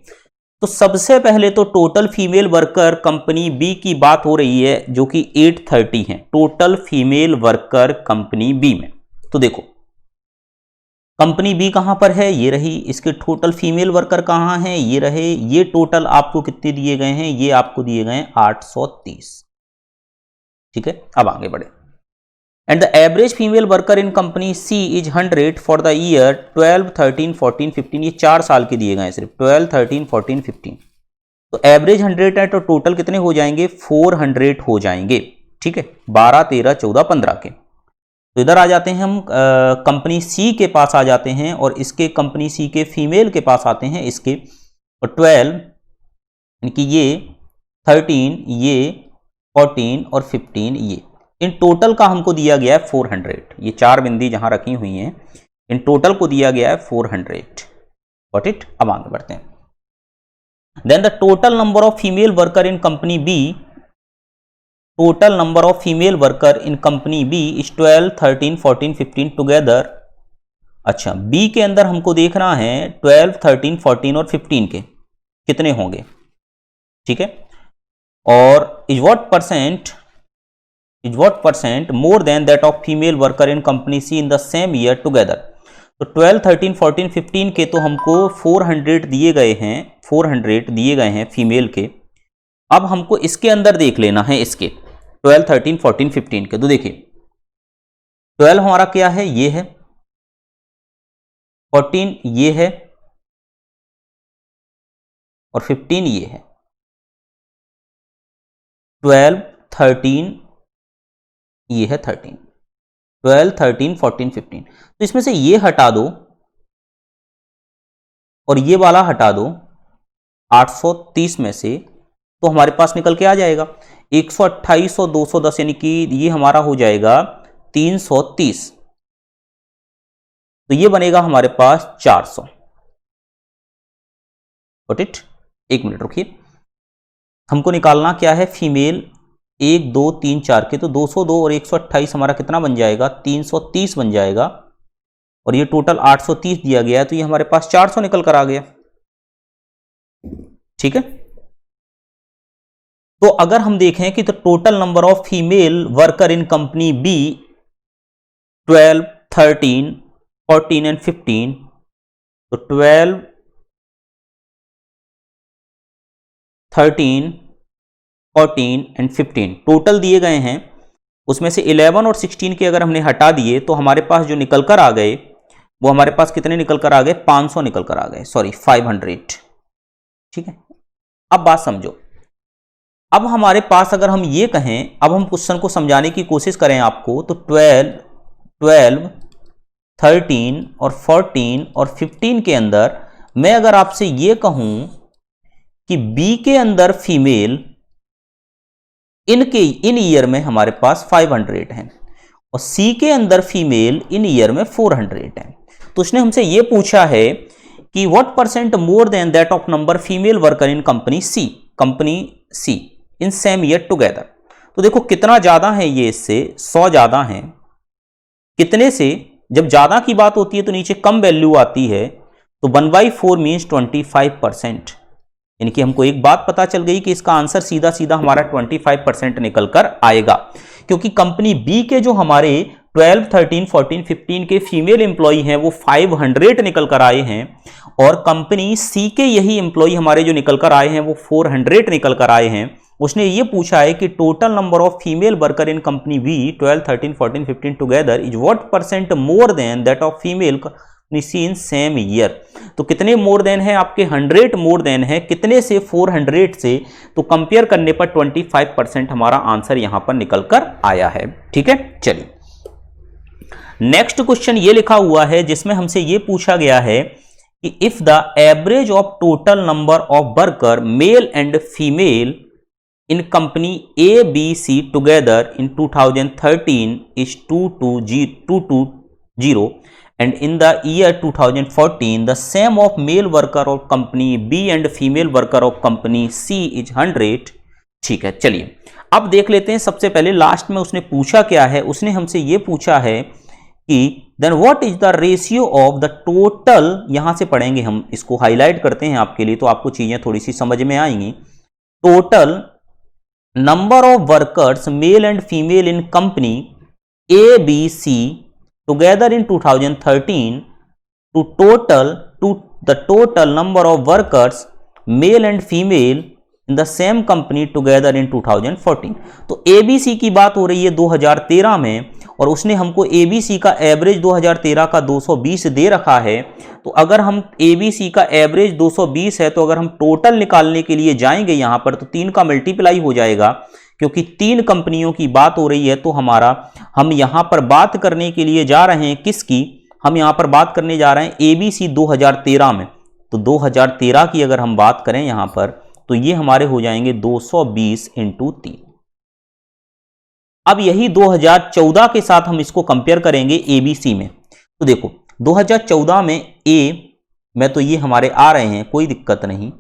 A: तो सबसे पहले तो total female worker company B की बात हो रही है, जो कि 830 है, total female worker company B में। तो देखो कंपनी बी कहां पर है, ये रही, इसके टोटल फीमेल वर्कर कहां है, ये रहे, ये टोटल आपको कितने दिए गए हैं, ये आपको दिए गए हैं 830। ठीक है, अब आगे बढ़े। And the average female worker in company C is 100 for the year 12, 13, 14, 15। ये 4 साल के दिए गए हैं सिर्फ, 12, 13, 14, 15। तो एवरेज 100 है, तो टोटल कितने हो जाएंगे, 400 हो जाएंगे। ठीक है, 12, 13, 14, 15 के। तो इधर आ जाते हैं हम कंपनी सी के पास आ जाते हैं, और इसके कंपनी सी के फीमेल के पास आते हैं, इसके 12, यानी कि ये 13, ये 14 और 15, ये इन टोटल का हमको दिया गया है 400। ये 4 बिंदी जहां रखी हुई हैं, इन टोटल को दिया गया है 400। Got it. अब आगे बढ़ते हैं। Then the total number of female worker in company B, total number of female worker in company B is 12, 13, 14, 15 together. अच्छा, बी के अंदर हमको देखना है 12, 13, 14 और 15 के कितने होंगे। ठीक है, और is what percent more than that of female worker in company C in the same year together. तो 12, 13, 14, 15 के तो हमको 400 दिए गए हैं, 400 दिए गए हैं फीमेल के। अब हमको इसके अंदर देख लेना है, इसके 12, 13, 14, 15 के। तो देखिए 12 हमारा क्या है, ये है, 14 ये है, और 15 ये है। 12, 13 ये है, 13, 12, 13, 14, 15। तो इसमें से ये हटा दो और ये वाला हटा दो 830 में से, तो हमारे पास निकल के आ जाएगा 128 और 210, यानी कि ये हमारा हो जाएगा 330। तो ये बनेगा हमारे पास 400। Got it. एक मिनट रुकिए, हमको निकालना क्या है, फीमेल 1, 2, 3, 4 के। तो 202 और 128 हमारा कितना बन जाएगा, 330 बन जाएगा, और ये टोटल 830 दिया गया है, तो ये हमारे पास 400 निकल कर आ गया। ठीक है, तो अगर हम देखें कि तो total number of female worker in company B 12, 13, 14 and 15। तो 12, 13, 14 एंड 15 टोटल दिए गए हैं। उसमें से 11 और 16 के अगर हमने हटा दिए, तो हमारे पास जो निकल कर आ गए, वो हमारे पास कितने निकल कर आ गए, 500 निकल कर आ गए, सॉरी 500। ठीक है, अब बात समझो। अब हमारे पास अगर हम ये कहें, अब हम क्वेश्चन को समझाने की कोशिश करें आपको, तो 12, 13 और 14 और 15 के अंदर मैं अगर आपसे ये कहूं कि बी के अंदर फीमेल इन ईयर में हमारे पास 500 हैं, और सी के अंदर फीमेल इन ईयर में 400 है। तो उसने हमसे ये पूछा है कि what percent more than that of number female worker in company C in same year together. तो देखो कितना ज्यादा है ये, इससे 100 ज्यादा है। कितने से? जब ज्यादा की बात होती है तो नीचे कम वैल्यू आती है, तो 1/4 मीन्स 25%। यानी कि हमको एक बात पता चल गई कि इसका आंसर सीधा सीधा हमारा 25% निकल कर आएगा, क्योंकि कंपनी बी के जो हमारे 12, 13, 14, 15 के फीमेल एम्प्लॉई हैं वो 500 निकल कर आए हैं, और कंपनी सी के यही एम्प्लॉई हमारे जो निकल कर आए हैं वो 400 निकल कर आए हैं। उसने ये पूछा है कि total number of female worker in company B 12, 13, 14, 15 together is what percent more than that of female C in same year. तो कितने मोर देन है आपके? 100 मोर देन है। कितने से? 400 से। तो कंपेयर करने पर 25% हमारा आंसर यहां पर निकल कर आया है। ठीक है, चलिए नेक्स्ट क्वेश्चन ये लिखा हुआ है जिसमें हमसे ये पूछा गया है कि if the average of total number of worker male and female in company ABC together in 2013 is 220 and in the year 2014 the sum of male worker of company B and female worker of company C is 100। ठीक है, चलिए अब देख लेते हैं। सबसे पहले last में उसने पूछा क्या है? उसने हमसे ये पूछा है कि then what is the ratio of the total, यहां से पढ़ेंगे हम, इसको हाईलाइट करते हैं आपके लिए तो आपको चीजें थोड़ी सी समझ में आएंगी। Total number of workers male and female in company ABC together in 2013 to the total number of workers male and female in the same company together in 2014। तो ABC की बात हो रही है 2013 में, और उसने हमको ABC का एवरेज 2013 का 220 दे रखा है। तो अगर हम ABC का एवरेज 220 है तो अगर हम टोटल निकालने के लिए जाएंगे यहां पर तो 3 का मल्टीप्लाई हो जाएगा, क्योंकि 3 कंपनियों की बात हो रही है। तो हम यहां पर बात करने के लिए जा रहे हैं किसकी? हम यहां पर बात करने जा रहे हैं ABC 2013 में। तो 2013 की अगर हम बात करें यहां पर तो ये हमारे हो जाएंगे 220 इंटू 3। अब यही 2014 के साथ हम इसको कंपेयर करेंगे ABC में। तो देखो 2014 में A में तो ये हमारे आ रहे हैं, कोई दिक्कत नहीं।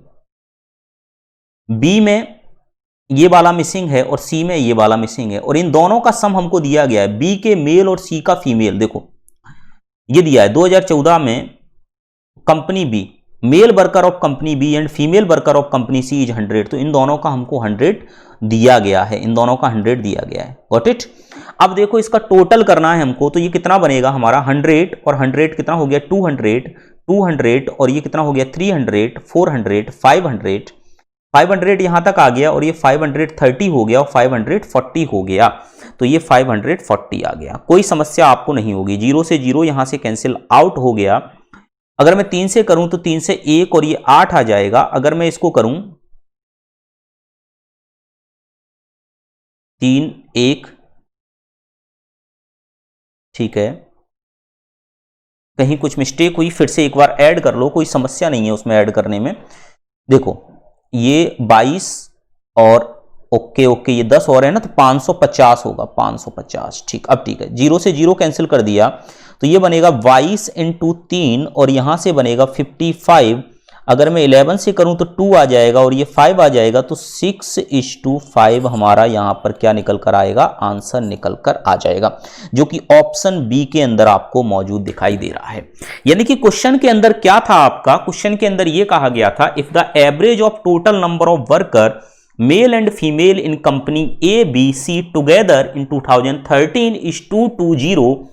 A: B में ये वाला मिसिंग है और C में ये वाला मिसिंग है, और इन दोनों का सम हमको दिया गया है, B के मेल और C का फीमेल। देखो ये दिया है 2014 में company B male worker of company B and female worker of company C is 100। तो इन दोनों का हमको 100 दिया गया है, इन दोनों का 100 दिया गया है। Got it? अब देखो इसका टोटल करना है हमको, तो ये कितना बनेगा हमारा 100 और 100 कितना हो गया 200 और ये कितना हो गया 300 400 500 यहां तक आ गया, और ये 530 हो गया और 540 हो गया। तो ये 540 आ गया, कोई समस्या आपको नहीं होगी। 0 से 0 यहां से कैंसिल आउट हो गया। अगर मैं 3 से करूं तो 3 से 1 और ये 8 आ जाएगा। अगर मैं इसको करूं 3 1, ठीक है, कहीं कुछ मिस्टेक हुई फिर से एक बार ऐड कर लो, कोई समस्या नहीं है उसमें ऐड करने में। देखो ये 22 और ओके ये 10 और है ना, तो 550 होगा 550। ठीक, अब ठीक है, 0 से 0 कैंसिल कर दिया तो ये बनेगा 22 इंटू 3 और यहां से बनेगा 55। अगर मैं 11 से करूं तो 2 आ जाएगा और ये 5 आ जाएगा, तो 6:5 हमारा यहां पर क्या निकल कर आएगा? आंसर निकल कर आ जाएगा, जो कि ऑप्शन बी के अंदर आपको मौजूद दिखाई दे रहा है। यानी कि क्वेश्चन के अंदर क्या था आपका? क्वेश्चन के अंदर यह कहा गया था if the average of total number of worker male and female in company A B C together in 2013 is 220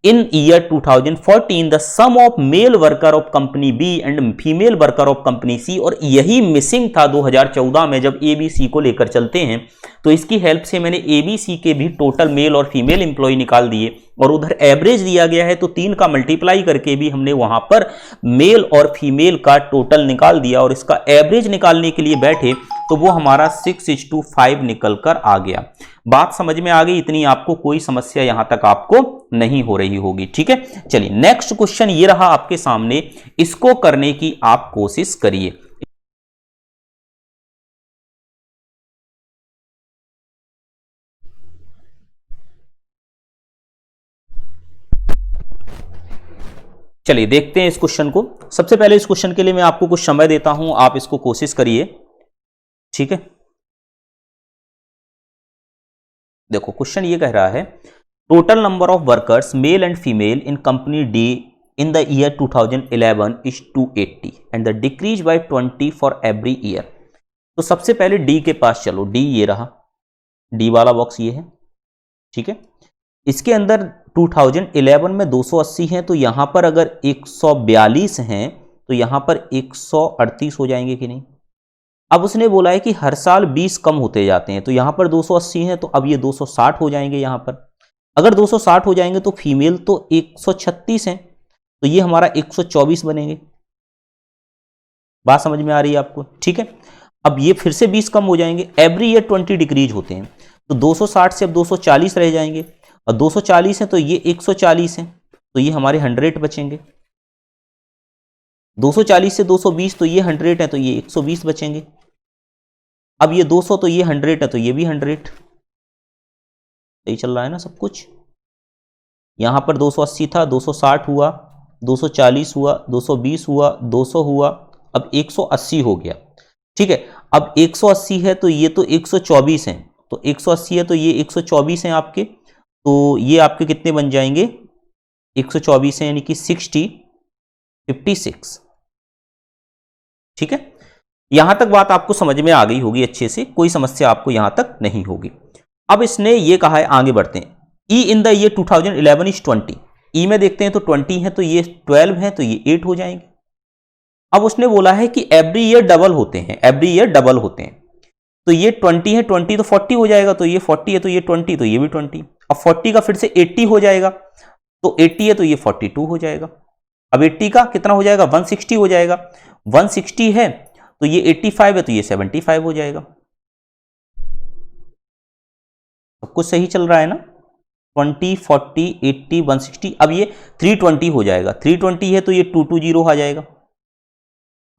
A: in year 2014 the sum of male worker of company B and female worker of company C। और यही missing था 2014 में जब ABC को लेकर चलते हैं। तो इसकी हेल्प से मैंने ABC के भी टोटल मेल और फीमेल एम्प्लॉय निकाल दिए, और उधर एवरेज दिया गया है तो 3 का मल्टीप्लाई करके भी हमने वहां पर मेल और फीमेल का टोटल निकाल दिया, और इसका एवरेज निकालने के लिए बैठे तो वो हमारा 6:5 निकल कर आ गया। बात समझ में आ गई? इतनी आपको कोई समस्या यहां तक आपको नहीं हो रही होगी। ठीक है, चलिए नेक्स्ट क्वेश्चन ये रहा आपके सामने, इसको करने की आप कोशिश करिए। चलिए देखते हैं इस क्वेश्चन को। सबसे पहले इस क्वेश्चन के लिए मैं आपको कुछ समय देता हूं, आप इसको कोशिश करिए, ठीक है। देखो क्वेश्चन ये कह रहा है total number of workers mail and female in company D in the year 2011 is 280 and the decrease by 20 for every year. तो सबसे पहले डी के पास चलो, डी ये रहा, डी वाला बॉक्स ये है, ठीक है। इसके अंदर 2011 में 280 हैं, तो यहां पर अगर 142 हैं तो यहां पर 138 हो जाएंगे कि नहीं। अब उसने बोला है कि हर साल 20 कम होते जाते हैं, तो यहां पर 280 हैं तो अब ये 260 हो जाएंगे। यहां पर अगर 260 हो जाएंगे तो फीमेल तो 136 हैं, तो ये हमारा 124 बनेंगे। बात समझ में आ रही है आपको, ठीक है। अब ये फिर से 20 कम हो जाएंगे, एवरी ईयर 20 डिक्रीज होते हैं, तो 260 से अब 240 रह जाएंगे, और 240 है तो ये 140 है, तो ये हमारे 100 बचेंगे। 240 से 220 तो ये 100 है, तो ये 120 बचेंगे। अब ये 200 तो ये 100 है, तो ये भी 100। सही चल रहा है ना सब कुछ। यहां पर 280 था, 260 हुआ, 240 हुआ, 220 हुआ, 200 हुआ, अब 180 हो गया, ठीक है। अब 180 है तो ये तो 124 है, तो 180 है तो ये 124 हैं आपके, तो ये आपके कितने बन जाएंगे, 124 है यानी कि 56, ठीक है। यहां तक बात आपको समझ में आ गई होगी अच्छे से, कोई समस्या आपको यहां तक नहीं होगी। अब इसने ये कहा है, आगे बढ़ते हैं। ई इन द ईयर 2011 इज 20, ई में देखते हैं तो 20 है, तो ये 12 है, तो ये 8 हो जाएंगे। अब उसने बोला है कि एवरी ईयर डबल होते हैं, एवरी ईयर डबल होते हैं, तो ये 20 है, 20 तो 40 हो जाएगा, तो ये 40 है तो ये 20, तो ये भी 20। अब 40 का फिर से 80 हो जाएगा, तो 80 है तो ये 42 हो जाएगा। अब 80 का कितना हो जाएगा, 160 हो जाएगा, 160 है तो ये 85 है, तो ये 75 हो जाएगा। सब कुछ सही चल रहा है ना, 20, 40, 80, 160। अब ये 320 हो जाएगा, 320 है तो ये 220 आ जाएगा।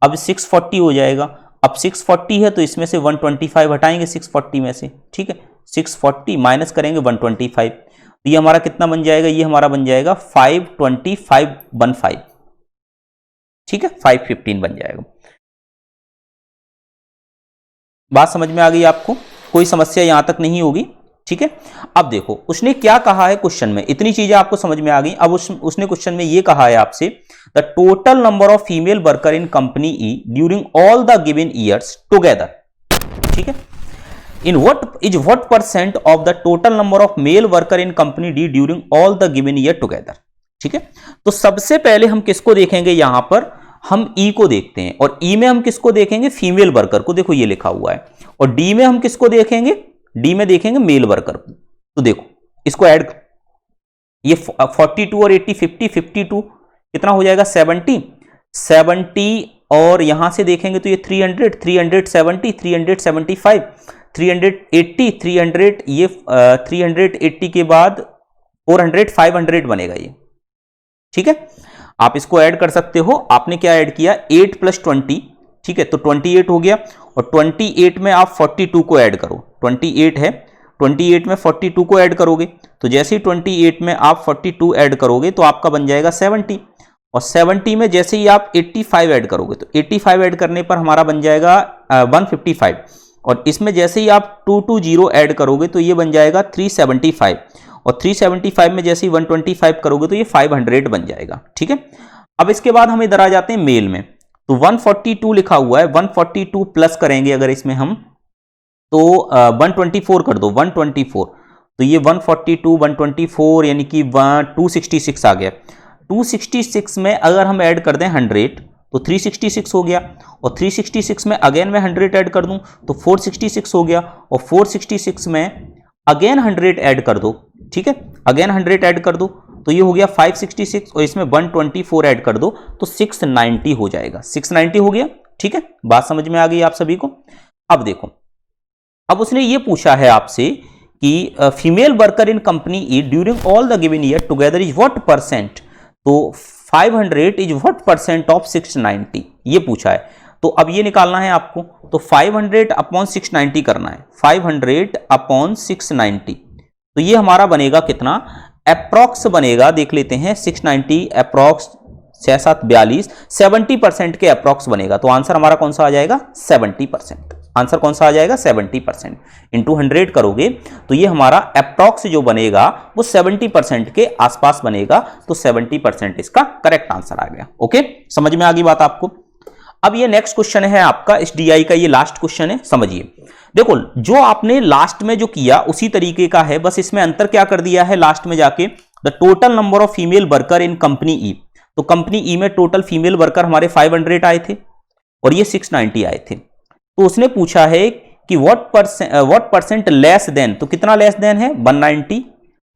A: अब 640 हो जाएगा, अब 640 है तो इसमें से 125 हटाएंगे 640 में से, ठीक है। 640 माइनस करेंगे 125, तो ये हमारा कितना बन जाएगा, ये हमारा बन जाएगा 52515, ठीक है, 515 बन जाएगा। बात समझ में आ गई आपको, कोई समस्या यहां तक नहीं होगी, ठीक है। अब देखो उसने क्या कहा है क्वेश्चन में, इतनी चीजें आपको समझ में आ गई। अब उसने क्वेश्चन में ये कहा है आपसे, the total number of female worker in company E during all the given years together, ठीक है, in what percent of the total number of mail worker in company D during all the given year together, ठीक है। तो सबसे पहले हम किसको देखेंगे, यहां पर हम ई को देखते हैं, और ई में हम किसको देखेंगे, फीमेल वर्कर को, देखो ये लिखा हुआ है। और डी में हम किसको देखेंगे, डी में देखेंगे मेल वर्कर को। तो देखो इसको ऐड, ये 42 और 80, 50, 52 कितना हो जाएगा, 70, और यहां से देखेंगे तो ये 300, 370, 375, 380, 300, ये 380 के बाद 400, 500 बनेगा ये, ठीक है। आप इसको ऐड कर सकते हो। आपने क्या ऐड किया, 8 + 20, ठीक है, तो 28 हो गया, और 28 में आप 42 को ऐड करो, 28 है, 28 में 42 को ऐड करोगे, तो जैसे ही 28 में आप 42 ऐड करोगे तो आपका बन जाएगा 70, और 70 में जैसे ही आप 85 ऐड करोगे, तो 85 ऐड करने पर हमारा बन जाएगा 155, और इसमें जैसे ही आप 220 ऐड करोगे तो ये बन जाएगा 375, और 375 में जैसे ही 125 करोगे तो ये 500 बन जाएगा, ठीक है। अब इसके बाद हम इधर आ जाते हैं मेल में, तो 142 लिखा हुआ है, 142 प्लस करेंगे अगर इसमें हम, तो 124 कर दो, 124, तो ये 142, 124 यानी कि 266 आ गया। 266 में अगर हम ऐड कर दें 100 तो 366 हो गया, और 366 में अगेन मैं 100 ऐड कर दूं तो 466 हो गया, और 466 में अगेन 100 ऐड कर दो, ठीक है, अगेन 100 ऐड कर दो तो ये हो गया 566, और इसमें 124 ऐड कर दो तो 690 हो जाएगा, 690 हो गया, ठीक है। बात समझ में आ गई आप सभी को। अब देखो, अब उसने ये पूछा है आपसे कि female worker in company E during all the given year together is what percent, तो 500 इज व्हाट परसेंट ऑफ 690, ये पूछा है। तो अब ये निकालना है आपको, तो 500 अपॉन 690 करना है, 500 अपॉन 690, तो ये हमारा बनेगा कितना, अप्रॉक्स बनेगा, देख लेते हैं, 690 अप्रॉक्स 6×7 = 42, 70% के अप्रॉक्स बनेगा। तो आंसर हमारा कौन सा आ जाएगा? 70%। आंसर कौन सा आ जाएगा? 70%। इंटू 100 करोगे तो ये हमारा अप्रॉक्स जो बनेगा वो 70% के आसपास बनेगा। तो 70% इसका करेक्ट आंसर आ गया। ओके, समझ में आ गई बात आपको? अब ये नेक्स्ट क्वेश्चन है आपका इस डीआई का, ये लास्ट क्वेश्चन है, समझिए। देखो, जो आपने लास्ट में जो किया उसी तरीके का है, बस इसमें अंतर क्या कर दिया है लास्ट में जाके, the total number of female worker in company E. तो कंपनी ई में टोटल फीमेल वर्कर हमारे 500 आए थे और ये 690 आए थे। तो उसने पूछा है कि व्हाट परसेंट लेस देन, तो कितना लेस देन है? 190,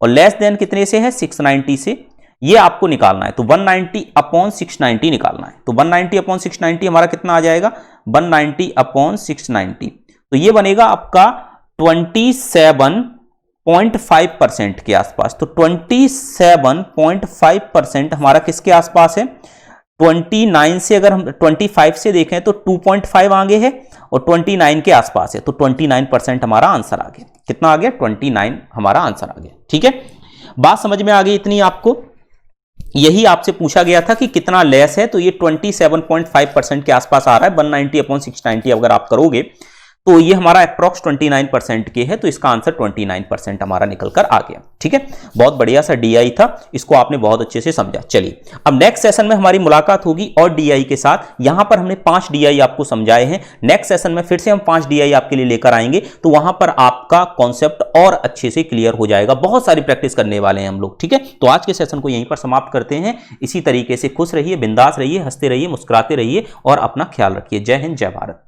A: और लेस देन कितने से है? 690 से। ये आपको निकालना है, तो 190/690 निकालना है। तो 190/690 हमारा कितना आ जाएगा? 190/690, तो ये बनेगा आपका 27.5% के आसपास। तो 27.5% हमारा किसके आसपास है? 29 से, अगर हम 25 से देखें तो 2.5 आगे है और 29 के आसपास है। तो 29% हमारा आंसर आ गया। कितना आ गया? 29 हमारा आंसर आ गया। ठीक है, बात समझ में आ गई इतनी आपको? यही आपसे पूछा गया था कि कितना लेस है, तो ये 27.5% के आसपास आ रहा है। 190/690 अगर आप करोगे तो ये हमारा अप्रॉक्स 29% के है। तो इसका आंसर 29% हमारा निकल कर आ गया। ठीक है, बहुत बढ़िया सा डीआई था, इसको आपने बहुत अच्छे से समझा। चलिए, अब नेक्स्ट सेशन में हमारी मुलाकात होगी और डीआई के साथ। यहां पर हमने 5 डीआई आपको समझाए हैं। नेक्स्ट सेशन में फिर से हम 5 डीआई आपके लिए लेकर आएंगे, तो वहां पर आपका कॉन्सेप्ट और अच्छे से क्लियर हो जाएगा। बहुत सारी प्रैक्टिस करने वाले हैं हम लोग। ठीक है, तो आज के सेशन को यहीं पर समाप्त करते हैं। इसी तरीके से खुश रहिए, बिंदास रहिए, हंसते रहिए, मुस्कुराते रहिए और अपना ख्याल रखिए। जय हिंद, जय भारत।